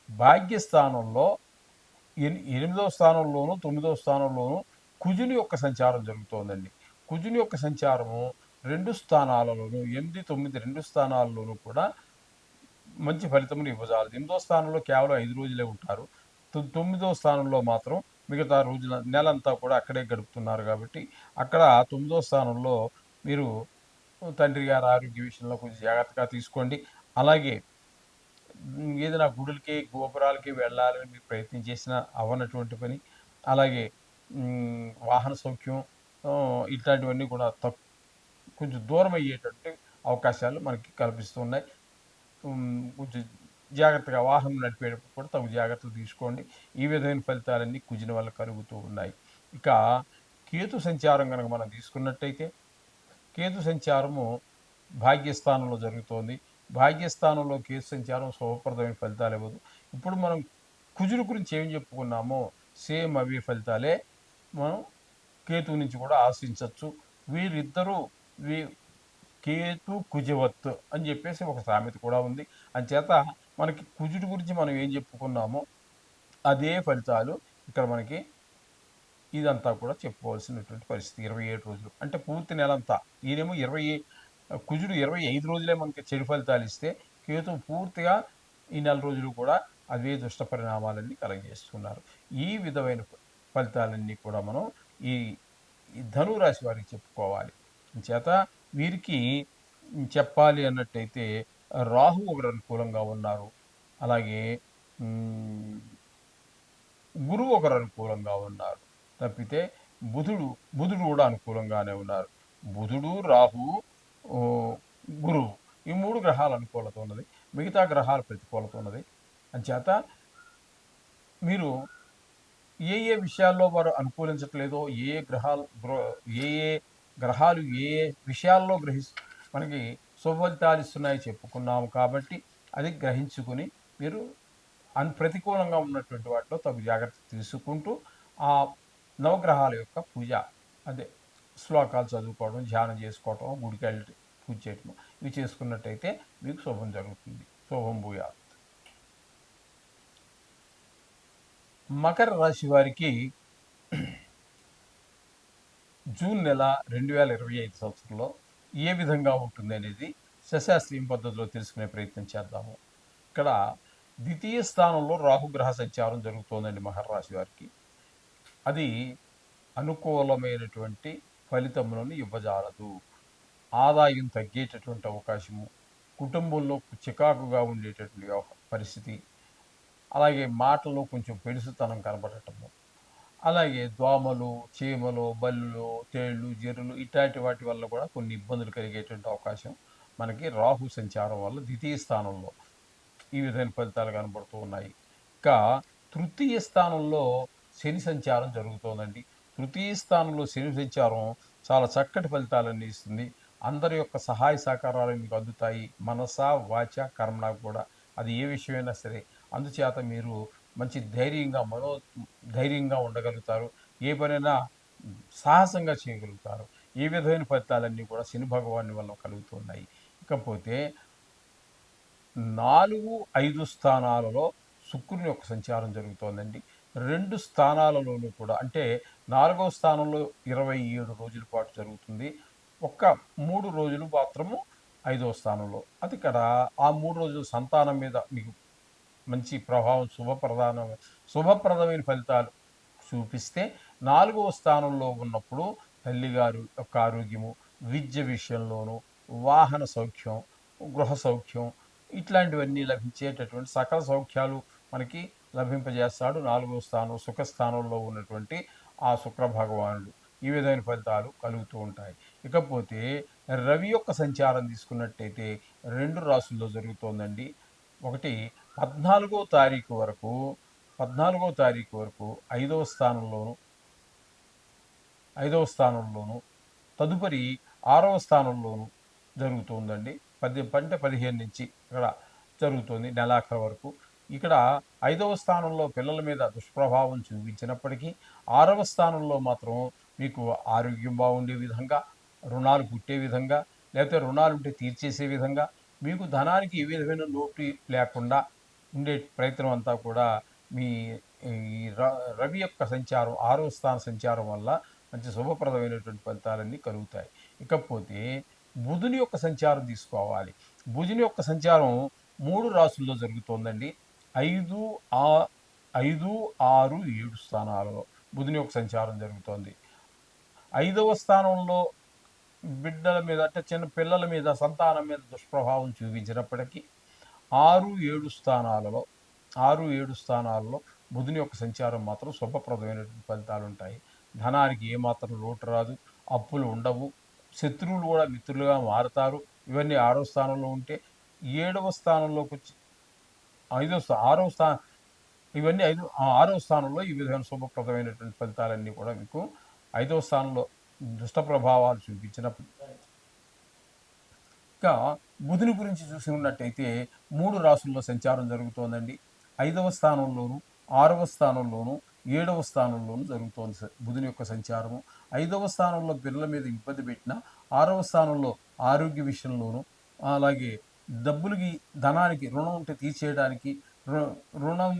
భాగ్యస్థానంలో ఎనిమిదో స్థానంలోను, తొమ్మిదో స్థానంలోను కుజుని యొక్క సంచారం జరుగుతోందండి. కుజుని యొక్క సంచారము 2 స్థానాలలోను 8, 9 2 స్థానాల్లోనూ కూడా మంచి ఫలితములు ఇవ్వజాలదు. 8దో స్థానంలో కేవలం 5 రోజులే ఉంటారు. 9దో స్థానంలో మాత్రం మిగతా రోజుల నెలంతా కూడా అక్కడే గడుపుతున్నారు కాబట్టి, అక్కడ 9దో స్థానంలో మీరు తండ్రి గారి ఆరోగ్య విషయంలో కొంచెం జాగ్రత్తగా తీసుకోండి. అలాగే ఏదైనా గుడులకి, గోపురాలకి వెళ్ళాలని మీరు ప్రయత్నం చేసినా అవ్వనటువంటి పని. అలాగే వాహన సౌఖ్యం ఇట్లాంటివన్నీ కూడా కొంచెం దూరం అయ్యేటట్టు అవకాశాలు మనకి కల్పిస్తున్నాయి. కొంచెం జాగ్రత్తగా వాహనం నడిపేటప్పుడు కూడా తగు జాగ్రత్తలు తీసుకోండి. ఈ విధమైన ఫలితాలన్నీ కుజుని వల్ల కలుగుతూ ఉన్నాయి. ఇక కేతు సంచారం గనక మనం తీసుకున్నట్టయితే, కేతు సంచారము భాగ్యస్థానంలో జరుగుతోంది. భాగ్యస్థానంలో కేతు సంచారం శుభప్రదమైన ఫలితాలివ్వదు. ఇప్పుడు మనం కుజుడు గురించి ఏం చెప్పుకున్నామో సేమ్ అవే ఫలితాలే మనం కేతువు నుంచి కూడా ఆశించొచ్చు. వీరిద్దరూ వీ కేతు కుజవత్తు అని చెప్పేసి ఒక సామెత కూడా ఉంది. అంచేత మనకి కుజుడి గురించి మనం ఏం చెప్పుకున్నామో అదే ఫలితాలు ఇక్కడ మనకి ఇదంతా కూడా చెప్పుకోవాల్సినటువంటి పరిస్థితి. 27 రోజులు అంటే పూర్తి నెలంతా. ఈయనేమో కుజుడు 25 రోజులే మనకి చెడు ఫలితాలు ఇస్తే, కేతువు పూర్తిగా ఈ నెల రోజులు కూడా అవే దుష్ట పరిణామాలన్నీ కలగజేస్తున్నారు. ఈ విధమైన ఫలితాలన్నీ కూడా మనం ఈ ఈ ధనురాశి వారికి చెప్పుకోవాలి. చేత వీరికి చెప్పాలి అన్నట్టయితే రాహు ఒకరు అనుకూలంగా ఉన్నారు. అలాగే హ్మ్, గురువు ఒకరు అనుకూలంగా ఉన్నారు. తప్పితే బుధుడు, బుధుడు కూడా అనుకూలంగానే ఉన్నారు. బుధుడు, రాహువు, ఓహ్, గురువు ఈ 3 గ్రహాల అనుకూలత ఉన్నది. మిగతా గ్రహాల ప్రతికూలత ఉన్నది. అంచేత మీరు ఏ విషయాల్లో వారు అనుకూలించట్లేదో, ఏ ఏ గ్రహాలు ఏ ఏ విషయాల్లో మనకి శుభఫలితాలు ఇస్తున్నాయో చెప్పుకున్నాము కాబట్టి, అది గ్రహించుకొని మీరు ప్రతికూలంగా ఉన్నటువంటి వాటిలో తగు జాగ్రత్త తీసుకుంటూ, ఆ నవగ్రహాల యొక్క పూజ అదే శ్లోకాలు చదువుకోవడం, ధ్యానం చేసుకోవటం, గుడికెళ్ళి పూజ చేయటం ఇవి చేసుకున్నట్టయితే మీకు శుభం జరుగుతుంది. శుభం భూయాత్. మకర రాశి వారికి జూన్ నెల 2025 సంవత్సరంలో ఏ విధంగా ఉంటుంది అనేది సశాస్త్రీయ పద్ధతిలో తెలుసుకునే ప్రయత్నం చేద్దాము. ఇక్కడ ద్వితీయ స్థానంలో రాహుగ్రహ సంచారం జరుగుతోందండి మకర రాశి వారికి. అది అనుకూలమైనటువంటి ఫలితములను ఇవ్వజాలదు. ఆదాయం తగ్గేటటువంటి అవకాశము, కుటుంబంలో చికాకుగా ఉండేటటువంటి పరిస్థితి, అలాగే మాటల్లో కొంచెం పెడుసుతనం కనబడటము, అలాగే దోమలు, చీమలు, బల్లులు, తేళ్ళు, జెర్రులు ఇట్లాంటి వాటి వల్ల కూడా కొన్ని ఇబ్బందులు కలిగేటువంటి అవకాశం మనకి రాహు సంచారం వల్ల ద్వితీయ స్థానంలో ఈ విధమైన ఫలితాలు కనబడుతూ ఉన్నాయి. ఇంకా తృతీయ స్థానంలో శని సంచారం జరుగుతోందండి. తృతీయ స్థానంలో శని సంచారం చాలా చక్కటి ఫలితాలన్నీ ఇస్తుంది. అందరి యొక్క సహాయ సహకారాలు మీకు అందుతాయి. మనస, వాచ, కర్మణ కూడా అది ఏ విషయమైనా సరే. అందుచేత మీరు మంచి ధైర్యంగా ఉండగలుగుతారు. ఏ పనైనా సాహసంగా చేయగలుగుతారు. ఈ విధమైన ఫలితాలన్నీ కూడా శని భగవానుడి వల్ల కలుగుతున్నాయి. ఇకపోతే 4, 5 స్థానాలలో శుక్రుని యొక్క సంచారం జరుగుతోందండి. 2 స్థానాలలోనూ కూడా అంటే 4వ స్థానంలో 27 రోజుల పాటు జరుగుతుంది. ఒక్క 3 రోజులు మాత్రము 5వ స్థానంలో. అది ఇక్కడ ఆ 3 రోజులు సంతానం మీద మీకు మంచి ప్రభావం శుభప్రదమైన ఫలితాలు చూపిస్తే, 4వ స్థానంలో ఉన్నప్పుడు తల్లిగారు యొక్క ఆరోగ్యము, విద్య విషయంలోనూ, వాహన సౌఖ్యం, గృహ సౌఖ్యం ఇట్లాంటివన్నీ లభించేటటువంటి సకల సౌఖ్యాలు మనకి లభింపజేస్తాడు. 4వ స్థానం సుఖస్థానంలో ఉన్నటువంటి ఆ శుక్ర భగవానుడు. ఈ విధమైన ఫలితాలు కలుగుతూ ఉంటాయి. ఇకపోతే రవి యొక్క సంచారం తీసుకున్నట్టయితే 2 రాసుల్లో జరుగుతోందండి. ఒకటి 14వ తారీఖు వరకు 14వ తారీఖు వరకు 5వ స్థానంలోను, 5వ స్థానంలోను, తదుపరి 6వ స్థానంలోను జరుగుతుందండి. అంటే 15 నుంచి ఇక్కడ జరుగుతుంది నెలాఖరు వరకు. ఇక్కడ 5వ స్థానంలో పిల్లల మీద దుష్ప్రభావం చూపించినప్పటికీ, 6వ స్థానంలో మాత్రం మీకు ఆరోగ్యం బాగుండే విధంగా, రుణాలు పుట్టే విధంగా, లేకపోతే రుణాలుంటే తీర్చేసే విధంగా, మీకు ధనానికి ఏ విధమైన లోటు లేకుండా ఉండే ప్రయత్నం అంతా కూడా మీ ఈ రవి యొక్క సంచారం 6వ స్థాన సంచారం వల్ల మంచి శుభప్రదమైనటువంటి ఫలితాలన్నీ కలుగుతాయి. ఇకపోతే బుధుని యొక్క సంచారం తీసుకోవాలి. బుధుని యొక్క సంచారం 3 రాసుల్లో జరుగుతోందండి. 5, ఆ 5, 6, 7 స్థానాలలో బుధుని యొక్క సంచారం జరుగుతోంది. 5వ స్థానంలో బిడ్డల మీద అంటే చిన్న పిల్లల మీద సంతానం మీద దుష్ప్రభావం చూపించినప్పటికీ 6, 7 స్థానాలలో 6, 7 స్థానాలలో బుధుని యొక్క సంచారం మాత్రం శుభప్రదమైనటువంటి ఫలితాలు ఉంటాయి. ధనానికి ఏమాత్రం లోటు రాదు, అప్పులు ఉండవు, శత్రువులు కూడా మిత్రులుగా మారుతారు. ఇవన్నీ 6వ స్థానంలో ఉంటే 7వ స్థానంలోకి వచ్చి 6వ స్థానం ఇవన్నీ 6వ స్థానంలో ఈ విధమైన శుభప్రదమైనటువంటి ఫలితాలన్నీ కూడా మీకు 5వ స్థానంలో దుష్ట ప్రభావాలు చూపించినప్పుడు ఇంకా బుధుని గురించి చూసి ఉన్నట్టయితే 3 రాసుల్లో సంచారం జరుగుతోందండి. 5వ స్థానంలోను, 6వ స్థానంలోను, 7వ స్థానంలోను జరుగుతోంది బుధుని యొక్క సంచారము. 5వ స్థానంలో పిల్లల మీద ఇబ్బంది పెట్టినా, 6వ స్థానంలో ఆరోగ్య విషయంలోను, అలాగే డబ్బులకి ధనానికి రుణం ఉంటే తీర్చేయడానికి, రుణం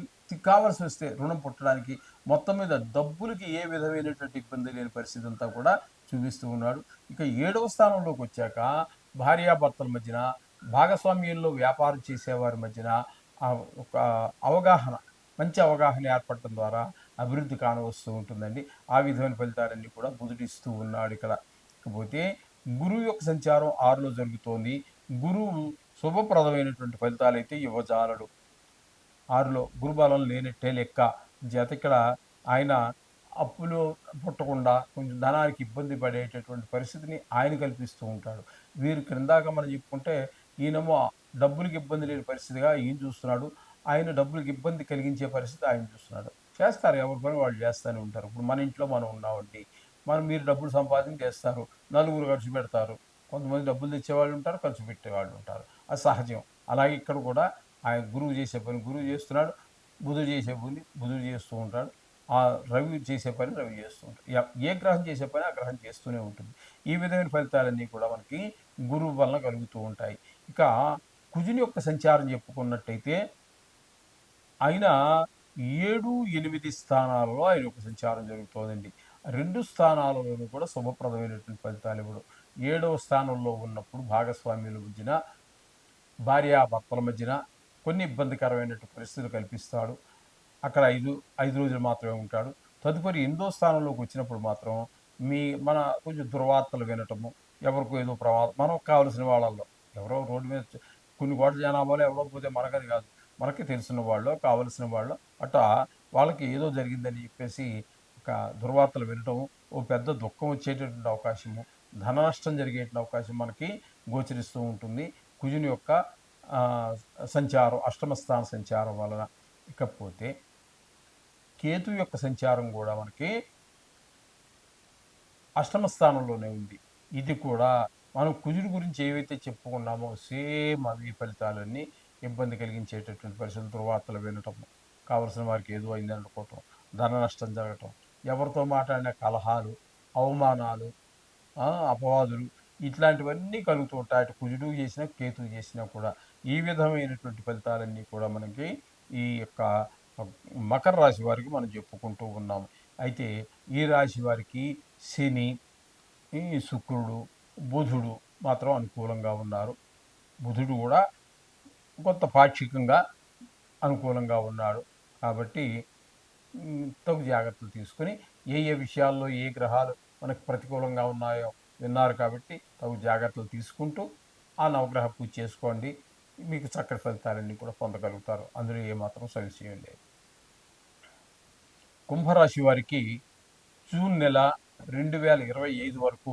కావాల్సి వస్తే రుణం పుట్టడానికి, మొత్తం మీద డబ్బులకి ఏ విధమైనటువంటి ఇబ్బంది లేని పరిస్థితి అంతా కూడా చూపిస్తూ ఉన్నాడు. ఇక 7వ స్థానంలోకి వచ్చాక భార్యాభర్తల మధ్యన, భాగస్వామ్యంలో వ్యాపారం చేసేవారి మధ్యన ఒక అవగాహన, మంచి అవగాహన ఏర్పడటం ద్వారా అభివృద్ధి కానవస్తూ ఉంటుందండి. ఆ విధమైన ఫలితాలన్నీ కూడా బుధుడిస్తూ ఉన్నాడు ఇక్కడ. ఇకపోతే గురువు యొక్క సంచారం 6లో జరుగుతోంది. గురువు శుభప్రదమైనటువంటి ఫలితాలైతే ఇవ్వజాలడు. 6లో గురుబలం లేనట్టే లెక్క. చేత ఇక్కడ ఆయన అప్పులు పుట్టకుండా కొంచెం ధనానికి ఇబ్బంది పడేటటువంటి పరిస్థితిని ఆయన కల్పిస్తూ ఉంటాడు. వీరు క్రిందాక మనం చెప్పుకుంటే ఈయనేమో డబ్బులకి ఇబ్బంది లేని పరిస్థితిగా ఈయన చూస్తున్నాడు. ఆయన డబ్బులకి ఇబ్బంది కలిగించే పరిస్థితి ఆయన చూస్తున్నాడు. చేస్తారు, ఎవరి పని వాళ్ళు చేస్తూనే ఉంటారు. ఇప్పుడు మన ఇంట్లో మనం ఉన్నామండి. మీరు డబ్బులు సంపాదించి తెస్తారు. నలుగురు ఖర్చు పెడతారు. కొంతమంది డబ్బులు తెచ్చేవాళ్ళు ఉంటారు, ఖర్చు పెట్టేవాళ్ళు ఉంటారు. అది సహజం. అలాగే ఇక్కడ కూడా ఆయన గురువు చేసే పని గురువు చేస్తున్నాడు. బుధుడు చేసే పని బుధుడు చేస్తూ ఉంటాడు. ఆ రవి చేసే పని రవి చేస్తూ ఉంటాడు. ఏ గ్రహం చేసే పని ఆ గ్రహం చేస్తూనే ఉంటుంది. ఈ విధమైన ఫలితాలన్నీ కూడా మనకి గురువు వలన కలుగుతూ ఉంటాయి. ఇక కుజుని యొక్క సంచారం చెప్పుకున్నట్టయితే ఆయన 7, 8 స్థానాలలో ఆయన యొక్క సంచారం జరుగుతోందండి. 2 స్థానాలలోనూ కూడా శుభప్రదమైనటువంటి ఫలితాలు ఇవ్వడు. 7వ స్థానంలో ఉన్నప్పుడు భాగస్వామ్యుల మధ్యన, భార్యాభర్తల మధ్యన కొన్ని ఇబ్బందికరమైనటువంటి పరిస్థితులు కల్పిస్తాడు. అక్కడ 5 రోజులు మాత్రమే ఉంటాడు. తదుపరి 8దో స్థానంలోకి వచ్చినప్పుడు మాత్రం మన కొంచెం దుర్వార్తలు వినటము, ఎవరికో ఏదో ప్రమాదం, మనకు కావాల్సిన వాళ్ళల్లో ఎవరో రోడ్డు మీద కొన్ని కోట్ల జనాభాలో ఎవరో పోతే మనకని కాదు, మనకి తెలిసిన వాళ్ళు, కావలసిన వాళ్ళు అట్టా వాళ్ళకి ఏదో జరిగిందని చెప్పేసి ఒక దుర్వార్తలు వినటం, ఓ పెద్ద దుఃఖం వచ్చేటటువంటి అవకాశము, ధన నష్టం జరిగేటువంటి అవకాశం మనకి గోచరిస్తూ ఉంటుంది కుజుని యొక్క సంచారం, అష్టమ స్థాన సంచారం వలన. ఇకపోతే కేతు యొక్క సంచారం కూడా మనకి అష్టమ స్థానంలోనే ఉంది. ఇది కూడా మనం కుజుడి గురించి ఏవైతే చెప్పుకున్నామో సేమ్ అవి ఫలితాలన్నీ ఇబ్బంది కలిగించేటటువంటి పరిస్థితులు, దుర్వార్తలు వినటం, కావలసిన వారికి ఏదో అయిందని అనుకోవటం, ధన నష్టం జరగటం, ఎవరితో మాట్లాడిన కలహాలు, అవమానాలు, అపవాదులు, ఇట్లాంటివన్నీ కలుగుతూ ఉంటాయి. అటు కుజుడు చేసినా కేతువు చేసినా కూడా ఈ విధమైనటువంటి ఫలితాలన్నీ కూడా మనకి ఈ యొక్క మకర రాశి వారికి మనం చెప్పుకుంటూ ఉన్నాము. అయితే ఈ రాశి వారికి శని, ఈ శుక్రుడు, బుధుడు మాత్రం అనుకూలంగా ఉన్నారు. బుధుడు కూడా కొంత పాక్షికంగా అనుకూలంగా ఉన్నాడు. కాబట్టి తగు జాగ్రత్తలు తీసుకొని ఏ విషయాల్లో ఏ గ్రహాలు మనకు ప్రతికూలంగా ఉన్నాయో విన్నారు కాబట్టి తగు జాగ్రత్తలు తీసుకుంటూ ఆ నవగ్రహ పూజ చేసుకోండి. మీకు చక్కటి ఫలితాలన్నీ కూడా పొందగలుగుతారు. అందులో ఏమాత్రం సంశయం లేదు. కుంభరాశి వారికి జూన్ నెల 2025 వరకు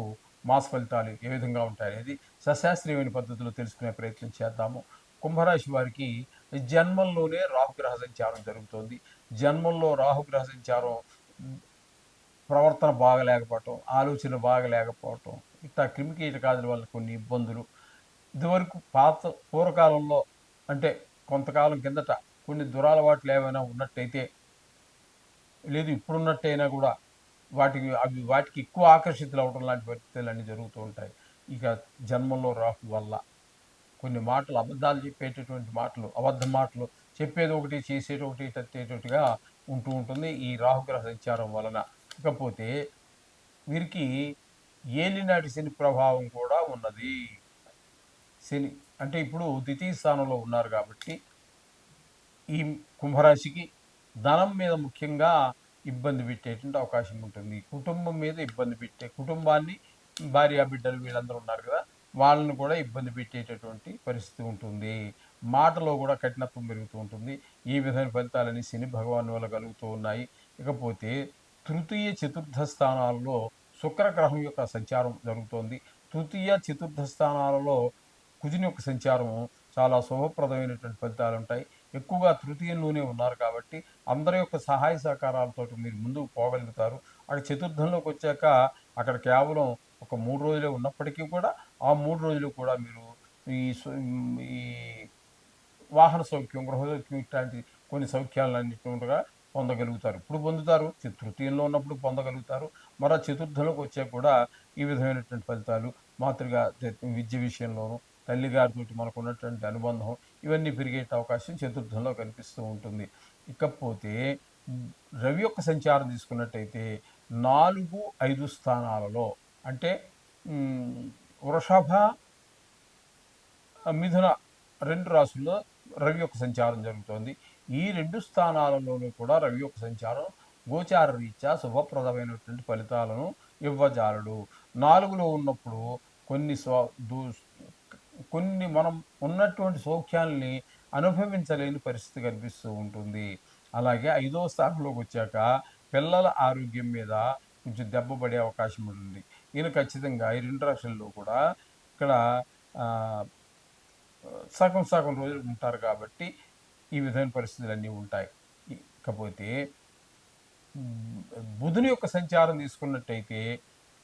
మాస ఫలితాలు ఏ విధంగా ఉంటాయనేది సశాస్త్రీయమైన పద్ధతిలో తెలుసుకునే ప్రయత్నం చేద్దాము. కుంభరాశి వారికి జన్మంలోనే రాహుగ్రహ సంచారం జరుగుతోంది. జన్మంలో రాహుగ్రహ సంచారం ప్రవర్తన బాగలేకపోవటం, ఆలోచన బాగలేకపోవటం, ఇట్లా క్రిమికీటకాదుల వల్ల కొన్ని ఇబ్బందులు. ఇదివరకు పూర్వకాలంలో అంటే కొంతకాలం కిందట కొన్ని దురలవాట్లు ఏమైనా ఉన్నట్టయితే, లేదు ఇప్పుడున్నట్టయినా కూడా వాటికి ఎక్కువ ఆకర్షితులవ్వడం లాంటి పరిస్థితులన్నీ జరుగుతూ ఉంటాయి. ఇక జన్మంలో రాహు వల్ల కొన్ని మాటలు అబద్ధాలు చెప్పేటటువంటి మాటలు, అబద్ధ మాటలు చెప్పేది ఒకటి, చేసేది ఒకటి, తట్టేటట్టుగా ఉంటూ ఉంటుంది ఈ రాహుగ్రహ సంచారం వలన. ఇకపోతే వీరికి ఏలినాటి శని ప్రభావం కూడా ఉన్నది. శని అంటే ఇప్పుడు ద్వితీయ స్థానంలో ఉన్నారు కాబట్టి ఈ కుంభరాశికి ధనం మీద ముఖ్యంగా ఇబ్బంది పెట్టేటువంటి అవకాశం ఉంటుంది. కుటుంబం మీద ఇబ్బంది పెట్టే కుటుంబాన్ని భార్య, బిడ్డలు వీళ్ళందరూ ఉన్నారు కదా! వాళ్ళని కూడా ఇబ్బంది పెట్టేటటువంటి పరిస్థితి ఉంటుంది. మాటలో కూడా కఠినత్వం పెరుగుతూ ఉంటుంది. ఈ విధమైన ఫలితాలన్నీ శని భగవాను వల్ల కలుగుతూ ఉన్నాయి. ఇకపోతే తృతీయ, చతుర్థ స్థానాల్లో శుక్రగ్రహం యొక్క సంచారం జరుగుతోంది. తృతీయ, చతుర్థ స్థానాలలో కుజుని యొక్క సంచారం చాలా శుభప్రదమైనటువంటి ఫలితాలుంటాయి. ఎక్కువగా తృతీయంలోనే ఉన్నారు కాబట్టి అందరి యొక్క సహాయ సహకారాలతోటి మీరు ముందుకు పోగలుగుతారు. అక్కడ చతుర్థంలోకొచ్చాక అక్కడ కేవలం ఒక 3 రోజులే ఉన్నప్పటికీ కూడా, ఆ 3 రోజులు కూడా మీరు ఈ ఈ వాహన సౌఖ్యం, గృహ సౌఖ్యం ఇట్లాంటి కొన్ని సౌఖ్యాలన్నిటిని కూడా పొందగలుగుతారు. ఇప్పుడు పొందుతారు. తృతీయంలో ఉన్నప్పుడు పొందగలుగుతారు. మరలా చతుర్థంలోకి వచ్చాక కూడా ఈ విధమైనటువంటి ఫలితాలు మాతృగా విద్య విషయంలోనూ, తల్లిగారితోటి మనకున్నటువంటి అనుబంధం ఇవన్నీ పెరిగే అవకాశం చతుర్థంలో కనిపిస్తూ ఉంటుంది. ఇకపోతే రవి యొక్క సంచారం తీసుకున్నట్టయితే 4, 5 స్థానాలలో అంటే వృషభ, మిథున 2 రాశుల్లో రవి యొక్క సంచారం జరుగుతోంది. ఈ 2 స్థానాలలోనూ కూడా రవి యొక్క సంచారం గోచార రీత్యా శుభప్రదమైనటువంటి ఫలితాలను ఇవ్వజాలడు. 4లో ఉన్నప్పుడు కొన్ని స్వ దు కొన్ని మనం ఉన్నటువంటి సౌఖ్యాల్ని అనుభవించలేని పరిస్థితి కనిపిస్తూ ఉంటుంది. అలాగే 5వ స్థానంలోకొచ్చాక పిల్లల ఆరోగ్యం మీద కొంచెం దెబ్బ పడే అవకాశం ఉంటుంది. ఈయన ఖచ్చితంగా ఈ 2 రాశుల్లో కూడా ఇక్కడ ఆహ్, సగం సగం రోజులు ఉంటారు కాబట్టి ఈ విధమైన పరిస్థితులన్నీ ఉంటాయి. ఇకపోతే బుధుని యొక్క సంచారం తీసుకున్నట్టయితే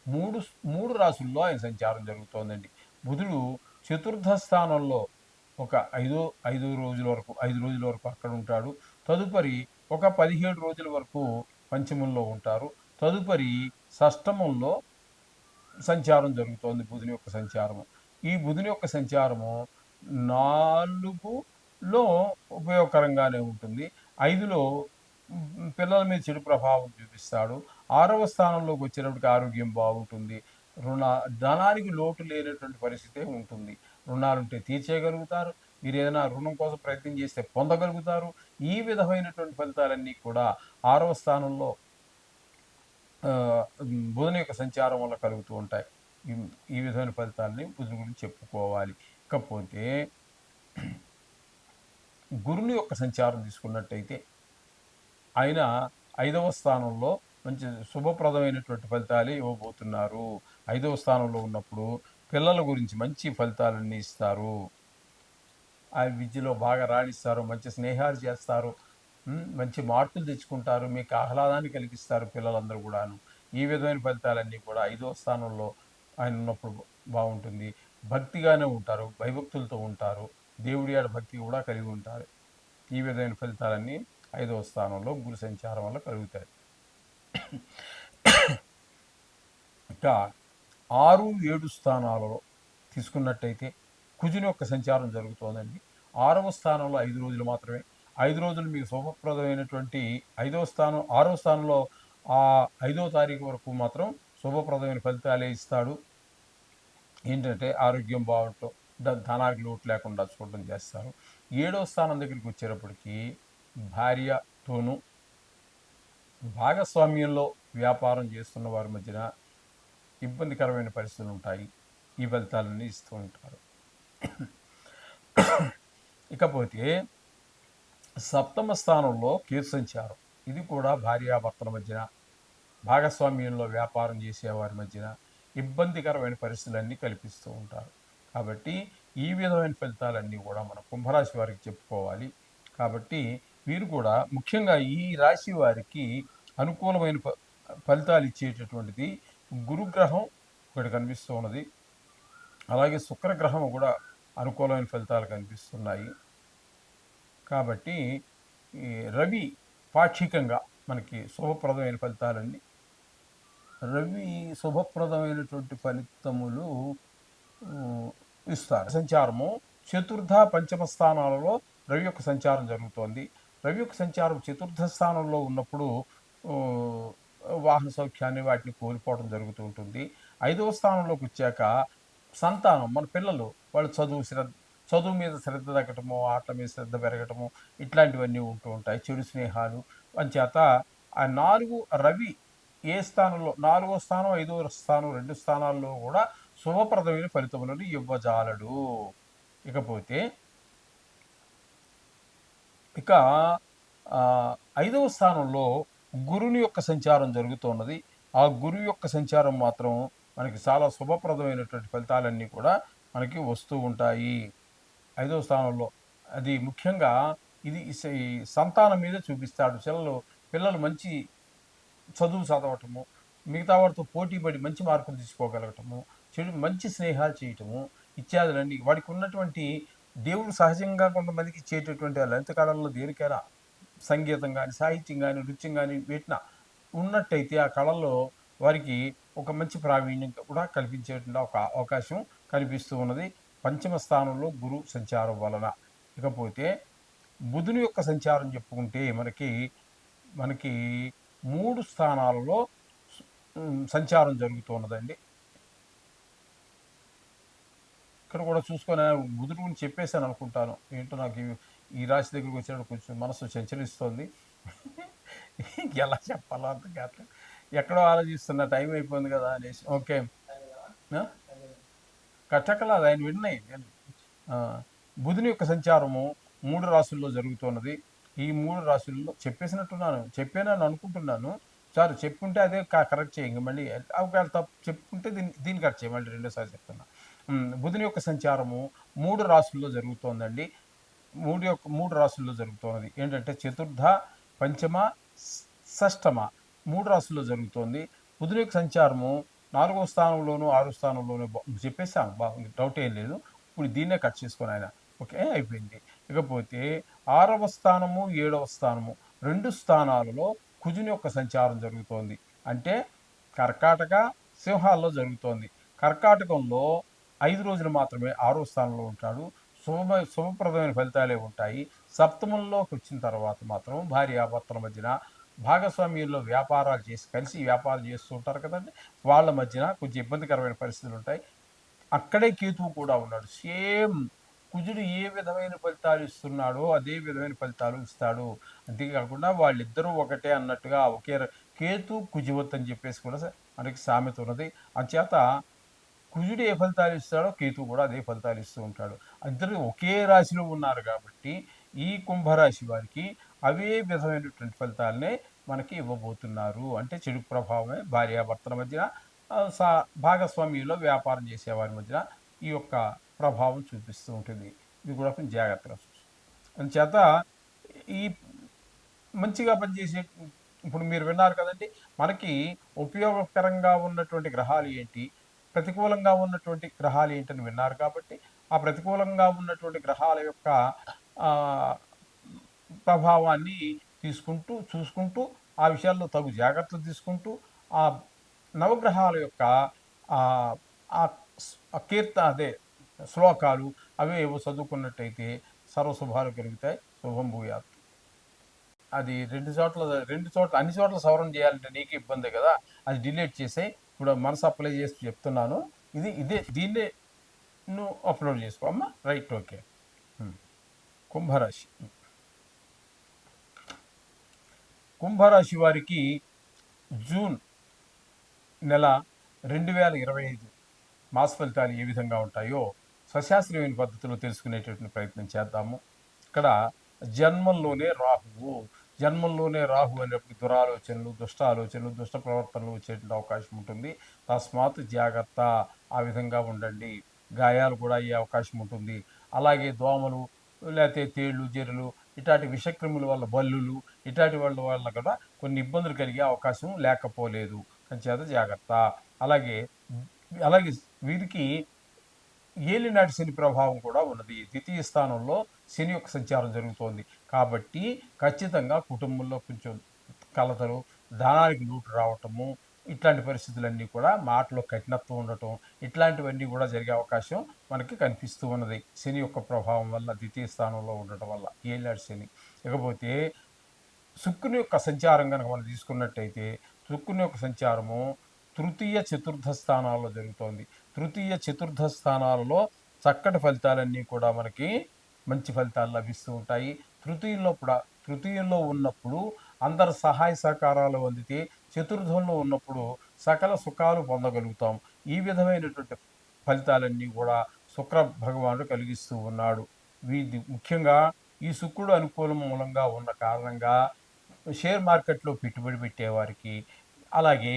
3 రాసుల్లో ఆయన సంచారం జరుగుతోందండి. బుధుడు చతుర్థ స్థానంలో ఒక 5 రోజుల వరకు 5 రోజుల వరకు అక్కడ ఉంటాడు. తదుపరి ఒక 17 రోజుల వరకు పంచమంలో ఉంటారు. తదుపరి షష్టమంలో సంచారం జరుగుతోంది బుధుని యొక్క సంచారము. ఈ బుధుని యొక్క సంచారము 4లో ఉపయోగకరంగానే ఉంటుంది. 5లో పిల్లల మీద చెడు ప్రభావం చూపిస్తాడు. 6వ స్థానంలోకి వచ్చేటప్పటికి ఆరోగ్యం బాగుంటుంది. రుణ ధనానికి లోటు లేనటువంటి పరిస్థితే ఉంటుంది. రుణాలుంటే తీర్చేయగలుగుతారు. మీరేదైనా రుణం కోసం ప్రయత్నం చేస్తే పొందగలుగుతారు. ఈ విధమైనటువంటి ఫలితాలన్నీ కూడా 6వ స్థానంలో బుధుని యొక్క సంచారం వల్ల కలుగుతూ ఉంటాయి. ఈ ఈ విధమైన ఫలితాలని బుధుని గురించి చెప్పుకోవాలి. ఇకపోతే గురుని యొక్క సంచారం తీసుకున్నట్టయితే ఆయన 5వ స్థానంలో మంచి శుభప్రదమైనటువంటి ఫలితాలే ఇవ్వబోతున్నారు. 5వ స్థానంలో ఉన్నప్పుడు పిల్లల గురించి మంచి ఫలితాలన్నీ ఇస్తారు. ఆ విద్యలో బాగా రాణిస్తారు. మంచి స్నేహాలు చేస్తారు. మంచి మార్కులు తెచ్చుకుంటారు. మీకు ఆహ్లాదాన్ని కలిగిస్తారు పిల్లలందరూ గూడాను. ఈ విధమైన ఫలితాలన్నీ కూడా 5వ స్థానంలో ఆయన ఉన్నప్పుడు బావుంటుంది. భక్తిగానే ఉంటారు. భయభక్తులతో ఉంటారు. దేవుడి యెడ భక్తి కూడా కలిగి ఉంటారు. ఈ విధమైన ఫలితాలన్నీ 5వ స్థానంలో గురు సంచారం వల్ల కలుగుతాయి. ఇక 6, 7 స్థానాలలో తీసుకున్నట్టయితే కుజుని యొక్క సంచారం జరుగుతోందండి. 6వ స్థానంలో 5 రోజులు మాత్రమే. 5 రోజులు మీకు శుభప్రదమైనటువంటి 6వ స్థానంలో 5వ తారీఖు వరకు మాత్రం శుభప్రదమైన ఫలితాలే ఇస్తాడు. ఏంటంటే ఆరోగ్యం బావుండటం, ధనానికి లోటు లేకుండా చూడడం చేస్తారు. 7వ స్థానం దగ్గరికి వచ్చేటప్పటికి భార్యతోనూ భాగస్వామ్యంలో వ్యాపారం చేస్తున్న వారి మధ్యన ఇబ్బందికరమైన పరిస్థితులుంటాయి. ఈ ఫలితాలన్నీ ఇస్తూ ఉంటారు. ఇకపోతే సప్తమ స్థానంలో కేతు సంచారం. ఇది కూడా భార్యాభర్తల మధ్యన, భాగస్వామ్యంలో వ్యాపారం చేసేవారి మధ్యన ఇబ్బందికరమైన పరిస్థితులన్నీ కల్పిస్తూ ఉంటారు. కాబట్టి ఈ విధమైన ఫలితాలన్నీ కూడా మన కుంభరాశి వారికి చెప్పుకోవాలి. కాబట్టి వీరు కూడా ముఖ్యంగా ఈ రాశి వారికి అనుకూలమైన ఫలితాలు ఇచ్చేటటువంటిది గురుగ్రహం ఒకటి కనిపిస్తూ ఉన్నది. అలాగే శుక్రగ్రహం కూడా అనుకూలమైన ఫలితాలు కనిపిస్తున్నాయి. కాబట్టి ఈ రవి పాక్షికంగా మనకి శుభప్రదమైన ఫలితాలన్నీ, రవి శుభప్రదమైనటువంటి ఫలితములు ఇస్తారు. సంచారము చతుర్థ పంచమ స్థానాలలో రవి యొక్క సంచారం జరుగుతోంది. రవి యొక్క సంచారం చతుర్థ స్థానంలో ఉన్నప్పుడు వాహన సౌఖ్యాన్ని వాటిని కోల్పోవడం జరుగుతూ ఉంటుంది. 5వ స్థానంలోకి వచ్చాక సంతానం, మన పిల్లలు, వాళ్ళు చదువు మీద శ్రద్ధ తగ్గటము, ఆటల మీద శ్రద్ధ పెరగటము, ఇట్లాంటివన్నీ ఉంటూ ఉంటాయి. చెడు స్నేహాలు అంచేత ఆ 4 రవి ఏ స్థానంలో 4వ స్థానం, 5వ స్థానం 2 స్థానాల్లో కూడా శుభప్రదమైన ఫలితములను ఇవ్వజాలడు. ఇకపోతే ఇక 5వ స్థానంలో గురుని యొక్క సంచారం జరుగుతున్నది. ఆ గురువు యొక్క సంచారం మాత్రం మనకి చాలా శుభప్రదమైనటువంటి ఫలితాలన్నీ కూడా మనకి వస్తూ ఉంటాయి. 5వ స్థానంలో అది ముఖ్యంగా ఇది సంతానం మీద చూపిస్తాడు. పిల్లలు మంచి చదువు చదవటము, మిగతా వాడితో పోటీ పడి మంచి మార్కులు తీసుకోగలగటము, మంచి స్నేహాలు చేయటము ఇత్యాదులన్నీ వాడికి ఉన్నటువంటి దేవుడు సహజంగా కొంతమందికి ఇచ్చేటటువంటి లలిత కళల్లో దేనికైనా సంగీతం కానీ, సాహిత్యం కానీ, నృత్యం కానీ వీటిన ఉన్నట్టయితే ఆ కళల్లో వారికి ఒక మంచి ప్రావీణ్యం కూడా కల్పించేటువంటి ఒక అవకాశం కనిపిస్తూ ఉన్నది పంచమ స్థానంలో గురు సంచారం వలన. ఇకపోతే బుధుని యొక్క సంచారం చెప్పుకుంటే మనకి 3 స్థానాలలో సంచారం జరుగుతున్నదండి. ఇక్కడ కూడా చూసుకొని బుధుడు గురించి చెప్పేశాను అనుకుంటాను. ఏంటో నాకు ఈ రాశి దగ్గరికి వచ్చినప్పుడు కొంచెం మనసు చంచలిస్తోంది. ఎలా చెప్పాలో అర్థం కావట్లేదు. ఎక్కడో ఆలోచిస్తున్న టైం అయిపోయింది కదా అనేసి. ఓకే, కట్టకలేదు ఆయన విన్నాయి. బుధుని యొక్క సంచారము 3 రాశుల్లో జరుగుతున్నది. ఈ 3 రాశుల్లో చెప్పానని అనుకుంటున్నాను. సార్ చెప్పుకుంటే అదే కరెక్ట్ చేయండి. మళ్ళీ ఒకవేళ తప్పు చెప్పుకుంటే దీన్ని కరెక్ట్ చేయి. మళ్ళీ రెండోసారి చెప్తున్నా. బుధుని యొక్క సంచారము 3 రాశుల్లో జరుగుతోందండి. 3 రాశుల్లో జరుగుతున్నది. ఏంటంటే చతుర్థ, పంచమ, షష్టమ 3 రాశుల్లో జరుగుతోంది. బుధుని యొక్క సంచారము 4వ స్థానంలోను, 6వ స్థానంలోను చెప్పేసాము. బాగుంది, డౌట్ ఏం లేదు. ఇప్పుడు దీన్నే కట్ చేసుకొని ఆయన ఓకే అయిపోయింది. ఇకపోతే 6వ స్థానము, 7వ స్థానము 2 స్థానాలలో కుజుని యొక్క సంచారం జరుగుతోంది. అంటే కర్కాటక, సింహాల్లో జరుగుతోంది. కర్కాటకంలో 5 రోజులు మాత్రమే 6వ స్థానంలో ఉంటాడు. శుభప్రదమైన ఫలితాలే ఉంటాయి. సప్తమంలోకి వచ్చిన తర్వాత మాత్రం భార్యాభర్తల మధ్యన భాగస్వామ్యంలో కలిసి వ్యాపారం చేస్తూ ఉంటారు కదండి, వాళ్ళ మధ్యన కొంచెం ఇబ్బందికరమైన పరిస్థితులు ఉంటాయి. అక్కడే కేతువు కూడా ఉన్నాడు. సేమ్ కుజుడు ఏ విధమైన ఫలితాలు ఇస్తున్నాడో అదే విధమైన ఫలితాలు ఇస్తాడు. అంతేకాకుండా వాళ్ళిద్దరూ ఒకటే అన్నట్టుగా కేతు కుజవత్ అని చెప్పేసి కూడా మనకి సామెత ఉన్నది. అంచేత కుజుడు ఏ ఫలితాలు ఇస్తాడో కేతువు కూడా అదే ఫలితాలు ఇస్తూ ఉంటాడు. ఇద్దరు ఒకే రాశిలో ఉన్నారు కాబట్టి ఈ కుంభరాశి వారికి అవే విధమైనటువంటి ఫలితాలనే మనకి ఇవ్వబోతున్నారు. అంటే చెడు ప్రభావమే భార్యాభర్తల మధ్యన, భాగస్వామ్యంలో వ్యాపారం చేసేవారి మధ్యన ఈ యొక్క ప్రభావం చూపిస్తూ ఉంటుంది. ఇది కూడా కొంచెం జాగ్రత్తగా చూసి అందుచేత ఈ మంచిగా పనిచేసే ఇప్పుడు మీరు విన్నారు కదండి, మనకి ఉపయోగకరంగా ఉన్నటువంటి గ్రహాలు ఏంటి, ప్రతికూలంగా ఉన్నటువంటి గ్రహాలు ఏంటని విన్నారు. కాబట్టి ఆ ప్రతికూలంగా ఉన్నటువంటి గ్రహాల యొక్క ప్రభావాన్ని చూసుకుంటూ ఆ విషయాల్లో తగు జాగ్రత్తలు తీసుకుంటూ ఆ నవగ్రహాల యొక్క అదే శ్లోకాలు అవే ఏవో చదువుకున్నట్టయితే సర్వశుభాలు కలుగుతాయి. శుభం భూయాత్. అది రెండు చోట్ల అన్ని చోట్ల సవరణ చేయాలంటే నీకు ఇబ్బంది కదా, అది డిలీట్ చేసే ఇప్పుడు మనసు అప్లై చేసి చెప్తున్నాను. దీన్నే నువ్వు అప్లోడ్ చేసుకో అమ్మా. Right, okay. కుంభరాశి వారికి జూన్ నెల 2025 మాస ఫలితాలు ఏ విధంగా ఉంటాయో సశాస్త్రీయమైన పద్ధతిలో తెలుసుకునేటటువంటి ప్రయత్నం చేద్దాము. ఇక్కడ జన్మంలోనే రాహువు. జన్మంలోనే రాహు అనేప్పుడు దురాలోచనలు, దుష్ట ఆలోచనలు, దుష్ట ప్రవర్తనలు వచ్చేటువంటి అవకాశం ఉంటుంది. తస్మాత్ జాగ్రత్త. ఆ విధంగా ఉండండి. గాయాలు కూడా అయ్యే అవకాశం ఉంటుంది. అలాగే దోమలు, లేతే తేళ్ళు, జెర్రులు, ఇట్లాంటి విషక్రిముల వల్ల, బల్లులు, ఇట్లాంటి వాళ్ళ వల్ల కూడా కొన్ని ఇబ్బందులు కలిగే అవకాశం లేకపోలేదు. అంచేత జాగ్రత్త. అలాగే అలాగే వీరికి ఏలినాటి శని ప్రభావం కూడా ఉన్నది. ద్వితీయ స్థానంలో శని యొక్క సంచారం జరుగుతోంది. కాబట్టి ఖచ్చితంగా కుటుంబంలో కొంచెం కలతలు, ధనానికి లోటు రావటము, ఇట్లాంటి పరిస్థితులన్నీ కూడా, మాటలో కఠినత్వం ఉండటం, ఇట్లాంటివన్నీ కూడా జరిగే అవకాశం మనకి కనిపిస్తూ ఉన్నది. శని యొక్క ప్రభావం వల్ల, ద్వితీయ స్థానంలో ఉండటం వల్ల, ఏలినాటి శని. ఇకపోతే శుక్రుని యొక్క సంచారం కనుక మనం తీసుకున్నట్టయితే, శుక్రుని యొక్క సంచారము తృతీయ చతుర్థ స్థానాల్లో జరుగుతోంది. తృతీయ చతుర్థ స్థానాలలో చక్కటి ఫలితాలన్నీ కూడా మనకి మంచి ఫలితాలు లభిస్తూ ఉంటాయి. తృతీయంలో ఉన్నప్పుడు అందరి సహాయ సహకారాలు అందితే, చతుర్థంలో ఉన్నప్పుడు సకల సుఖాలు పొందగలుగుతాం. ఈ విధమైనటువంటి ఫలితాలన్నీ కూడా శుక్ర భగవానుడు కలిగిస్తూ ఉన్నాడు. వీది ముఖ్యంగా ఈ శుక్రుడు అనుకూలం మూలంగా ఉన్న కారణంగా షేర్ మార్కెట్లో పెట్టుబడి పెట్టేవారికి, అలాగే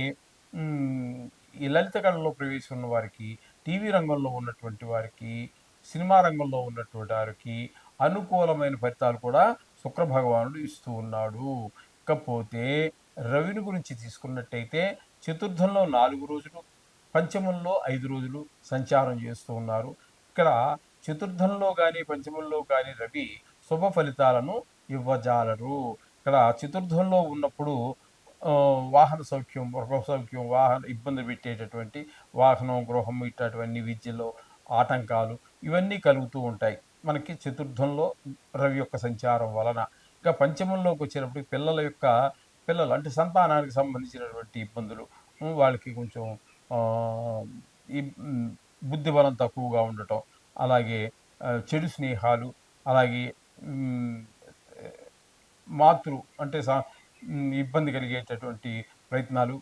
ఈ లలిత కళలో ప్రవేశం ఉన్న వారికి, టీవీ రంగంలో ఉన్నటువంటి వారికి, సినిమా రంగంలో ఉన్నటువంటి వారికి అనుకూలమైన ఫలితాలు కూడా శుక్ర భగవానుడు ఇస్తూ ఉన్నాడు. ఇకపోతే రవిని గురించి తీసుకున్నట్టయితే, చతుర్థంలో 4 రోజులు, పంచమంలో 5 రోజులు సంచారం చేస్తూ ఉన్నారు. ఇక్కడ చతుర్థంలో కానీ, పంచమంలో కానీ రవి శుభ ఫలితాలను ఇవ్వజాలరు. ఇక్కడ చతుర్థంలో ఉన్నప్పుడు వాహన సౌఖ్యం, గృహ సౌఖ్యం, వాహన ఇబ్బంది పెట్టేటటువంటి వాహనం, గృహం, ఇట్లాంటివన్నీ, విద్యలో ఆటంకాలు, ఇవన్నీ కలుగుతూ ఉంటాయి మనకి చతుర్థంలో రవి యొక్క సంచారం వలన. ఇంకా పంచమంలోకి వచ్చేటప్పటికి పిల్లలు అంటే సంతానానికి సంబంధించినటువంటి ఇబ్బందులు, వాళ్ళకి కొంచెం ఈ బుద్ధి బలం తక్కువగా ఉండటం, అలాగే చెడు స్నేహాలు, అలాగే అంటే ఇబ్బంది కలిగేటటువంటి ప్రయత్నాలు,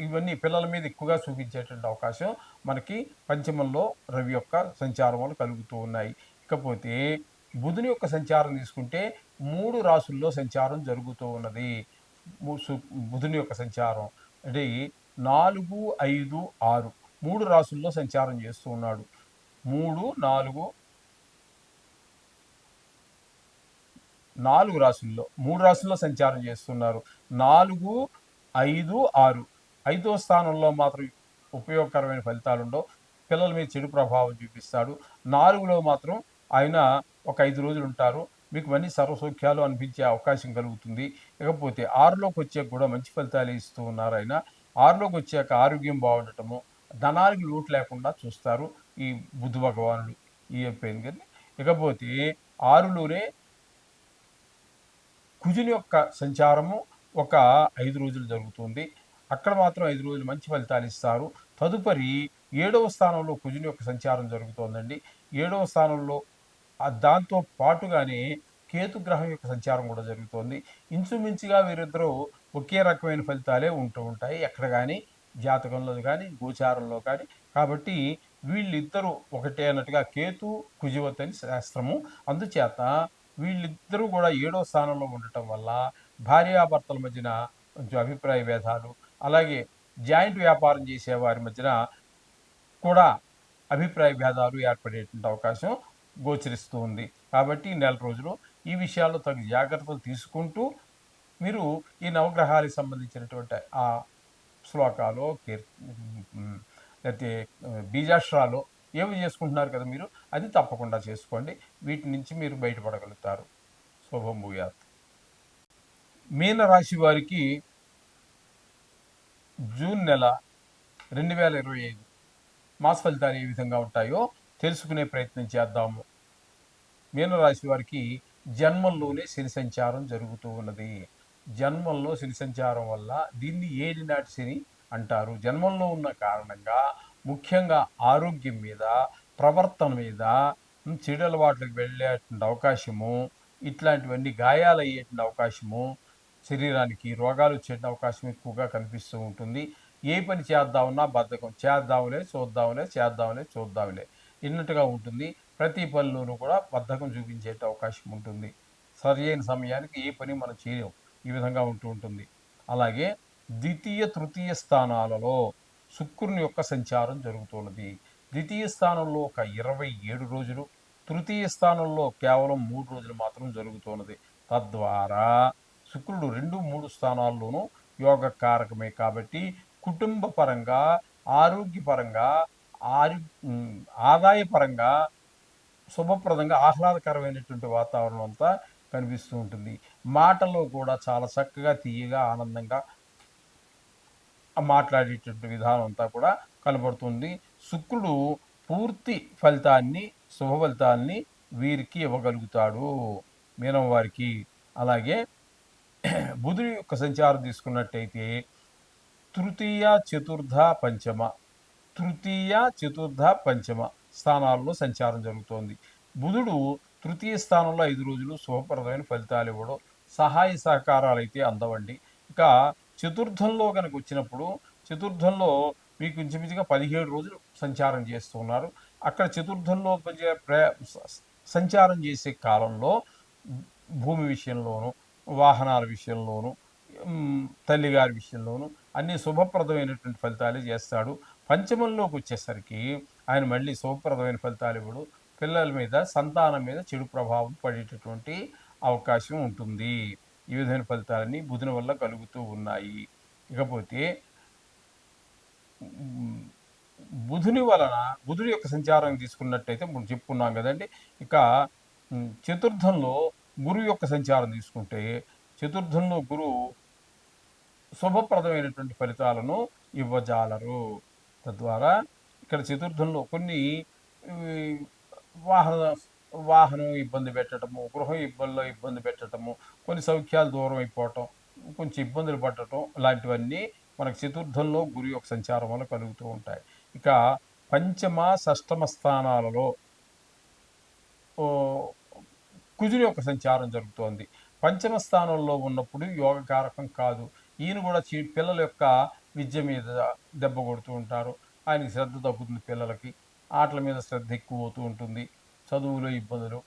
ఇవన్నీ పిల్లల మీద ఎక్కువగా చూపించేటువంటి అవకాశం మనకి పంచమంలో రవి యొక్క సంచారం వల్ల కలుగుతూ ఉన్నాయి. ఇకపోతే బుధుని యొక్క సంచారం తీసుకుంటే 3 రాసుల్లో సంచారం జరుగుతూ ఉన్నది. బుధుని యొక్క సంచారం అంటే 4, 5, 6 3 రాసుల్లో సంచారం చేస్తూ ఉన్నాడు. 3, 4 4 రాసుల్లో 3 రాసుల్లో సంచారం చేస్తున్నారు. 4, 5, 6 5వ స్థానంలో మాత్రం ఉపయోగకరమైన ఫలితాలు ఉండవు. పిల్లల మీద చెడు ప్రభావం చూపిస్తాడు. 4లో మాత్రం ఆయన ఒక 5 రోజులు ఉంటారు. మీకు అన్ని సర్వసౌఖ్యాలు అనిపించే అవకాశం కలుగుతుంది. ఇకపోతే 6లోకి వచ్చాక కూడా మంచి ఫలితాలు ఇస్తూ ఉన్నారు ఆయన. 6లోకి వచ్చాక ఆరోగ్యం బాగుండటము, ధనానికి లోటు లేకుండా చూస్తారు ఈ బుధ భగవానుడు. ఈ అయిపోయింది కానీ, ఇకపోతే 6లోనే కుజుని యొక్క సంచారము ఒక 5 రోజులు జరుగుతుంది. అక్కడ మాత్రం 5 రోజులు మంచి ఫలితాలు ఇస్తారు. తదుపరి 7వ స్థానంలో కుజుని యొక్క సంచారం జరుగుతోందండి. 7వ స్థానంలో దాంతో పాటుగానే కేతుగ్రహం యొక్క సంచారం కూడా జరుగుతోంది. ఇంచుమించుగా వీరిద్దరూ ఒకే రకమైన ఫలితాలే ఉంటూ ఉంటాయి ఎక్కడ కానీ, జాతకంలో కానీ, గోచారంలో కానీ. కాబట్టి వీళ్ళిద్దరూ ఒకటే అన్నట్టుగా కేతు కుజవత్ అని శాస్త్రము. అందుచేత వీళ్ళిద్దరూ కూడా 7వ స్థానంలో ఉండటం వల్ల భార్యాభర్తల మధ్యన కొంచెం అభిప్రాయ భేదాలు, అలాగే జాయింట్ వ్యాపారం చేసే వారి మధ్యన కూడా అభిప్రాయ భేదాలు ఏర్పడేటువంటి అవకాశం గోచరిస్తూ ఉంది. కాబట్టి నెల రోజులు ఈ విషయాల్లో తగు జాగ్రత్తలు తీసుకుంటూ మీరు ఈ నవగ్రహాలకు సంబంధించినటువంటి ఆ శ్లోకాలు, లేకపోతే బీజాక్షరాలు ఏమి చేసుకుంటున్నారు కదా మీరు, అది తప్పకుండా చేసుకోండి. వీటి నుంచి మీరు బయటపడగలుగుతారు. శుభం భూయాత్. మీనరాశి వారికి జూన్ నెల 2025 మాస ఫలితాలు ఏ విధంగా ఉంటాయో తెలుసుకునే ప్రయత్నం చేద్దాము. మీనరాశి వారికి జన్మంలోనే శని సంచారం జరుగుతూ ఉన్నది. జన్మంలో శని సంచారం వల్ల దీన్ని ఏలినాటి శని అంటారు. జన్మంలో ఉన్న కారణంగా ముఖ్యంగా ఆరోగ్యం మీద, ప్రవర్తన మీద, చెడు అలవాట్లకు వెళ్ళేటువంటి అవకాశము, ఇట్లాంటివన్నీ గాయాలు అయ్యేటువంటి అవకాశము, శరీరానికి రోగాలు వచ్చే అవకాశం ఎక్కువగా కనిపిస్తూ ఉంటుంది. ఏ పని చేద్దామన్నా బద్ధకం, చేద్దాంలే చూద్దాంలే చేద్దాంలే చూద్దాంలే ఇన్నట్టుగా ఉంటుంది. ప్రతి పనిలోనూ కూడా బద్ధకం చూపించే అవకాశం ఉంటుంది. సరియైన సమయానికి ఏ పని మనం చేయలేం. ఈ విధంగా ఉంటూ ఉంటుంది. అలాగే ద్వితీయ, తృతీయ స్థానాలలో శుక్రుని యొక్క సంచారం జరుగుతున్నది. ద్వితీయ స్థానంలో ఒక 27 రోజులు, తృతీయ స్థానంలో కేవలం 3 రోజులు మాత్రం జరుగుతున్నది. తద్వారా శుక్రుడు 2, 3 స్థానాల్లోనూ యోగ కారకమే కాబట్టి కుటుంబ పరంగా, ఆరోగ్యపరంగా, ఆరు ఆదాయపరంగా శుభప్రదంగా ఆహ్లాదకరమైనటువంటి వాతావరణం అంతా కనిపిస్తూ ఉంటుంది. మాటల్లో కూడా చాలా చక్కగా, తియ్యగా, ఆనందంగా మాట్లాడేటటువంటి విధానం అంతా కూడా కనబడుతుంది. శుక్రుడు పూర్తి ఫలితాన్ని, శుభ ఫలితాన్ని వీరికి ఇవ్వగలుగుతాడు మీనం వారికి. అలాగే బుధుడి యొక్క సంచారం తీసుకున్నట్టయితే తృతీయ, చతుర్థ, పంచమ, తృతీయ, చతుర్థ, పంచమ స్థానాల్లో సంచారం జరుగుతోంది. బుధుడు తృతీయ స్థానంలో 5 రోజులు శుభప్రదమైన ఫలితాలు ఇవ్వడం, సహాయ సహకారాలు అయితే అందవండి. ఇక చతుర్థంలో కనుక వచ్చినప్పుడు, చతుర్థంలో మీకు ఇంచుమించుగా 17 రోజులు సంచారం చేస్తూ ఉన్నారు. అక్కడ చతుర్థంలో సంచారం చేసే కాలంలో భూమి విషయంలోను, వాహనాల విషయంలోను, తల్లిగారి విషయంలోను అన్ని శుభప్రదమైనటువంటి ఫలితాలే చేస్తాడు. పంచమంలోకి వచ్చేసరికి ఆయన మళ్ళీ శుభప్రదమైన ఫలితాలు ఇవ్వడు. పిల్లల మీద, సంతానం మీద చెడు ప్రభావం పడేటటువంటి అవకాశం ఉంటుంది. ఈ విధమైన ఫలితాలన్నీ బుధుని వల్ల కలుగుతూ ఉన్నాయి. ఇకపోతే బుధుని వలన, బుధుడి యొక్క సంచారం తీసుకున్నట్టయితే ఇప్పుడు చెప్పుకున్నాం కదండి. ఇక చతుర్థంలో గురువు యొక్క సంచారం తీసుకుంటే, చతుర్థంలో గురువు శుభప్రదమైనటువంటి ఫలితాలను ఇవ్వజాలరు. తద్వారా ఇక్కడ చతుర్థంలో కొన్ని వాహన వాహనం ఇబ్బంది పెట్టడము, గృహం ఇబ్బంది పెట్టడము, కొన్ని సౌఖ్యాలు దూరం అయిపోవటం, కొంచెం ఇబ్బందులు పడటం ఇలాంటివన్నీ మనకు చతుర్థంలో గురు యొక్క సంచారం వల్ల కలుగుతూ ఉంటాయి. ఇక పంచమ, షష్టమ స్థానాలలో కుజుని యొక్క సంచారం జరుగుతోంది. పంచమ స్థానంలో ఉన్నప్పుడు యోగకారకం కాదు. ఈయన కూడా పిల్లల యొక్క విద్య మీద దెబ్బ కొడుతూ ఉంటారు. ఆయనకి శ్రద్ధ తగ్గుతుంది పిల్లలకి. ఆటల మీద శ్రద్ధ ఎక్కువ అవుతూ ఉంటుంది. చదువులో ఇబ్బందులు,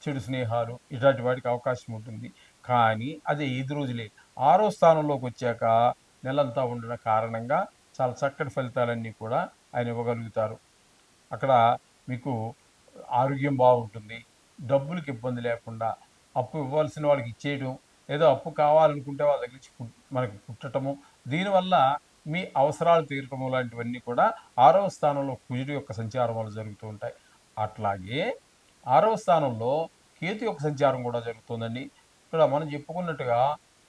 చెడు స్నేహాలు ఇట్లాంటి వాటికి అవకాశం ఉంటుంది. కానీ అదే 5 రోజులే. 6వ స్థానంలోకి వచ్చాక నెలంతా ఉండడం కారణంగా చాలా చక్కటి ఫలితాలన్నీ కూడా ఆయన ఇవ్వగలుగుతారు. అక్కడ మీకు ఆరోగ్యం బాగుంటుంది. డబ్బులకి ఇబ్బంది లేకుండా అప్పు ఇవ్వాల్సిన వాళ్ళకి ఇచ్చేయడం, ఏదో అప్పు కావాలనుకుంటే వాళ్ళ దగ్గర నుంచి మనకి పుట్టటము, దీనివల్ల మీ అవసరాలు తీరటము లాంటివన్నీ కూడా 6వ స్థానంలో కుజుడు యొక్క సంచారం వల్ల జరుగుతూ ఉంటాయి. అట్లాగే 6వ స్థానంలో కేతు యొక్క సంచారం కూడా జరుగుతుందండి. ఇక్కడ మనం చెప్పుకున్నట్టుగా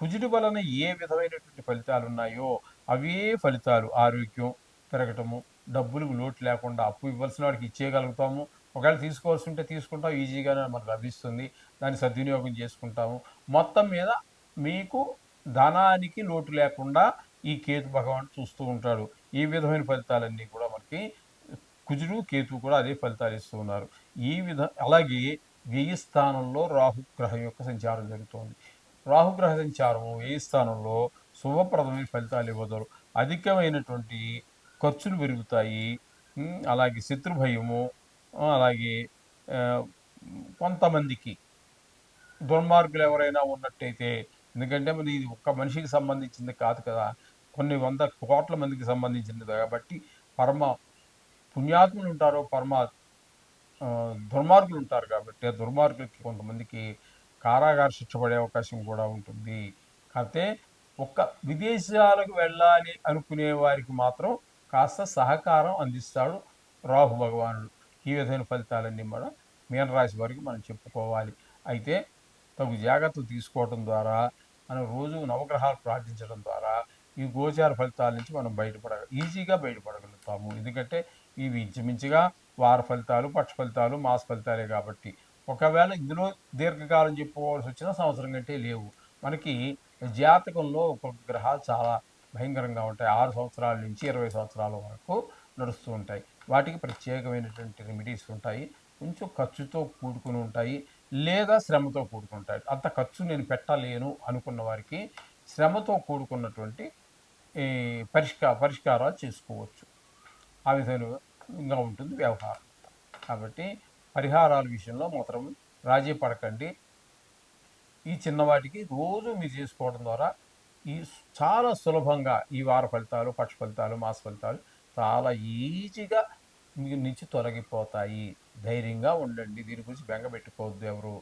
కుజుడి వలన ఏ విధమైనటువంటి ఫలితాలు ఉన్నాయో అవే ఫలితాలు ఆరోగ్యం పెరగటము, డబ్బులకు లోటు లేకుండా అప్పు ఇవ్వాల్సిన వాడికి ఇచ్చేయగలుగుతాము. ఒకవేళ తీసుకోవాల్సి ఉంటే తీసుకుంటాం, ఈజీగానే మనకు లభిస్తుంది. దాన్ని సద్వినియోగం చేసుకుంటాము. మొత్తం మీద మీకు ధనానికి లోటు లేకుండా ఈ కేతు భగవానుడు చూస్తూ ఉంటాడు. ఈ విధమైన ఫలితాలన్నీ కూడా మనకి కుజుడు, కేతువు కూడా అదే ఫలితాలు ఇస్తూ ఉన్నారు. అలాగే వ్యయ స్థానంలో రాహుగ్రహం యొక్క సంచారం జరుగుతోంది. రాహుగ్రహ సంచారము వ్యయ స్థానంలో శుభప్రదమైన ఫలితాలు ఇవ్వదు. అధికమైనటువంటి ఖర్చులు పెరుగుతాయి. అలాగే శత్రుభయము, అలాగే కొంతమందికి దుర్మార్గులు ఎవరైనా ఉన్నట్టయితే, ఎందుకంటే మరి ఇది ఒక్క మనిషికి సంబంధించింది కాదు కదా, కొన్ని 100 కోట్ల మందికి సంబంధించినది కాబట్టి పుణ్యాత్ములు ఉంటారు, దుర్మార్గులు ఉంటారు కాబట్టి ఆ దుర్మార్గులకి కొంతమందికి కారాగార శిక్ష పడే అవకాశం కూడా ఉంటుంది. కాకపోతే విదేశాలకు వెళ్ళాలి అనుకునే వారికి మాత్రం కాస్త సహకారం అందిస్తాడు రాహు భగవానుడు. ఈ విధమైన ఫలితాలన్నీ కూడా మీనరాశి వారికి మనం చెప్పుకోవాలి. అయితే తగు జాగ్రత్తలు తీసుకోవడం ద్వారా, మనం రోజు నవగ్రహాలు ప్రార్థించడం ద్వారా ఈ గోచార ఫలితాల నుంచి మనం ఈజీగా బయటపడగలుగుతాము. ఎందుకంటే ఇవి ఇంచుమించుగా వార ఫలితాలు, పక్ష ఫలితాలు, మాస ఫలితాలే కాబట్టి. ఒకవేళ ఇందులో దీర్ఘకాలం చెప్పుకోవాల్సి వచ్చిన సంవత్సరం కంటే లేవు. మనకి జాతకంలో ఒక్కొక్క గ్రహాలు చాలా భయంకరంగా ఉంటాయి. 6 సంవత్సరాల నుంచి 20 సంవత్సరాల వరకు నడుస్తూ ఉంటాయి. వాటికి ప్రత్యేకమైనటువంటి రెమెడీస్ ఉంటాయి. కొంచెం ఖర్చుతో కూడుకుని ఉంటాయి, లేదా శ్రమతో కూడుకుని ఉంటాయి. అంత ఖర్చు నేను పెట్టలేను అనుకున్న వారికి శ్రమతో కూడుకున్నటువంటి పరిష్కారాలు చేసుకోవచ్చు. ఆ విధంగా ఉంటుంది వ్యవహారం. కాబట్టి పరిహారాల విషయంలో మాత్రం రాజీ పడకండి. ఈ చిన్నవాటికి రోజు మీరు చేసుకోవడం ద్వారా చాలా సులభంగా ఈ వార ఫలితాలు, పక్ష ఫలితాలు, మాస ఫలితాలు చాలా ఈజీగా మీ నుంచి తొలగిపోతాయి. ధైర్యంగా ఉండండి. దీని గురించి బెంగ పెట్టుకోవద్దు ఎవరు.